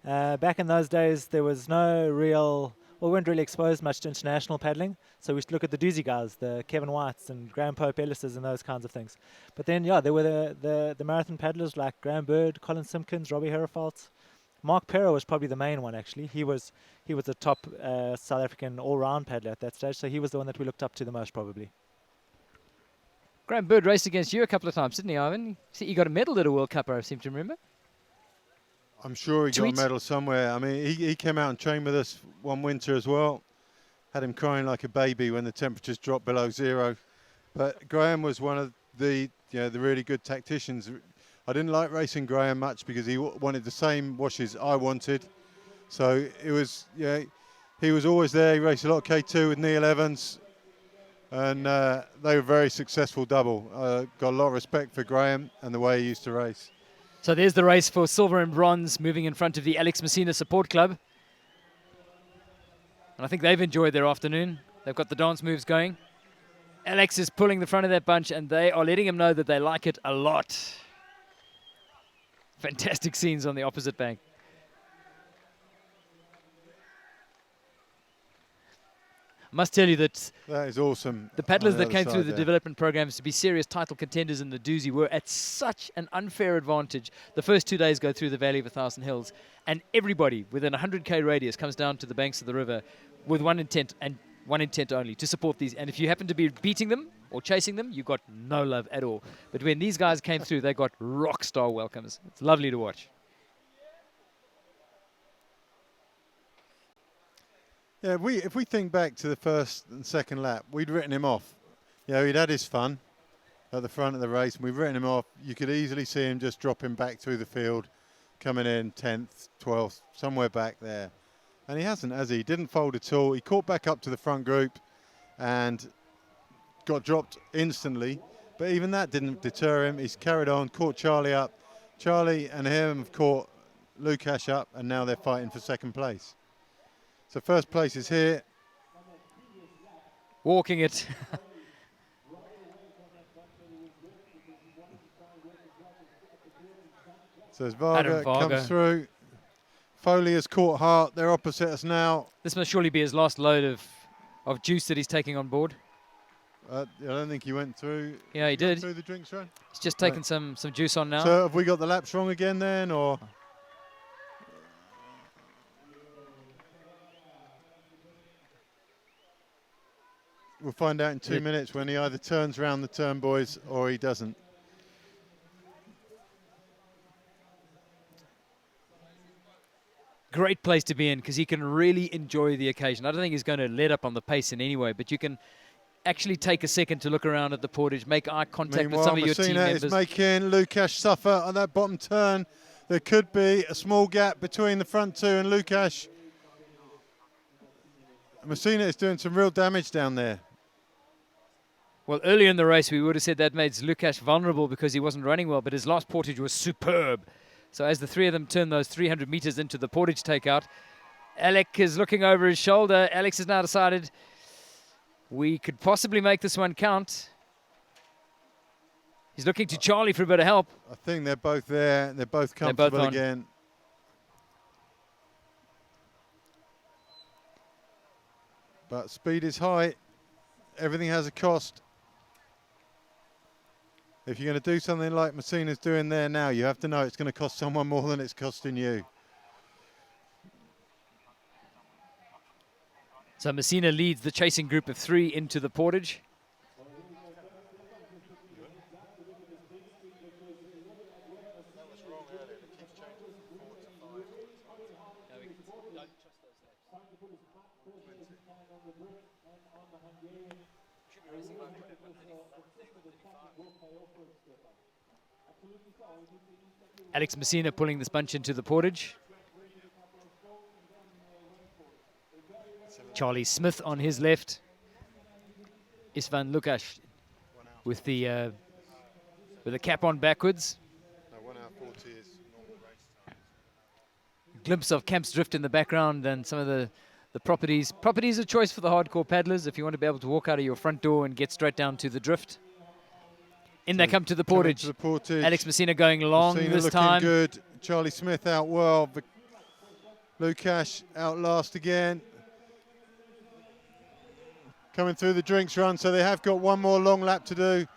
Back in those days, there was no real... Well, we weren't really exposed much to international paddling, so we used to look at the doozy guys, the Kevin Whites and Graham Pope Ellises and those kinds of things. But then, yeah, there were the marathon paddlers like Graham Bird, Colin Simpkins, Robbie Herefelt. Mark Perro was probably the main one, actually. He was a top South African all-round paddler at that stage, so he was the one that we looked up to the most, probably. Graham Bird raced against you a couple of times, didn't he, Ivan? He got a medal at a World Cup, I seem to remember. I'm sure he got a medal somewhere. I mean, he came out and trained with us one winter as well. Had him crying like a baby when the temperatures dropped below zero. But Graham was one of the really good tacticians. I didn't like racing Graham much because he wanted the same washes I wanted. So it was, he was always there. He raced a lot of K2 with Neil Evans. And they were very successful double. Got a lot of respect for Graham and the way he used to race. So there's the race for silver and bronze, moving in front of the Alex Messina Support Club. And I think they've enjoyed their afternoon. They've got the dance moves going. Alex is pulling the front of that bunch, and they are letting him know that they like it a lot. Fantastic scenes on the opposite bank. I must tell you that is awesome. The paddlers that came through the development programs to be serious title contenders in the doozy were at such an unfair advantage. The first 2 days go through the Valley of 1,000 Hills, and everybody within a 100k radius comes down to the banks of the river with one intent, and one intent only, to support these. And if you happen to be beating them or chasing them, you got no love at all. But when these guys came through, they got rock star welcomes. It's lovely to watch. Yeah, if we think back to the first and second lap, we'd written him off. He'd had his fun at the front of the race, and we've written him off. You could easily see him just dropping back through the field, coming in 10th, 12th, somewhere back there. And he hasn't, has he? He didn't fold at all. He caught back up to the front group and got dropped instantly. But even that didn't deter him. He's carried on, caught Charlie up. Charlie and him have caught Lukasz up, and now they're fighting for second place. So first place is here. Walking it. So as Varga comes through, Foley has caught Hart. They're opposite us now. This must surely be his last load of juice that he's taking on board. I don't think he went through. Yeah, he did. Through the drinks run. He's just taken some juice on now. So have we got the laps wrong again then, or? We'll find out in 2 minutes when he either turns round the turn, boys, or he doesn't. Great place to be in because he can really enjoy the occasion. I don't think he's going to let up on the pace in any way, but you can actually take a second to look around at the portage, make eye contact with some of your team members. Is making Lukasz suffer on that bottom turn. There could be a small gap between the front two and Lukasz. Messina is doing some real damage down there. Well, earlier in the race, we would have said that made Lukasz vulnerable because he wasn't running well, but his last portage was superb. So as the three of them turn those 300 meters into the portage takeout, Alec is looking over his shoulder. Alex has now decided we could possibly make this one count. He's looking to Charlie for a bit of help. I think they're both there. They're both comfortable again. But speed is high. Everything has a cost. If you're going to do something like Messina's doing there now, you have to know it's going to cost someone more than it's costing you. So Messina leads the chasing group of three into the portage. Alex Messina pulling this bunch into the portage. Charlie Smith on his left. Istvan Lukasz with the cap on backwards. No, 1 hour 40 is normal race time. Glimpse of Camp's Drift in the background and some of the properties. Properties a choice for the hardcore paddlers if you want to be able to walk out of your front door and get straight down to the drift. In they come to the portage. Alex Messina going long this time. Good. Charlie Smith out well. Lukasz out last again. Coming through the drinks run, so they have got one more long lap to do.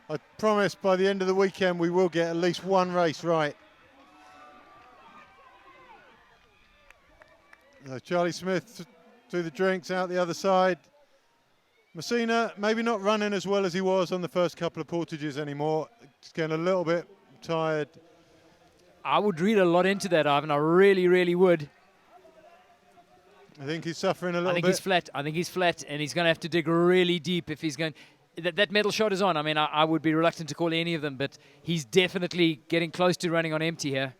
I promise by the end of the weekend we will get at least one race right. Charlie Smith through the drinks, out the other side. Messina maybe not running as well as he was on the first couple of portages anymore. He's getting a little bit tired. I would read a lot into that, Ivan. I really, really would. I think he's suffering a little bit. I think he's flat. I think he's flat, and he's going to have to dig really deep if he's going. That metal shot is on. I mean, I would be reluctant to call any of them, but he's definitely getting close to running on empty here.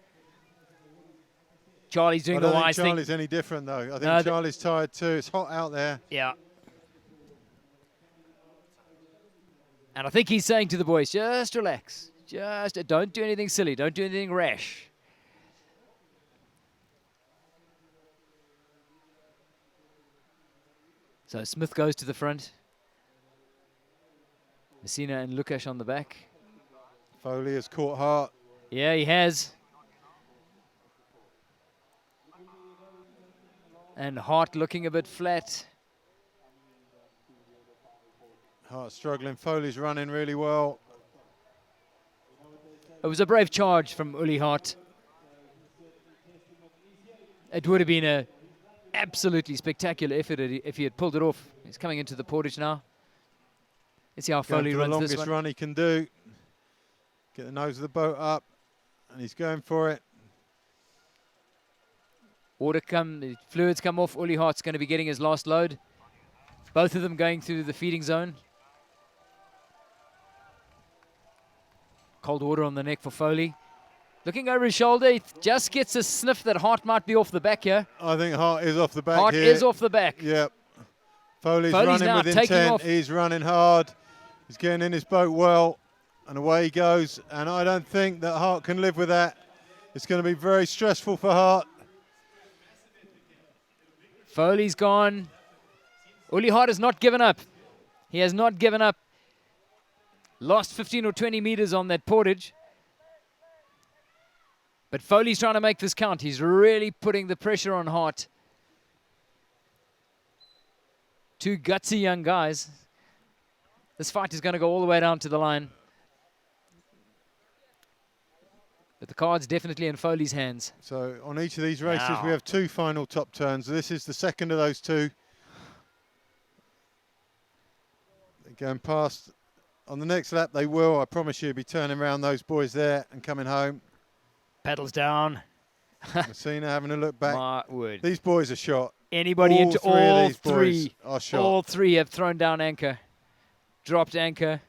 Charlie's doing the wise thing. I don't think Charlie's any different, though. I think Charlie's tired too. It's hot out there. Yeah. And I think he's saying to the boys, just relax. Just don't do anything silly. Don't do anything rash. So Smith goes to the front. Messina and Lukasz on the back. Foley has caught Hart. Yeah, he has. And Hart looking a bit flat. Hart struggling. Foley's running really well. It was a brave charge from Uli Hart. It would have been an absolutely spectacular effort if he had pulled it off. He's coming into the portage now. Let's see how Foley runs this one. The longest run he can do. Get the nose of the boat up, and he's going for it. The fluids come off. Uli Hart's going to be getting his last load. Both of them going through the feeding zone. Cold water on the neck for Foley. Looking over his shoulder, he just gets a sniff that Hart might be off the back here. I think Hart is off the back Hart here. is off the back. Yep. Foley's Foley's running now with taking intent. off. He's running hard. He's getting in his boat well. And away he goes. And I don't think that Hart can live with that. It's going to be very stressful for Hart. Foley's gone. Uli Hart has not given up. He has not given up. Lost 15 or 20 meters on that portage. But Foley's trying to make this count. He's really putting the pressure on Hart. Two gutsy young guys. This fight is going to go all the way down to the line. But the card's definitely in Foley's hands. So on each of these races, Now. we have 2 final top turns. This is the second of those 2. They're going past. On the next lap, they will, I promise you, be turning around those boys there and coming home. Paddles down. Messina having a look back. My word. These boys are shot. Anybody into All three of all these three. boys are shot. All three have thrown down anchor. Dropped anchor.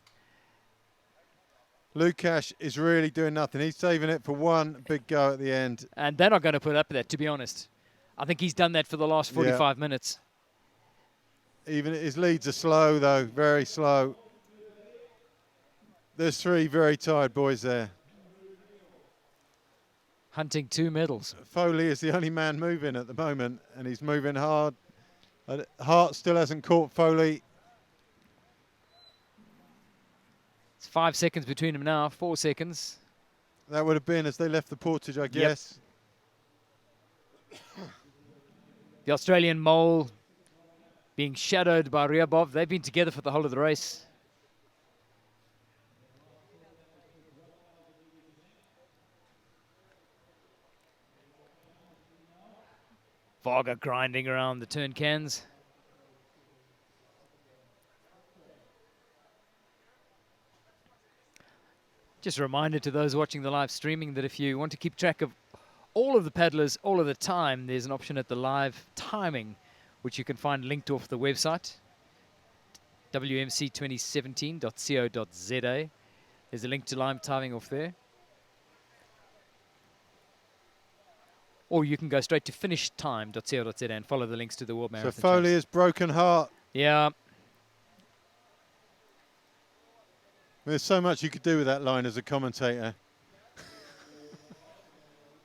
Lukash is really doing nothing. He's saving it for one big go at the end. And they're not going to put up with that, to be honest. I think he's done that for the last 45 minutes. Even his leads are slow, though, very slow. There's 3 very tired boys there. Hunting 2 medals. Foley is the only man moving at the moment, and he's moving hard. Hart still hasn't caught Foley. It's 5 seconds between them now, 4 seconds. That would have been as they left the portage, I guess. The Australian mole being shadowed by Ryabov. They've been together for the whole of the race. Varga grinding around the turn cans. Just a reminder to those watching the live streaming that if you want to keep track of all of the paddlers all of the time, there's an option at the live timing, which you can find linked off the website, wmc2017.co.za. There's a link to live timing off there. Or you can go straight to finishtime.co.za and follow the links to the World Marathon. So Foley Champs. has broken Hart. Yeah. There's so much you could do with that line as a commentator.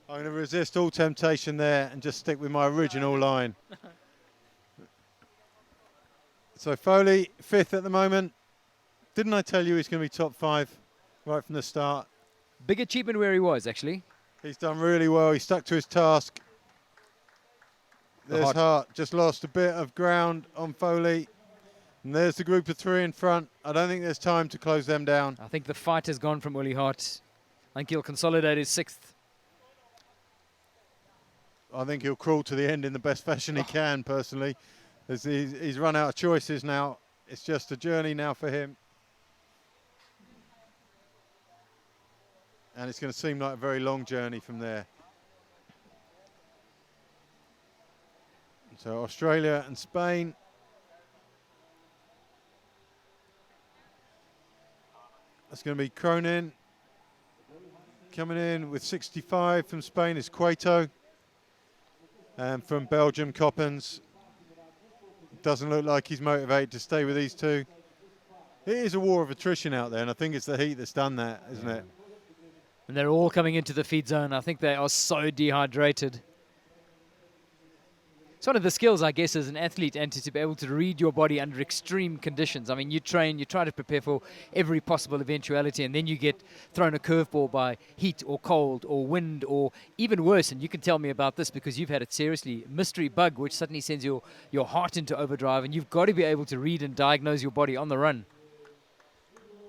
I'm going to resist all temptation there and just stick with my original line. So Foley, 5th at the moment. Didn't I tell you he's going to be top 5 right from the start? Big achievement where he was, actually. He's done really well. He stuck to his task. There's Hart. Just lost a bit of ground on Foley. And there's the group of 3 in front. I don't think there's time to close them down. I think the fight has gone from Uli Hart. I think he'll consolidate his 6th. I think he'll crawl to the end in the best fashion he can, personally. He's run out of choices now. It's just a journey now for him. And it's going to seem like a very long journey from there. So Australia and Spain. That's going to be Cronin. Coming in with 65 from Spain is Cueto. And from Belgium, Coppens. Doesn't look like he's motivated to stay with these 2. It is a war of attrition out there, and I think it's the heat that's done that, isn't it? And they're all coming into the feed zone. I think they are so dehydrated. It's one of the skills, I guess, as an athlete, and to be able to read your body under extreme conditions. I mean, you train, you try to prepare for every possible eventuality, and then you get thrown a curveball by heat or cold or wind or even worse, and you can tell me about this because you've had it seriously, mystery bug, which suddenly sends your heart into overdrive, and you've got to be able to read and diagnose your body on the run.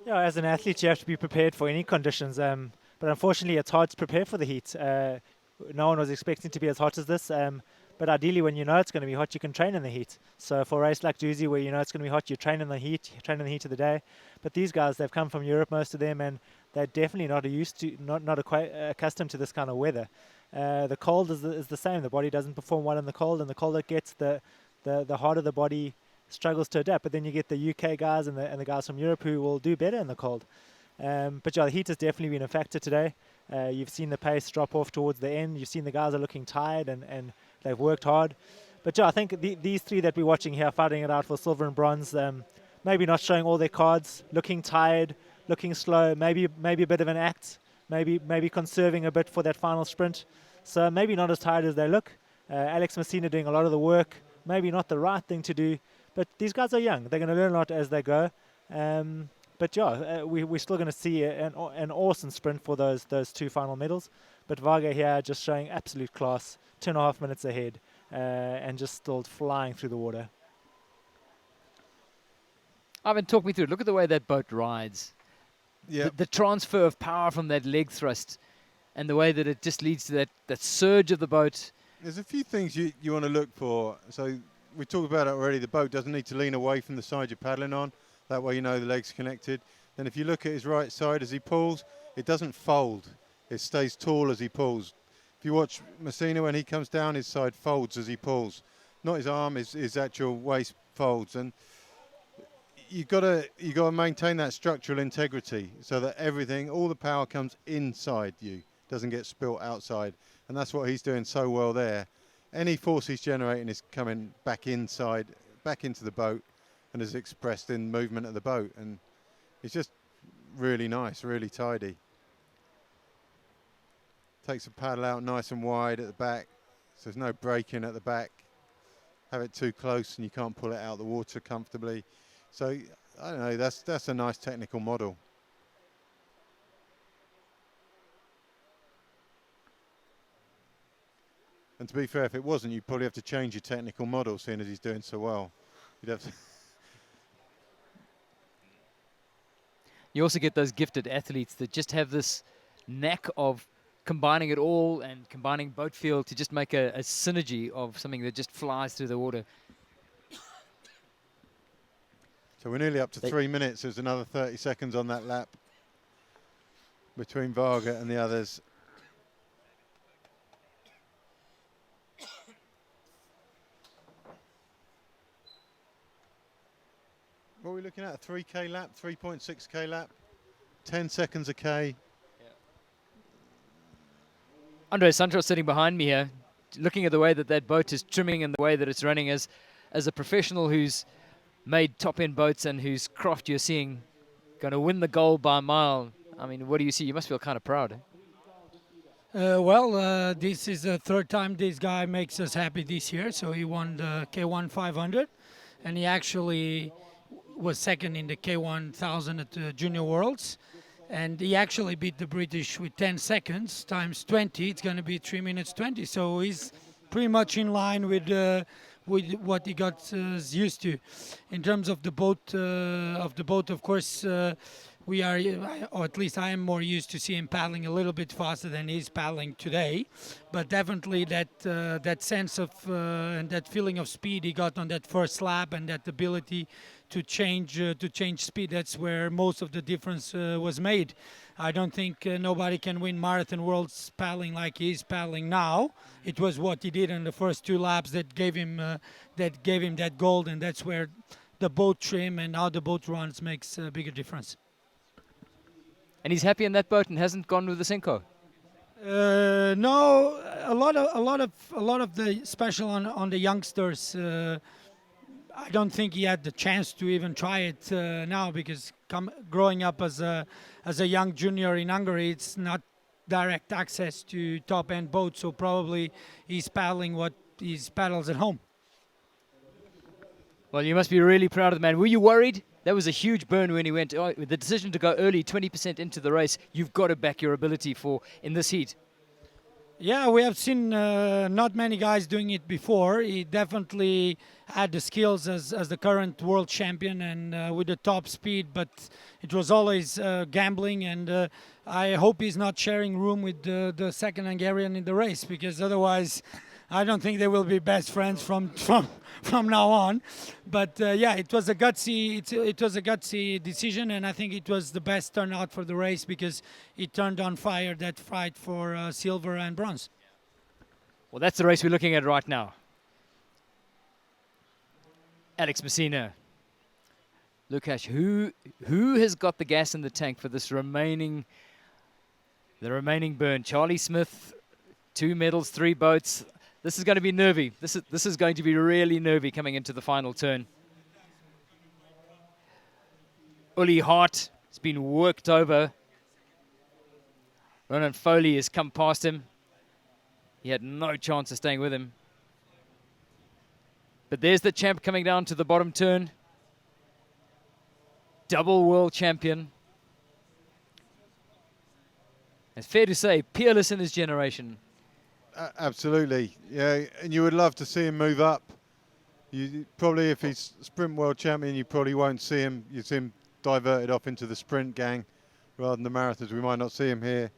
Yeah, as an athlete, you have to be prepared for any conditions. But unfortunately, it's hard to prepare for the heat. No one was expecting to be as hot as this. But ideally, when you know it's going to be hot, you can train in the heat. So for a race like Jersey, where you know it's going to be hot, you train in the heat, of the day. But these guys, they've come from Europe, most of them, and they're definitely not accustomed to this kind of weather. The cold is the same. The body doesn't perform well in the cold, and the colder it gets, the harder the body struggles to adapt. But then you get the UK guys and the guys from Europe who will do better in the cold. But yeah, the heat has definitely been a factor today. You've seen the pace drop off towards the end. You've seen the guys are looking tired and they've worked hard. But yeah, I think these three that we're watching here fighting it out for silver and bronze, maybe not showing all their cards, looking tired, looking slow, maybe a bit of an act, maybe conserving a bit for that final sprint. So maybe not as tired as they look. Alex Messina doing a lot of the work, maybe not the right thing to do, but these guys are young. They're going to learn a lot as they go. But yeah, we're still going to see an awesome sprint for those two final medals. But Varga here just showing absolute class, 2.5 minutes ahead, and just still flying through the water. Ivan, talk me through it. Look at the way that boat rides. Yeah. The transfer of power from that leg thrust and the way that it just leads to that surge of the boat. There's a few things you want to look for. So we talked about it already. The boat doesn't need to lean away from the side you're paddling on. That way you know the leg's connected. Then if you look at his right side as he pulls, it doesn't fold. It stays tall as he pulls. If you watch Messina, when he comes down, his side folds as he pulls. Not his arm, his actual waist folds. And you got to maintain that structural integrity so that everything, all the power comes inside you, doesn't get spilt outside. And that's what he's doing so well there. Any force he's generating is coming back inside, back into the boat, and is expressed in movement of the boat. And it's just really nice, really tidy. Takes the paddle out nice and wide at the back, so there's no breaking at the back. Have it too close and you can't pull it out of the water comfortably. So, I don't know, that's a nice technical model. And to be fair, if it wasn't, you'd probably have to change your technical model, seeing as he's doing so well. You'd have to You also get those gifted athletes that just have this knack of combining it all and combining boat feel to just make a synergy of something that just flies through the water. So we're nearly up to 3 minutes. There's another 30 seconds on that lap between Varga and the others. What are we looking at? A 3K lap, 3.6K lap, 10 seconds a K. Andre Santos sitting behind me here, looking at the way that boat is trimming and the way that it's running as a professional who's made top-end boats and whose craft you're seeing going to win the gold by a mile. I mean, what do you see? You must feel kind of proud. This is the third time this guy makes us happy this year. So he won the K1 500, and he actually was second in the K1000 at the Junior Worlds. And he actually beat the British with 10 seconds times 20. It's going to be 3 minutes 20. So he's pretty much in line with what he got used to. In terms of the boat, of course, we are, or at least I am more used to see him paddling a little bit faster than he's paddling today. But definitely that sense of and that feeling of speed he got on that first lap, and that ability to change speed, that's where most of the difference was made. I don't think nobody can win Marathon Worlds paddling like he's paddling now. It was what he did in the first 2 laps that gave him that gold, and that's where the boat trim and how the boat runs makes a bigger difference. And he's happy in that boat and hasn't gone with the Senko. No, a lot of the special on the youngsters. I don't think he had the chance to even try it now, because growing up as a young junior in Hungary, it's not direct access to top-end boats. So probably he's paddling what he paddles at home. Well, you must be really proud of the man. Were you worried? That was a huge burn when he went. With the decision to go early, 20% into the race. You've got to back your ability in this heat. Yeah, we have seen not many guys doing it before. He definitely had the skills as the current world champion and with the top speed, but it was always gambling, and I hope he's not sharing room with the second Hungarian in the race, because otherwise I don't think they will be best friends from now on. But yeah, it was a gutsy decision, and I think it was the best turnout for the race, because it turned on fire that fight for silver and bronze. Well, that's the race we're looking at right now. Alex Messina, Lukasz, who has got the gas in the tank for this remaining The remaining burn, Charlie Smith, 2 medals, 3 boats. This is going to be nervy. This is going to be really nervy coming into the final turn. Uli Hart has been worked over. Ronan Foley has come past him. He had no chance of staying with him. But there's the champ coming down to the bottom turn. Double world champion. It's fair to say, peerless in his generation. Absolutely, yeah, and you would love to see him move up. You probably, if he's sprint world champion, you probably won't see him. You see him diverted off into the sprint gang rather than the marathons. We might not see him here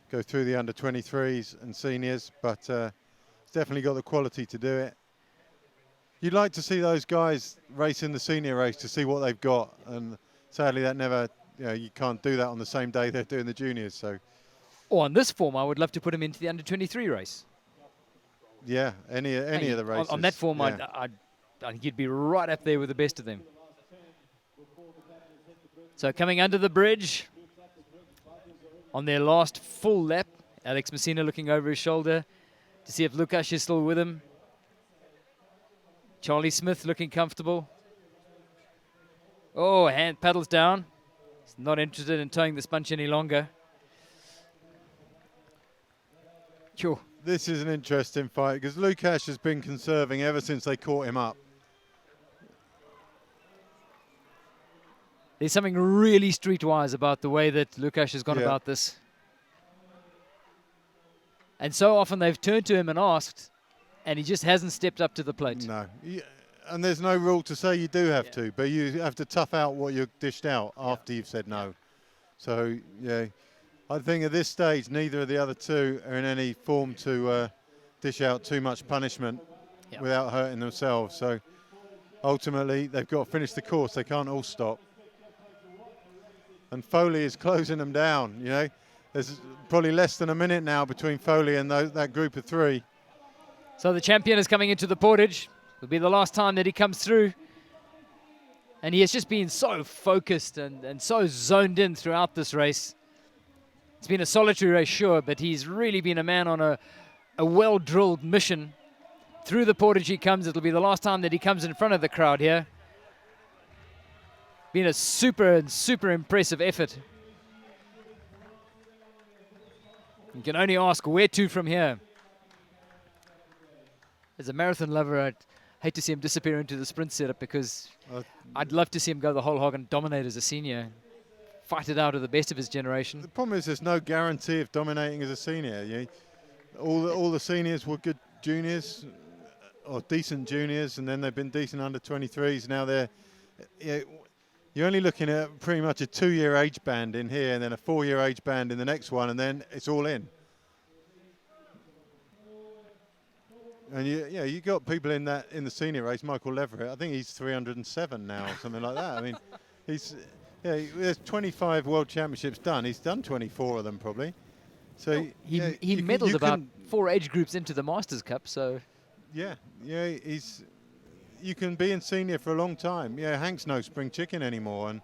go through the under 23s and seniors, but he's definitely got the quality to do it. You'd like to see those guys race in the senior race to see what they've got, and sadly that never, you can't do that on the same day they're doing the juniors. So, or on this form, I would love to put him into the under 23 race. Yeah, any of the races. On that form, yeah. I think he'd be right up there with the best of them. So coming under the bridge, on their last full lap, Alex Messina looking over his shoulder to see if Lukasz is still with him. Charlie Smith looking comfortable. Oh, hand paddles down. He's not interested in towing the sponge any longer. Sure. This is an interesting fight because Lukasz has been conserving ever since they caught him up. There's something really streetwise about the way that Lukasz has gone about this. And so often they've turned to him and asked, and he just hasn't stepped up to the plate. No. And there's no rule to say you do have to, but you have to tough out what you're dished out after you've said no. So, yeah, I think at this stage, neither of the other two are in any form to dish out too much punishment without hurting themselves. So, ultimately, they've got to finish the course. They can't all stop. And Foley is closing them down, There's probably less than a minute now between Foley and that group of 3. So the champion is coming into the portage. It'll be the last time that he comes through. And he has just been so focused and so zoned in throughout this race. It's been a solitary race, sure, but he's really been a man on a well-drilled mission. Through the portage he comes. It'll be the last time that he comes in front of the crowd here. Been a super impressive effort. You can only ask where to from here. As a marathon lover, I'd hate to see him disappear into the sprint setup because I'd love to see him go the whole hog and dominate as a senior. Fight it out of the best of his generation. The problem is there's no guarantee of dominating as a senior. All the seniors were good juniors or decent juniors, and then they've been decent under 23s. Now you're only looking at pretty much a 2-year age band in here and then a 4-year age band in the next one, and then it's all in. And you got people in the senior race. Michael Leverett, I think he's 307 now, or something like that. I mean, there's 25 World Championships done. He's done 24 of them probably. So he medalled about 4 age groups into the Masters Cup. So you can be in senior for a long time. Hank's no spring chicken anymore, and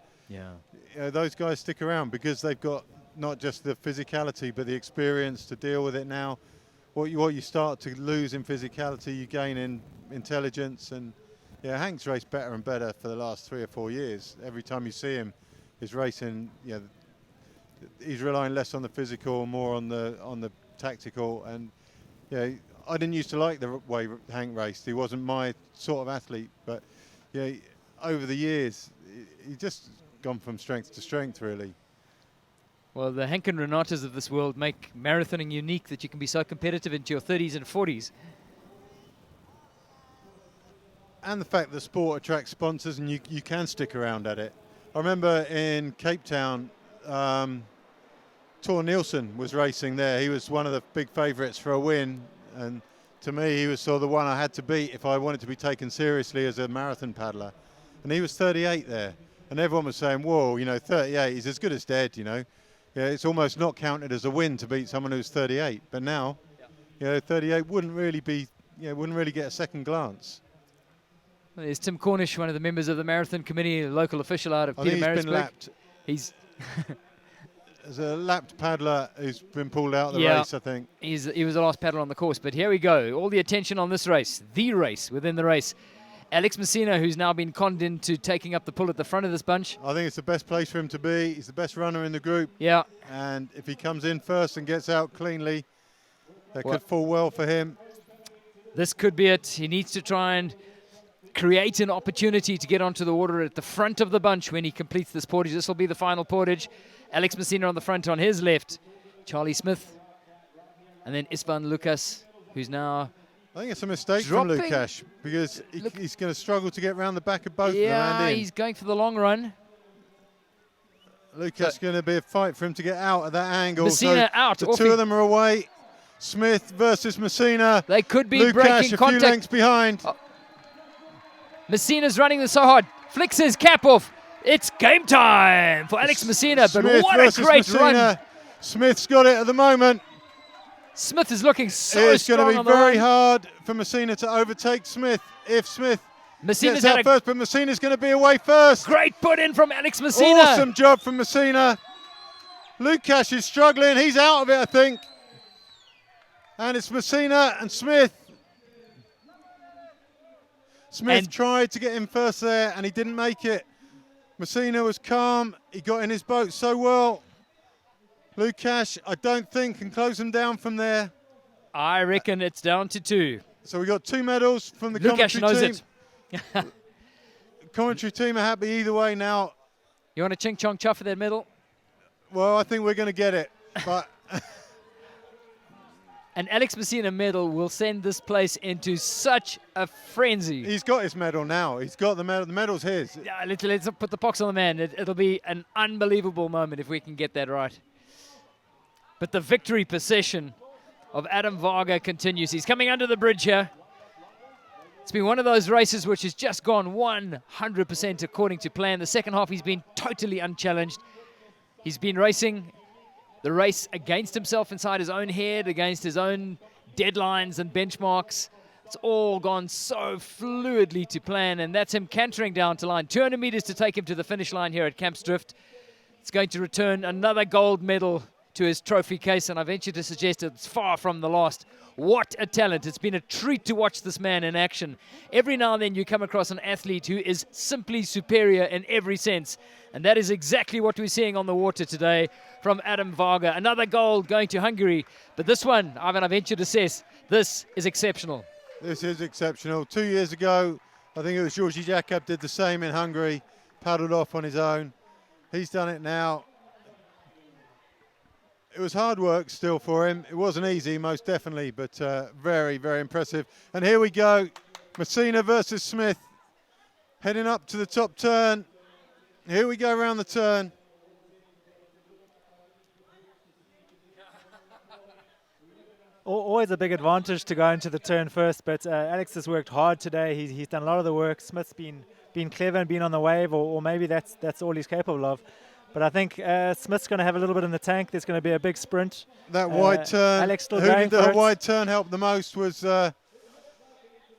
those guys stick around because they've got not just the physicality but the experience to deal with it now. What you start to lose in physicality, you gain in intelligence. And Hank's raced better and better for the last 3 or 4 years. Every time you see him, he's racing. He's relying less on the physical, more on the tactical. And I didn't used to like the way Hank raced. He wasn't my sort of athlete, but over the years, he just gone from strength to strength, really. Well, the Henk and Renatas of this world make marathoning unique that you can be so competitive into your 30s and 40s. And the fact that sport attracts sponsors and you can stick around at it. I remember in Cape Town, Tor Nielsen was racing there. He was one of the big favourites for a win. And to me, he was sort of the one I had to beat if I wanted to be taken seriously as a marathon paddler. And he was 38 there. And everyone was saying, whoa, 38, he's as good as dead, it's almost not counted as a win to beat someone who's 38. But now, 38 wouldn't really get a second glance. Well, there's Tim Cornish, one of the members of the marathon committee, a local official out of I think Pietermaritzburg. he's been lapped. He's There's a lapped paddler who's been pulled out of the race, I think. He was the last paddler on the course, but here we go. All the attention on this race, the race within the race. Alex Messina, who's now been conned into taking up the pull at the front of this bunch. I think it's the best place for him to be. He's the best runner in the group. Yeah. And if he comes in first and gets out cleanly, that could fall well for him. This could be it. He needs to try and create an opportunity to get onto the water at the front of the bunch when he completes this portage. This will be the final portage. Alex Messina on the front on his left. Charlie Smith. And then Istvan Lucas, who's now... I think it's a mistake from Lukash because he's going to struggle to get around the back of both of them. Yeah, he's going for the long run. Lukash going to be a fight for him to get out at that angle. Messina out. The two of them are away. Smith versus Messina. They could be Lukash breaking a contact. few lengths behind. Oh. Messina's running this so hard. Flicks his cap off. It's game time for Alex Messina, but what a great run. Smith's got it at the moment. Smith is looking so it's strong. It's going to on be the very run. hard for Messina to overtake Smith if Smith Messina's gets out first, but Messina's going to be away first. Great put in from Alex Messina. Awesome job from Messina. Lukash is struggling. He's out of it, I think. And it's Messina and Smith. Smith tried to get in first there, and he didn't make it. Messina was calm. He got in his boat so well. Lukash, I don't think, can close him down from there. I reckon it's down to 2. So we got 2 medals from the Lukash commentary knows team. it. Commentary team are happy either way now. You want a ching chong chuff for that medal? Well, I think we're going to get it. But an Alex Messina medal will send this place into such a frenzy. He's got his medal now. He's got the medal. The medal's his. Yeah, let's put the pox on the man. It'll be an unbelievable moment if we can get that right. But the victory procession of Adam Varga continues. He's coming under the bridge here. It's been one of those races which has just gone 100% according to plan. The second half, he's been totally unchallenged. He's been racing the race against himself inside his own head, against his own deadlines and benchmarks. It's all gone so fluidly to plan, and that's him cantering down to line. 200 meters to take him to the finish line here at Kampsdrift. It's going to return another gold medal to his trophy case, and I venture to suggest it's far from the last. What a talent. It's been a treat to watch this man in action. Every now and then you come across an athlete who is simply superior in every sense, and that is exactly what we're seeing on the water today from Adam Varga. Another gold going to Hungary, but this one, Ivan, I venture to assess, this is exceptional. This is exceptional. 2 years ago, I think it was Georgi Jakab did the same in Hungary, paddled off on his own. He's done it now. It was hard work still for him. It wasn't easy, most definitely, but very, very impressive. And here we go. Messina versus Smith. Heading up to the top turn. Here we go around the turn. Always a big advantage to go into the turn first, but Alex has worked hard today. He's done a lot of the work. Smith's been clever and been on the wave, or maybe that's all he's capable of. But I think Smith's going to have a little bit in the tank. There's going to be a big sprint. That wide turn. Alex still who going did for the it. wide turn help the most was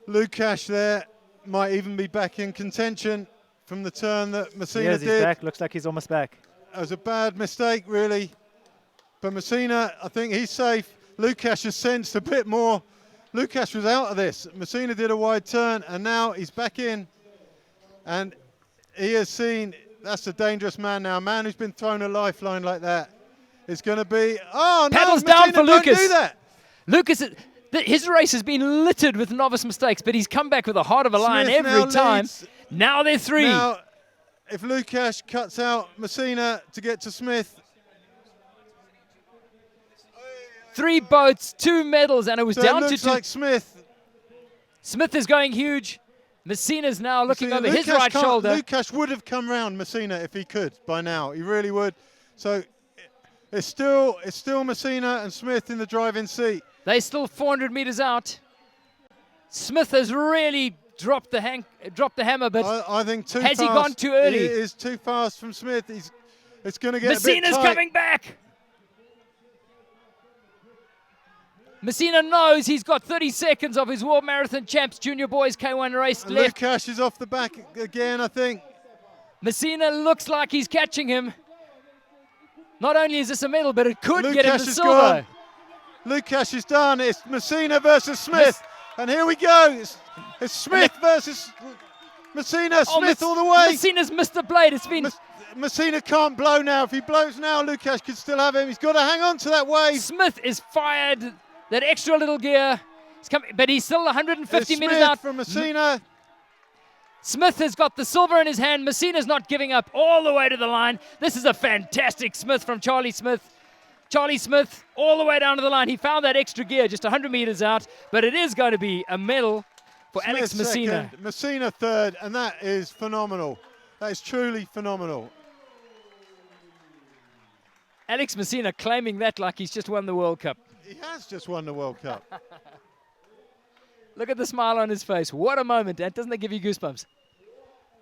Lukash there. Might even be back in contention from the turn that Messina did. He's back. Looks like he's almost back. It was a bad mistake, really. But Messina, I think he's safe. Lukash has sensed a bit more. Lukash was out of this. Messina did a wide turn, and now he's back in. And he has seen... That's a dangerous man now. A man who's been thrown a lifeline like that is going to be... Oh, no, Paddles down for don't Lucas. do that. Lucas, his race has been littered with novice mistakes, but he's come back with a heart of a lion Smith every now time. leads. Now they're 3. Now, if Lukash cuts out Messina to get to Smith... 3 boats, 2 medals, and it was So down it to looks 2. like Smith. Smith is going huge. Messina's now looking over his Lukash right shoulder. Lukash would have come round Messina if he could by now. He really would. So it's still Messina and Smith in the driving seat. They're still 400 meters out. Smith has really dropped the hammer, but I think too has fast. he gone too early? It is too fast from Smith. It's going to get Messina's a bit tight. coming back. Messina knows he's got 30 seconds of his World Marathon Champs Junior Boys K1 race And left. Lukash is off the back again, I think. Messina looks like he's catching him. Not only is this a medal, but it could get him Lukasz the is silver. gone. Lukasz is done. It's Messina versus Smith. And here we go. It's Smith versus Messina. Smith all the way. Messina's missed the blade. It's been... Messina can't blow now. If he blows now, Lukasz could still have him. He's got to hang on to that wave. Smith is fired. That extra little gear. But he's still 150 It's meters Smith out. from Messina. Smith has got the silver in his hand. Messina's not giving up all the way to the line. This is a fantastic Smith from Charlie Smith. Charlie Smith all the way down to the line. He found that extra gear just 100 meters out, but it is going to be a medal for Smith Alex Messina. second, Messina third, and that is phenomenal. That is truly phenomenal. Alex Messina claiming that like he's just won the World Cup. He has just won the World Cup. Look at the smile on his face. What a moment. Doesn't that give you goosebumps?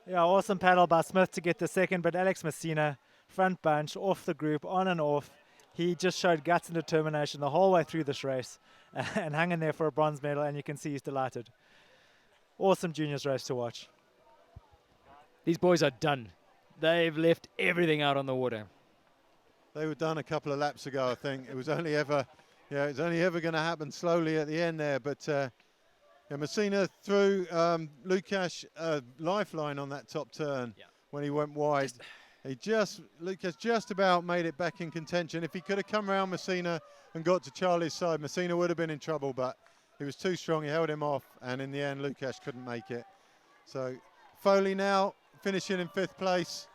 Yeah, awesome paddle by Smith to get the second, but Alex Messina, front bunch, off the group, on and off. He just showed guts and determination the whole way through this race and hung in there for a bronze medal, and you can see he's delighted. Awesome juniors race to watch. These boys are done. They've left everything out on the water. They were done a couple of laps ago, I think. It was only ever going to happen slowly at the end there. But Messina threw Lukasz a lifeline on that top turn when he went wide. Lukasz just about made it back in contention. If he could have come around Messina and got to Charlie's side, Messina would have been in trouble, but he was too strong. He held him off, and in the end, Lukasz couldn't make it. So Foley now finishing in 5th place.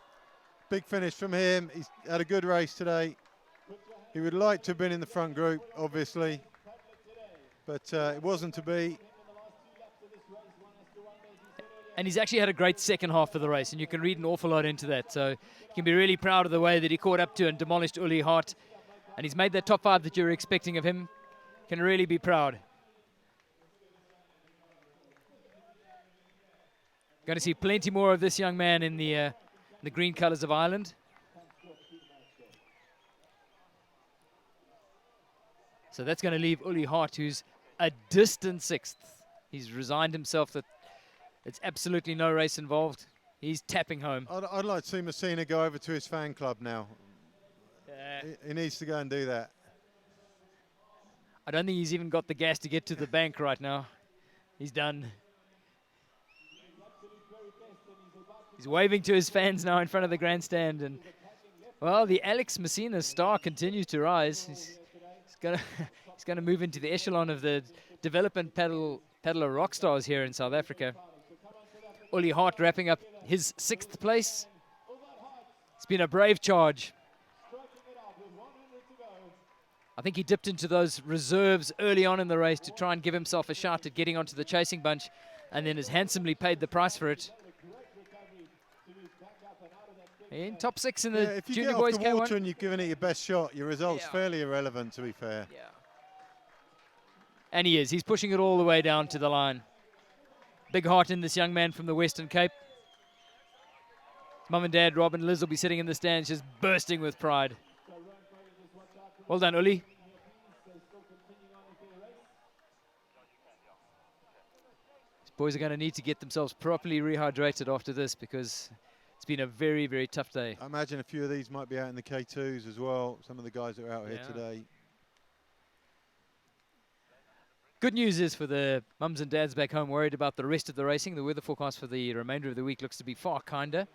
Big finish from him. He's had a good race today. He would like to have been in the front group, obviously, but it wasn't to be. And he's actually had a great second half of the race, and you can read an awful lot into that. So you can be really proud of the way that he caught up to and demolished Uli Hart. And he's made that top 5 that you were expecting of him. Can really be proud. Going to see plenty more of this young man in the green colours of Ireland. So that's going to leave Uli Hart, who's a distant 6th. He's resigned himself that it's absolutely no race involved. He's tapping home. I'd like to see Messina go over to his fan club now. He needs to go and do that. I don't think he's even got the gas to get to the bank right now. He's done. He's waving to his fans now in front of the grandstand. And, well, the Alex Messina star continues to rise. He's going to move into the echelon of the development paddler rock stars here in South Africa. Uli Hart wrapping up his 6th place. It's been a brave charge. I think he dipped into those reserves early on in the race to try and give himself a shot at getting onto the chasing bunch, and then has handsomely paid the price for it. In top 6 in the if you junior get boys off the water K1. and you've given it your best shot, your result's fairly irrelevant, to be fair. Yeah. And he is. He's pushing it all the way down to the line. Big heart in this young man from the Western Cape. His mum and dad, Rob and Liz, will be sitting in the stands just bursting with pride. Well done, Uli. These boys are going to need to get themselves properly rehydrated after this, because it's been a very, very tough day. I imagine a few of these might be out in the K2s as well, some of the guys that are out here today. Good news is for the mums and dads back home worried about the rest of the racing. The weather forecast for the remainder of the week looks to be far kinder.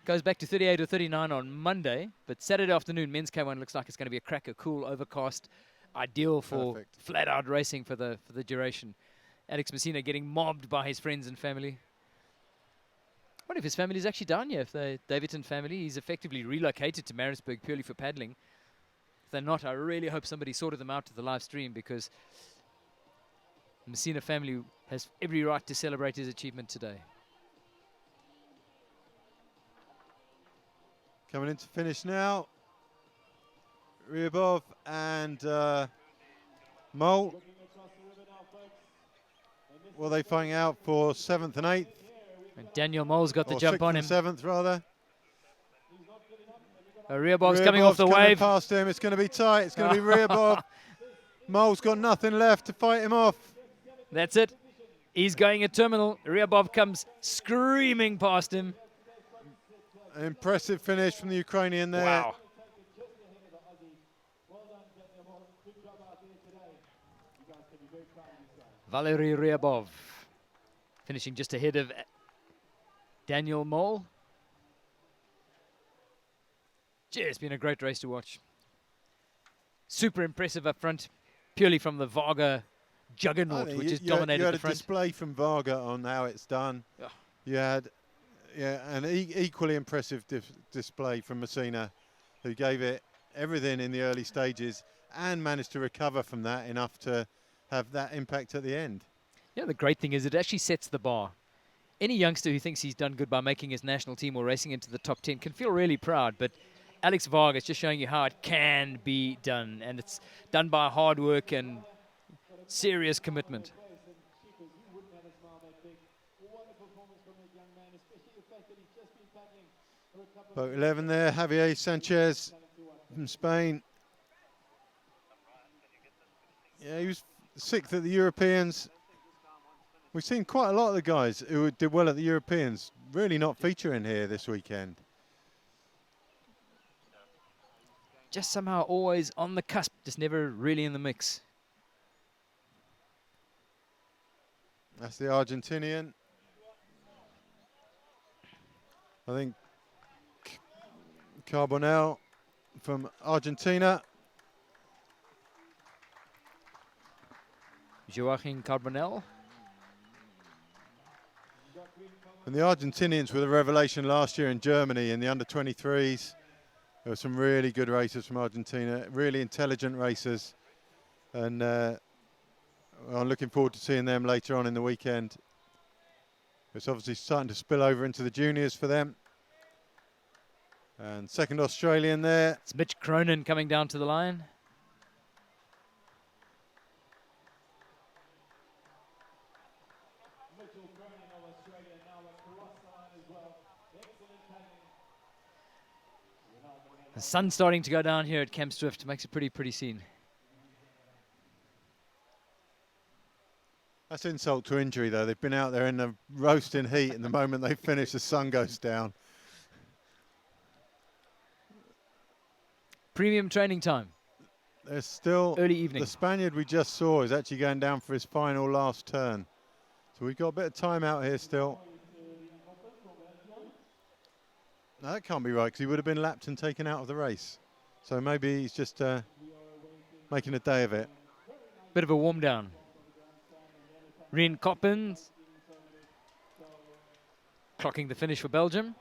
Goes back to 38 or 39 on Monday, but Saturday afternoon, men's K1 looks like it's going to be a cracker, cool, overcast, ideal for flat-out racing for the duration. Alex Messina getting mobbed by his friends and family. I wonder if his family is actually down here. If the Davidson family, he's effectively relocated to Maritzburg purely for paddling. If they're not, I really hope somebody sorted them out to the live stream, because Messina family has every right to celebrate his achievement today. Coming in to finish now, Ryabov and Mole. Well, they fighting out for 7th and 8th. And Daniel Mole's got the jump on him. 7th, rather. Ryabov's coming off the wave. Past him. It's going to be tight. It's going to be Ryabov. Mole's got nothing left to fight him off. That's it. He's going at terminal. Ryabov comes screaming past him. An impressive finish from the Ukrainian there. Wow. Valery Ryabov finishing just ahead of Daniel Mole. Gee, it's been a great race to watch. Super impressive up front, purely from the Varga juggernaut, which has dominated you had the front. A display from Varga on how it's done. Yeah. You had an equally impressive display from Messina, who gave it everything in the early stages and managed to recover from that enough to have that impact at the end. Yeah, the great thing is it actually sets the bar. Any youngster who thinks he's done good by making his national team or racing into the top 10 can feel really proud, but Alex Varga is just showing you how it can be done, and it's done by hard work and serious commitment. Boat 11 there, Javier Sanchez from Spain. Yeah, he was 6th at the Europeans. We've seen quite a lot of the guys who did well at the Europeans really not featuring here this weekend. Just somehow always on the cusp, just never really in the mix. That's the Argentinian. I think Carbonell from Argentina. Joaquin Carbonell. And the Argentinians were the revelation last year in Germany in the under-23s. There were some really good racers from Argentina, really intelligent racers. And I'm looking forward to seeing them later on in the weekend. It's obviously starting to spill over into the juniors for them. And second Australian there. It's Mitch Cronin coming down to the line. The sun's starting to go down here at Camp Swift. Makes it pretty scene. That's insult to injury, though. They've been out there in the roasting heat, and the moment they finish, the sun goes down. Premium training time. There's still early evening. The Spaniard we just saw is actually going down for his final last turn. So we've got a bit of time out here still. No, that can't be right, because he would have been lapped and taken out of the race. So maybe he's just making a day of it. Bit of a warm down. Rien Coppens clocking the finish for Belgium.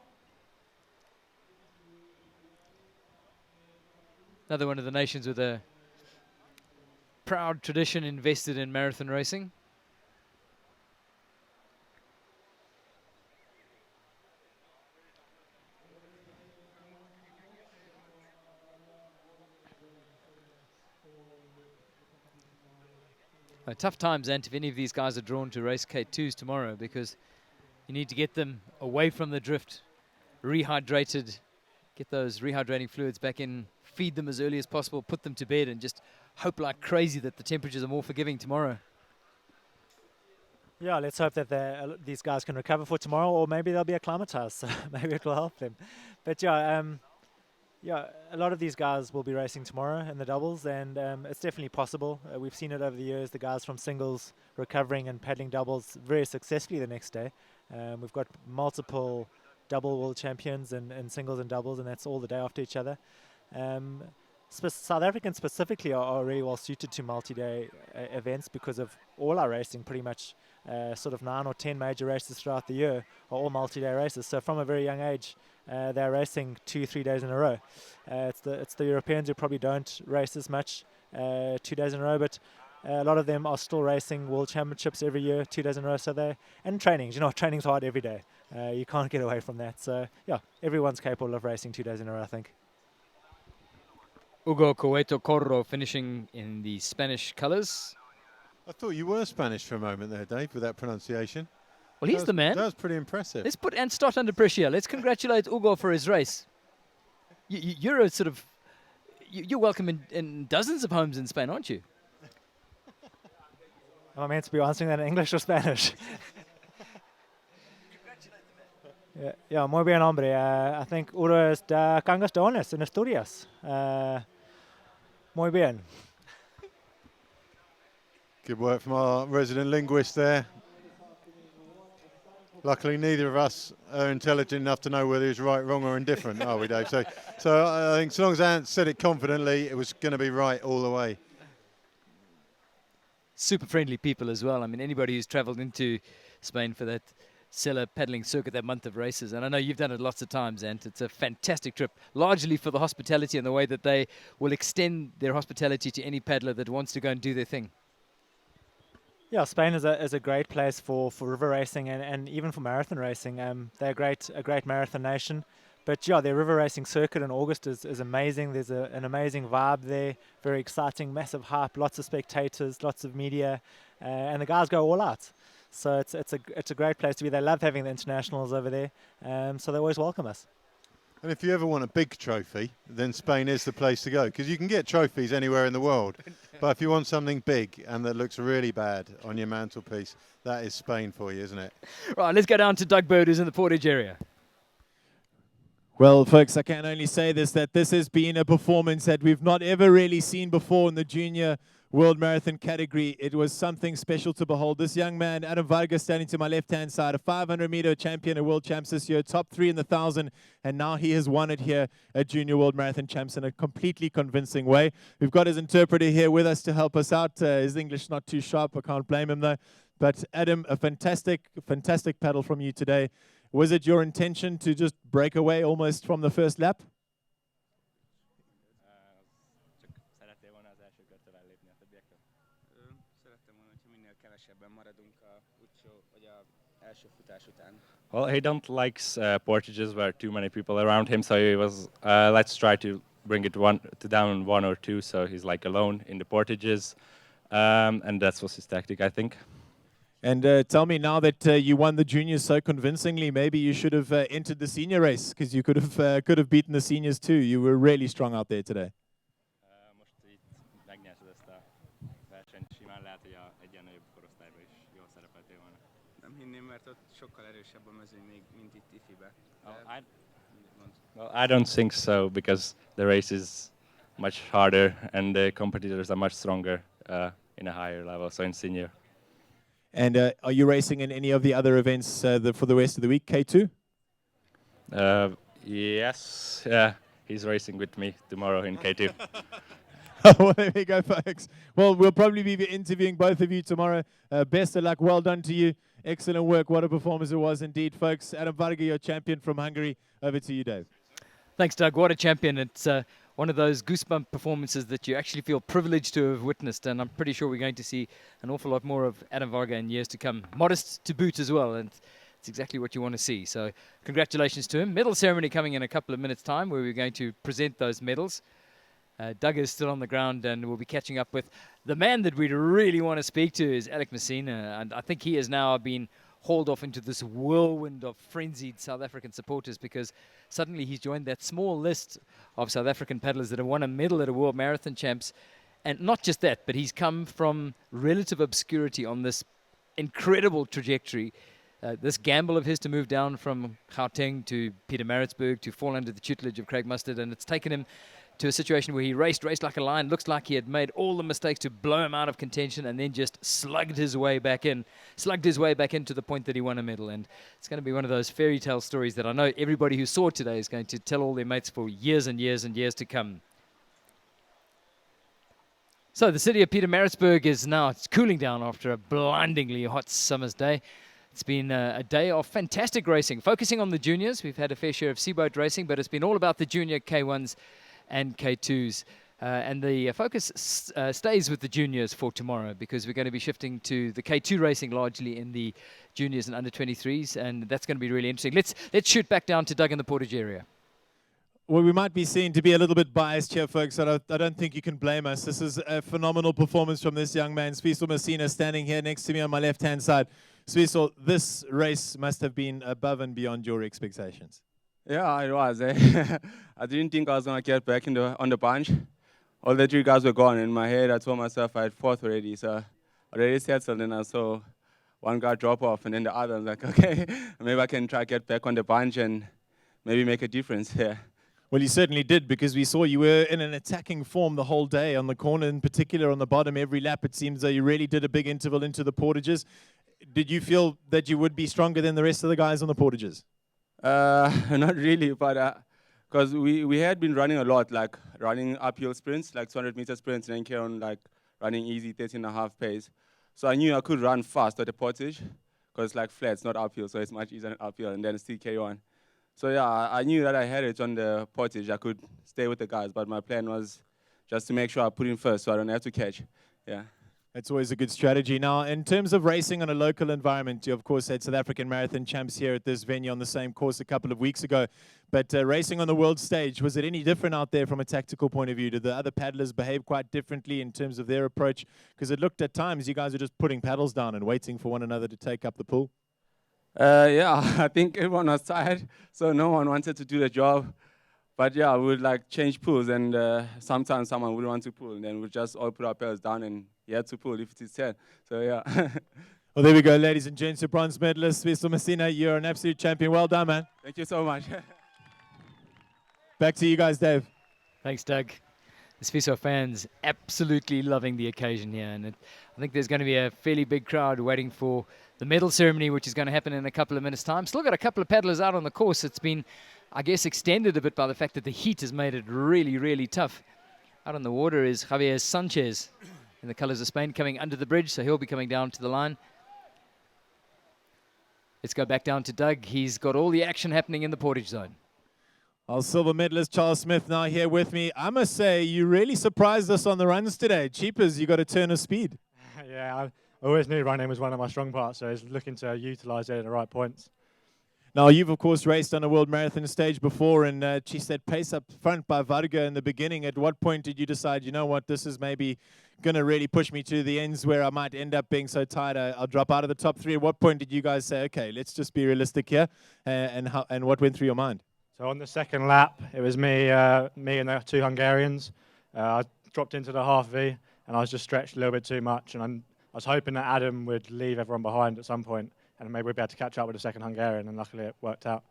Another one of the nations with a proud tradition invested in marathon racing. Tough times, Ant, if any of these guys are drawn to race K2s tomorrow, because you need to get them away from the drift, rehydrated, get those rehydrating fluids back in, feed them as early as possible, put them to bed, and just hope like crazy that the temperatures are more forgiving tomorrow. Yeah, let's hope that these guys can recover for tomorrow, or maybe they'll be acclimatized, so maybe it will help them. But yeah, a lot of these guys will be racing tomorrow in the doubles, and it's definitely possible. We've seen it over the years, the guys from singles recovering and paddling doubles very successfully the next day. We've got multiple double world champions in singles and doubles, and that's all the day after each other. South Africans specifically are really well suited to multi-day events because of all our racing, pretty much sort of 9 or 10 major races throughout the year are all multi-day races. So from a very young age, they're racing 2-3 days in a row. It's the Europeans who probably don't race as much 2 days in a row, but a lot of them are still racing world championships every year, 2 days in a row. So and trainings, training's hard every day. You can't get away from that. So yeah, everyone's capable of racing 2 days in a row, I think. Hugo Coeto Corro finishing in the Spanish colours. I thought you were Spanish for a moment there, Dave, with that pronunciation. Well, he's the man. That was pretty impressive. Let's put and start under pressure. Let's congratulate Hugo for his race. You're a sort of, you're welcome in dozens of homes in Spain, aren't you? Am I meant to be answering that in English or Spanish? Yeah, muy bien, hombre. I think Uro es de Cangas de Onís in Asturias. Muy bien. Good work from our resident linguist there. Luckily, neither of us are intelligent enough to know whether it's right, wrong, or indifferent, are we, Dave? So I think as long as Ant said it confidently, it was going to be right all the way. Super friendly people as well. I mean, anybody who's travelled into Spain for that Sella paddling circuit, that month of races, and I know you've done it lots of times, and it's a fantastic trip, largely for the hospitality and the way that they will extend their hospitality to any paddler that wants to go and do their thing. Yeah, Spain is a great place for river racing and even for marathon racing. They're a great marathon nation. But yeah, their river racing circuit in August is amazing. There's an amazing vibe there, very exciting, massive hype, lots of spectators, lots of media, and the guys go all out. So it's a great place to be. They love having the internationals over there, so they always welcome us. And if you ever want a big trophy, then Spain is the place to go, because you can get trophies anywhere in the world. But if you want something big and that looks really bad on your mantelpiece, that is Spain for you, isn't it? Right, let's go down to Doug Bird, who's in the Portage area. Well, folks, I can only say that this has been a performance that we've not ever really seen before in the junior world marathon category. It was something special to behold. This young man, Adam Vargas, standing to my left-hand side, a 500-meter champion at World Champs this year, top 3 in the 1,000, and now he has won it here at Junior World Marathon Champs in a completely convincing way. We've got his interpreter here with us to help us out. His English not too sharp, I can't blame him though. But Adam, a fantastic paddle from you today. Was it your intention to just break away almost from the first lap? Well, he don't likes portages where too many people around him, so he was let's try to bring it down 1 or 2, so he's like alone in the portages, and that was his tactic, I think. And tell me, now that you won the juniors so convincingly, maybe you should have entered the senior race, because you could have beaten the seniors too. You were really strong out there today. Well, I don't think so, because the race is much harder and the competitors are much stronger in a higher level, so in senior. And are you racing in any of the other events for the rest of the week, K2? Yes, he's racing with me tomorrow in K2. Well, there we go, folks. Well, we'll probably be interviewing both of you tomorrow. Best of luck. Well done to you. Excellent work. What a performance it was indeed, folks. Adam Varga, your champion from Hungary. Over to you, Dave. Thanks, Doug. What a champion. It's one of those goosebump performances that you actually feel privileged to have witnessed, and I'm pretty sure we're going to see an awful lot more of Adam Varga in years to come. Modest to boot as well, and it's exactly what you want to see. So congratulations to him. Medal ceremony coming in a couple of minutes' time, where we're going to present those medals. Doug is still on the ground, and we'll be catching up with the man that we really want to speak to is Alec Messina, and I think he has now been hauled off into this whirlwind of frenzied South African supporters, because suddenly he's joined that small list of South African paddlers that have won a medal at a World Marathon Champs. And not just that, but he's come from relative obscurity on this incredible trajectory. This gamble of his to move down from Gauteng to Pietermaritzburg to fall under the tutelage of Craig Mustard, and it's taken him to a situation where he raced like a lion. Looks like he had made all the mistakes to blow him out of contention, and then just slugged his way back in to the point that he won a medal. And it's going to be one of those fairy tale stories that I know everybody who saw it today is going to tell all their mates for years and years and years to come. So the city of Pietermaritzburg is now cooling down after a blindingly hot summer's day. It's been a day of fantastic racing, focusing on the juniors. We've had a fair share of seaboat racing, but it's been all about the junior K1s and K2s. And the focus stays with the juniors for tomorrow, because we're going to be shifting to the K2 racing largely in the juniors and under 23s, and that's going to be really interesting. Let's shoot back down to Doug in the Portage area. Well, we might be seen to be a little bit biased here, folks. I don't think you can blame us. This is a phenomenal performance from this young man, Swisel Messina, standing here next to me on my left-hand side. Swisel, this race must have been above and beyond your expectations. Yeah, it was. I didn't think I was going to get back on the bunch. All the 3 guys were gone. In my head, I told myself I had 4th already. So I already settled, and I saw one guy drop off, and then the other. I was like, okay, maybe I can try to get back on the bunch and maybe make a difference here. Well, you certainly did, because we saw you were in an attacking form the whole day, on the corner in particular, on the bottom every lap. It seems that you really did a big interval into the portages. Did you feel that you would be stronger than the rest of the guys on the portages? Not really, but because we had been running a lot, like running uphill sprints, like 200-meter sprints, and then carry on like running easy 13.5 pace. So I knew I could run fast at the portage, because it's like flat, it's not uphill, so it's much easier than uphill, and then still carry on. So yeah, I knew that I had it on the portage. I could stay with the guys, but my plan was just to make sure I put in first so I don't have to catch. Yeah. That's always a good strategy. Now, in terms of racing on a local environment, you of course had South African marathon champs here at this venue on the same course a couple of weeks ago. But racing on the world stage, was it any different out there from a tactical point of view? Did the other paddlers behave quite differently in terms of their approach? Because it looked at times you guys were just putting paddles down and waiting for one another to take up the pull. Yeah, I think everyone was tired, so no one wanted to do the job. But yeah, we would like change pulls, and sometimes someone would want to pull, and then we'd just all put our paddles down, and you had to pull if it is 10. So yeah. Well, there we go, ladies and gents. Your bronze medalist, Viso Messina, you're an absolute champion. Well done, man. Thank you so much. Back to you guys, Dave. Thanks, Doug. The Sviso fans absolutely loving the occasion here, and I think there's going to be a fairly big crowd waiting for the medal ceremony, which is going to happen in a couple of minutes' time. Still got a couple of paddlers out on the course. It's been, I guess, extended a bit by the fact that the heat has made it really, really tough. Out on the water is Javier Sanchez in the colours of Spain coming under the bridge, so he'll be coming down to the line. Let's go back down to Doug. He's got all the action happening in the portage zone. Our silver medalist, Charles Smith, now here with me. I must say, you really surprised us on the runs today. Cheapers, you got a turn of speed. Yeah, I always knew running was one of my strong parts, so I was looking to utilise it at the right points. Now, you've, of course, raced on a world marathon stage before, and geez, that pace up front by Varga in the beginning. At what point did you decide, you know what, this is maybe going to really push me to the ends where I might end up being so tired I'll drop out of the top three? At what point did you guys say, okay, let's just be realistic here, and what went through your mind? So on the second lap, it was me and the two Hungarians. I dropped into the half V, and I was just stretched a little bit too much, and I was hoping that Adam would leave everyone behind at some point, and maybe we'd be able to catch up with the second Hungarian, and luckily it worked out.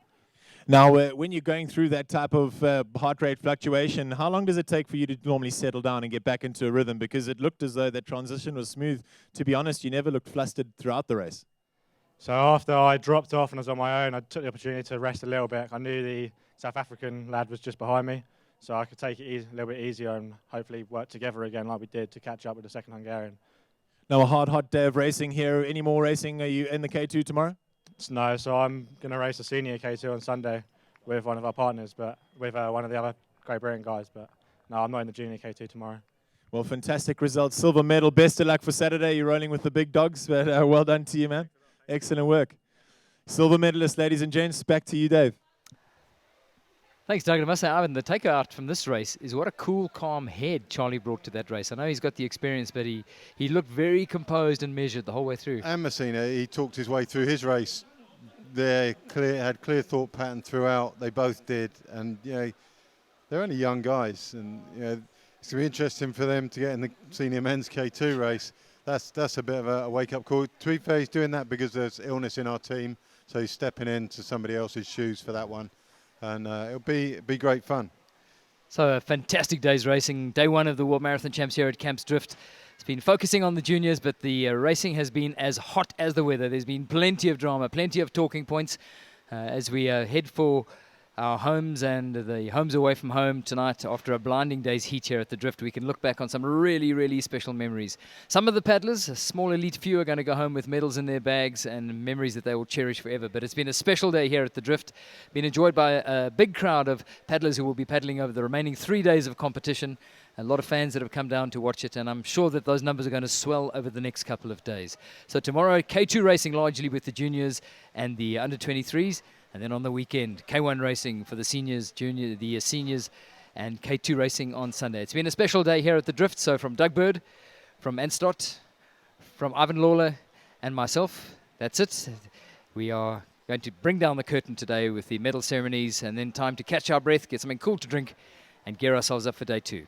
Now, when you're going through that type of heart rate fluctuation, how long does it take for you to normally settle down and get back into a rhythm? Because it looked as though that transition was smooth. To be honest, you never looked flustered throughout the race. So after I dropped off and I was on my own, I took the opportunity to rest a little bit. I knew the South African lad was just behind me, so I could take it a little bit easier and hopefully work together again like we did to catch up with the second Hungarian. Now, a hot day of racing here. Any more racing? Are you in the K2 tomorrow? No, so I'm going to race a senior K2 on Sunday with one of our partners, but with one of the other Great Britain guys. But no, I'm not in the junior K2 tomorrow. Well, fantastic results. Silver medal. Best of luck for Saturday. You're rolling with the big dogs, but well done to you, man. Excellent work. Silver medalist, ladies and gents. Back to you, Dave. Thanks, Doug. I must say, Ivan, the takeout from this race is what a cool, calm head Charlie brought to that race. I know he's got the experience, but he looked very composed and measured the whole way through. And Messina, he talked his way through his race. They had clear thought pattern throughout. They both did, and you know, they're only young guys, and you know, it's gonna be interesting for them to get in the senior men's K2 race. That's a bit of a wake-up call. To be fair, he's doing that because there's illness in our team, so he's stepping into somebody else's shoes for that one, and it'll be great fun. So a fantastic day's racing. Day one of the World Marathon Champs here at Camps Drift. It's been focusing on the juniors, but the racing has been as hot as the weather. There's been plenty of drama, plenty of talking points as we head for our homes and the homes away from home tonight. After a blinding day's heat here at the Drift, we can look back on some really, really special memories. Some of the paddlers, a small elite few, are going to go home with medals in their bags and memories that they will cherish forever. But it's been a special day here at the Drift, been enjoyed by a big crowd of paddlers who will be paddling over the remaining 3 days of competition. A lot of fans that have come down to watch it, and I'm sure that those numbers are going to swell over the next couple of days. So tomorrow, K2 racing largely with the juniors and the under-23s, and then on the weekend, K1 racing for the seniors, seniors, and K2 racing on Sunday. It's been a special day here at the Drift, so from Doug Bird, from Anstott, from Ivan Lawler, and myself, that's it. We are going to bring down the curtain today with the medal ceremonies, and then time to catch our breath, get something cool to drink, and gear ourselves up for day 2.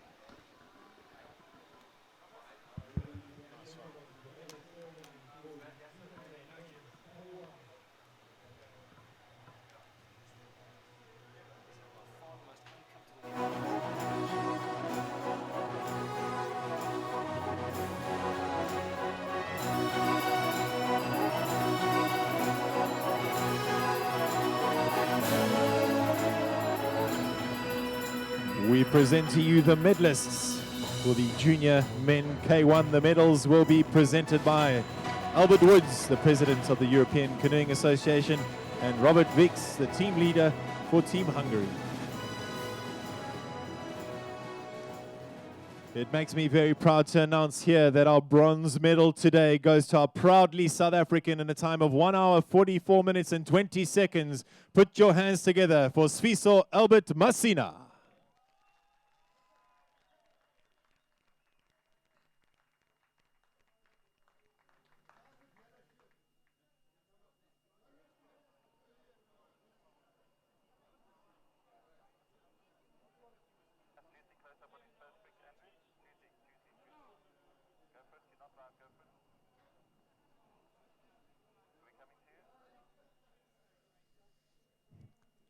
present to you the medalists for the junior men K1. The medals will be presented by Albert Woods, the president of the European Canoeing Association, and Robert Vix, the team leader for Team Hungary. It makes me very proud to announce here that our bronze medal today goes to our proudly South African in a time of 1 hour, 44 minutes and 20 seconds. Put your hands together for Sfiso Albert Masina.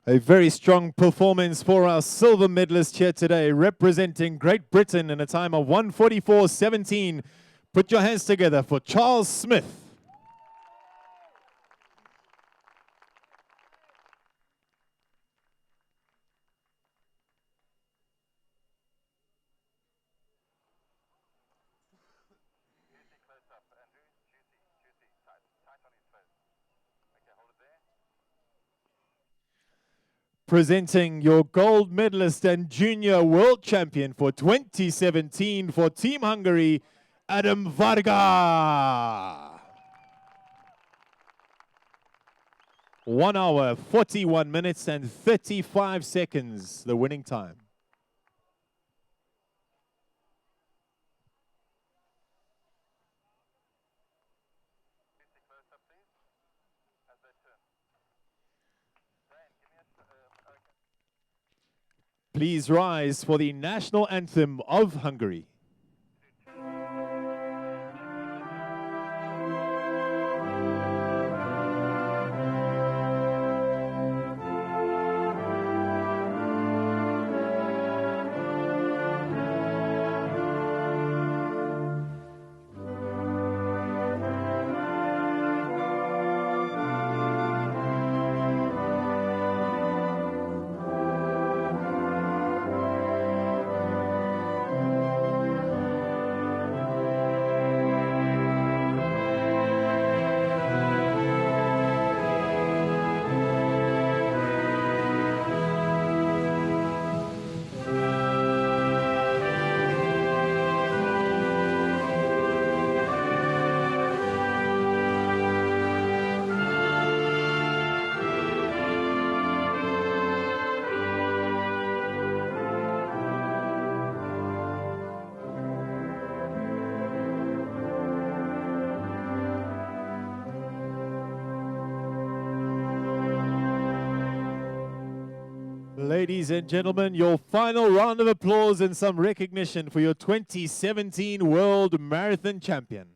A very strong performance for our silver medalist here today, representing Great Britain in a time of 1:44.17. Put your hands together for Charles Smith. Presenting your gold medalist and junior world champion for 2017 for Team Hungary, Adam Varga. 1 hour, 41 minutes and 35 seconds, the winning time. Please rise for the national anthem of Hungary. Ladies and gentlemen, your final round of applause and some recognition for your 2017 World Marathon Champion.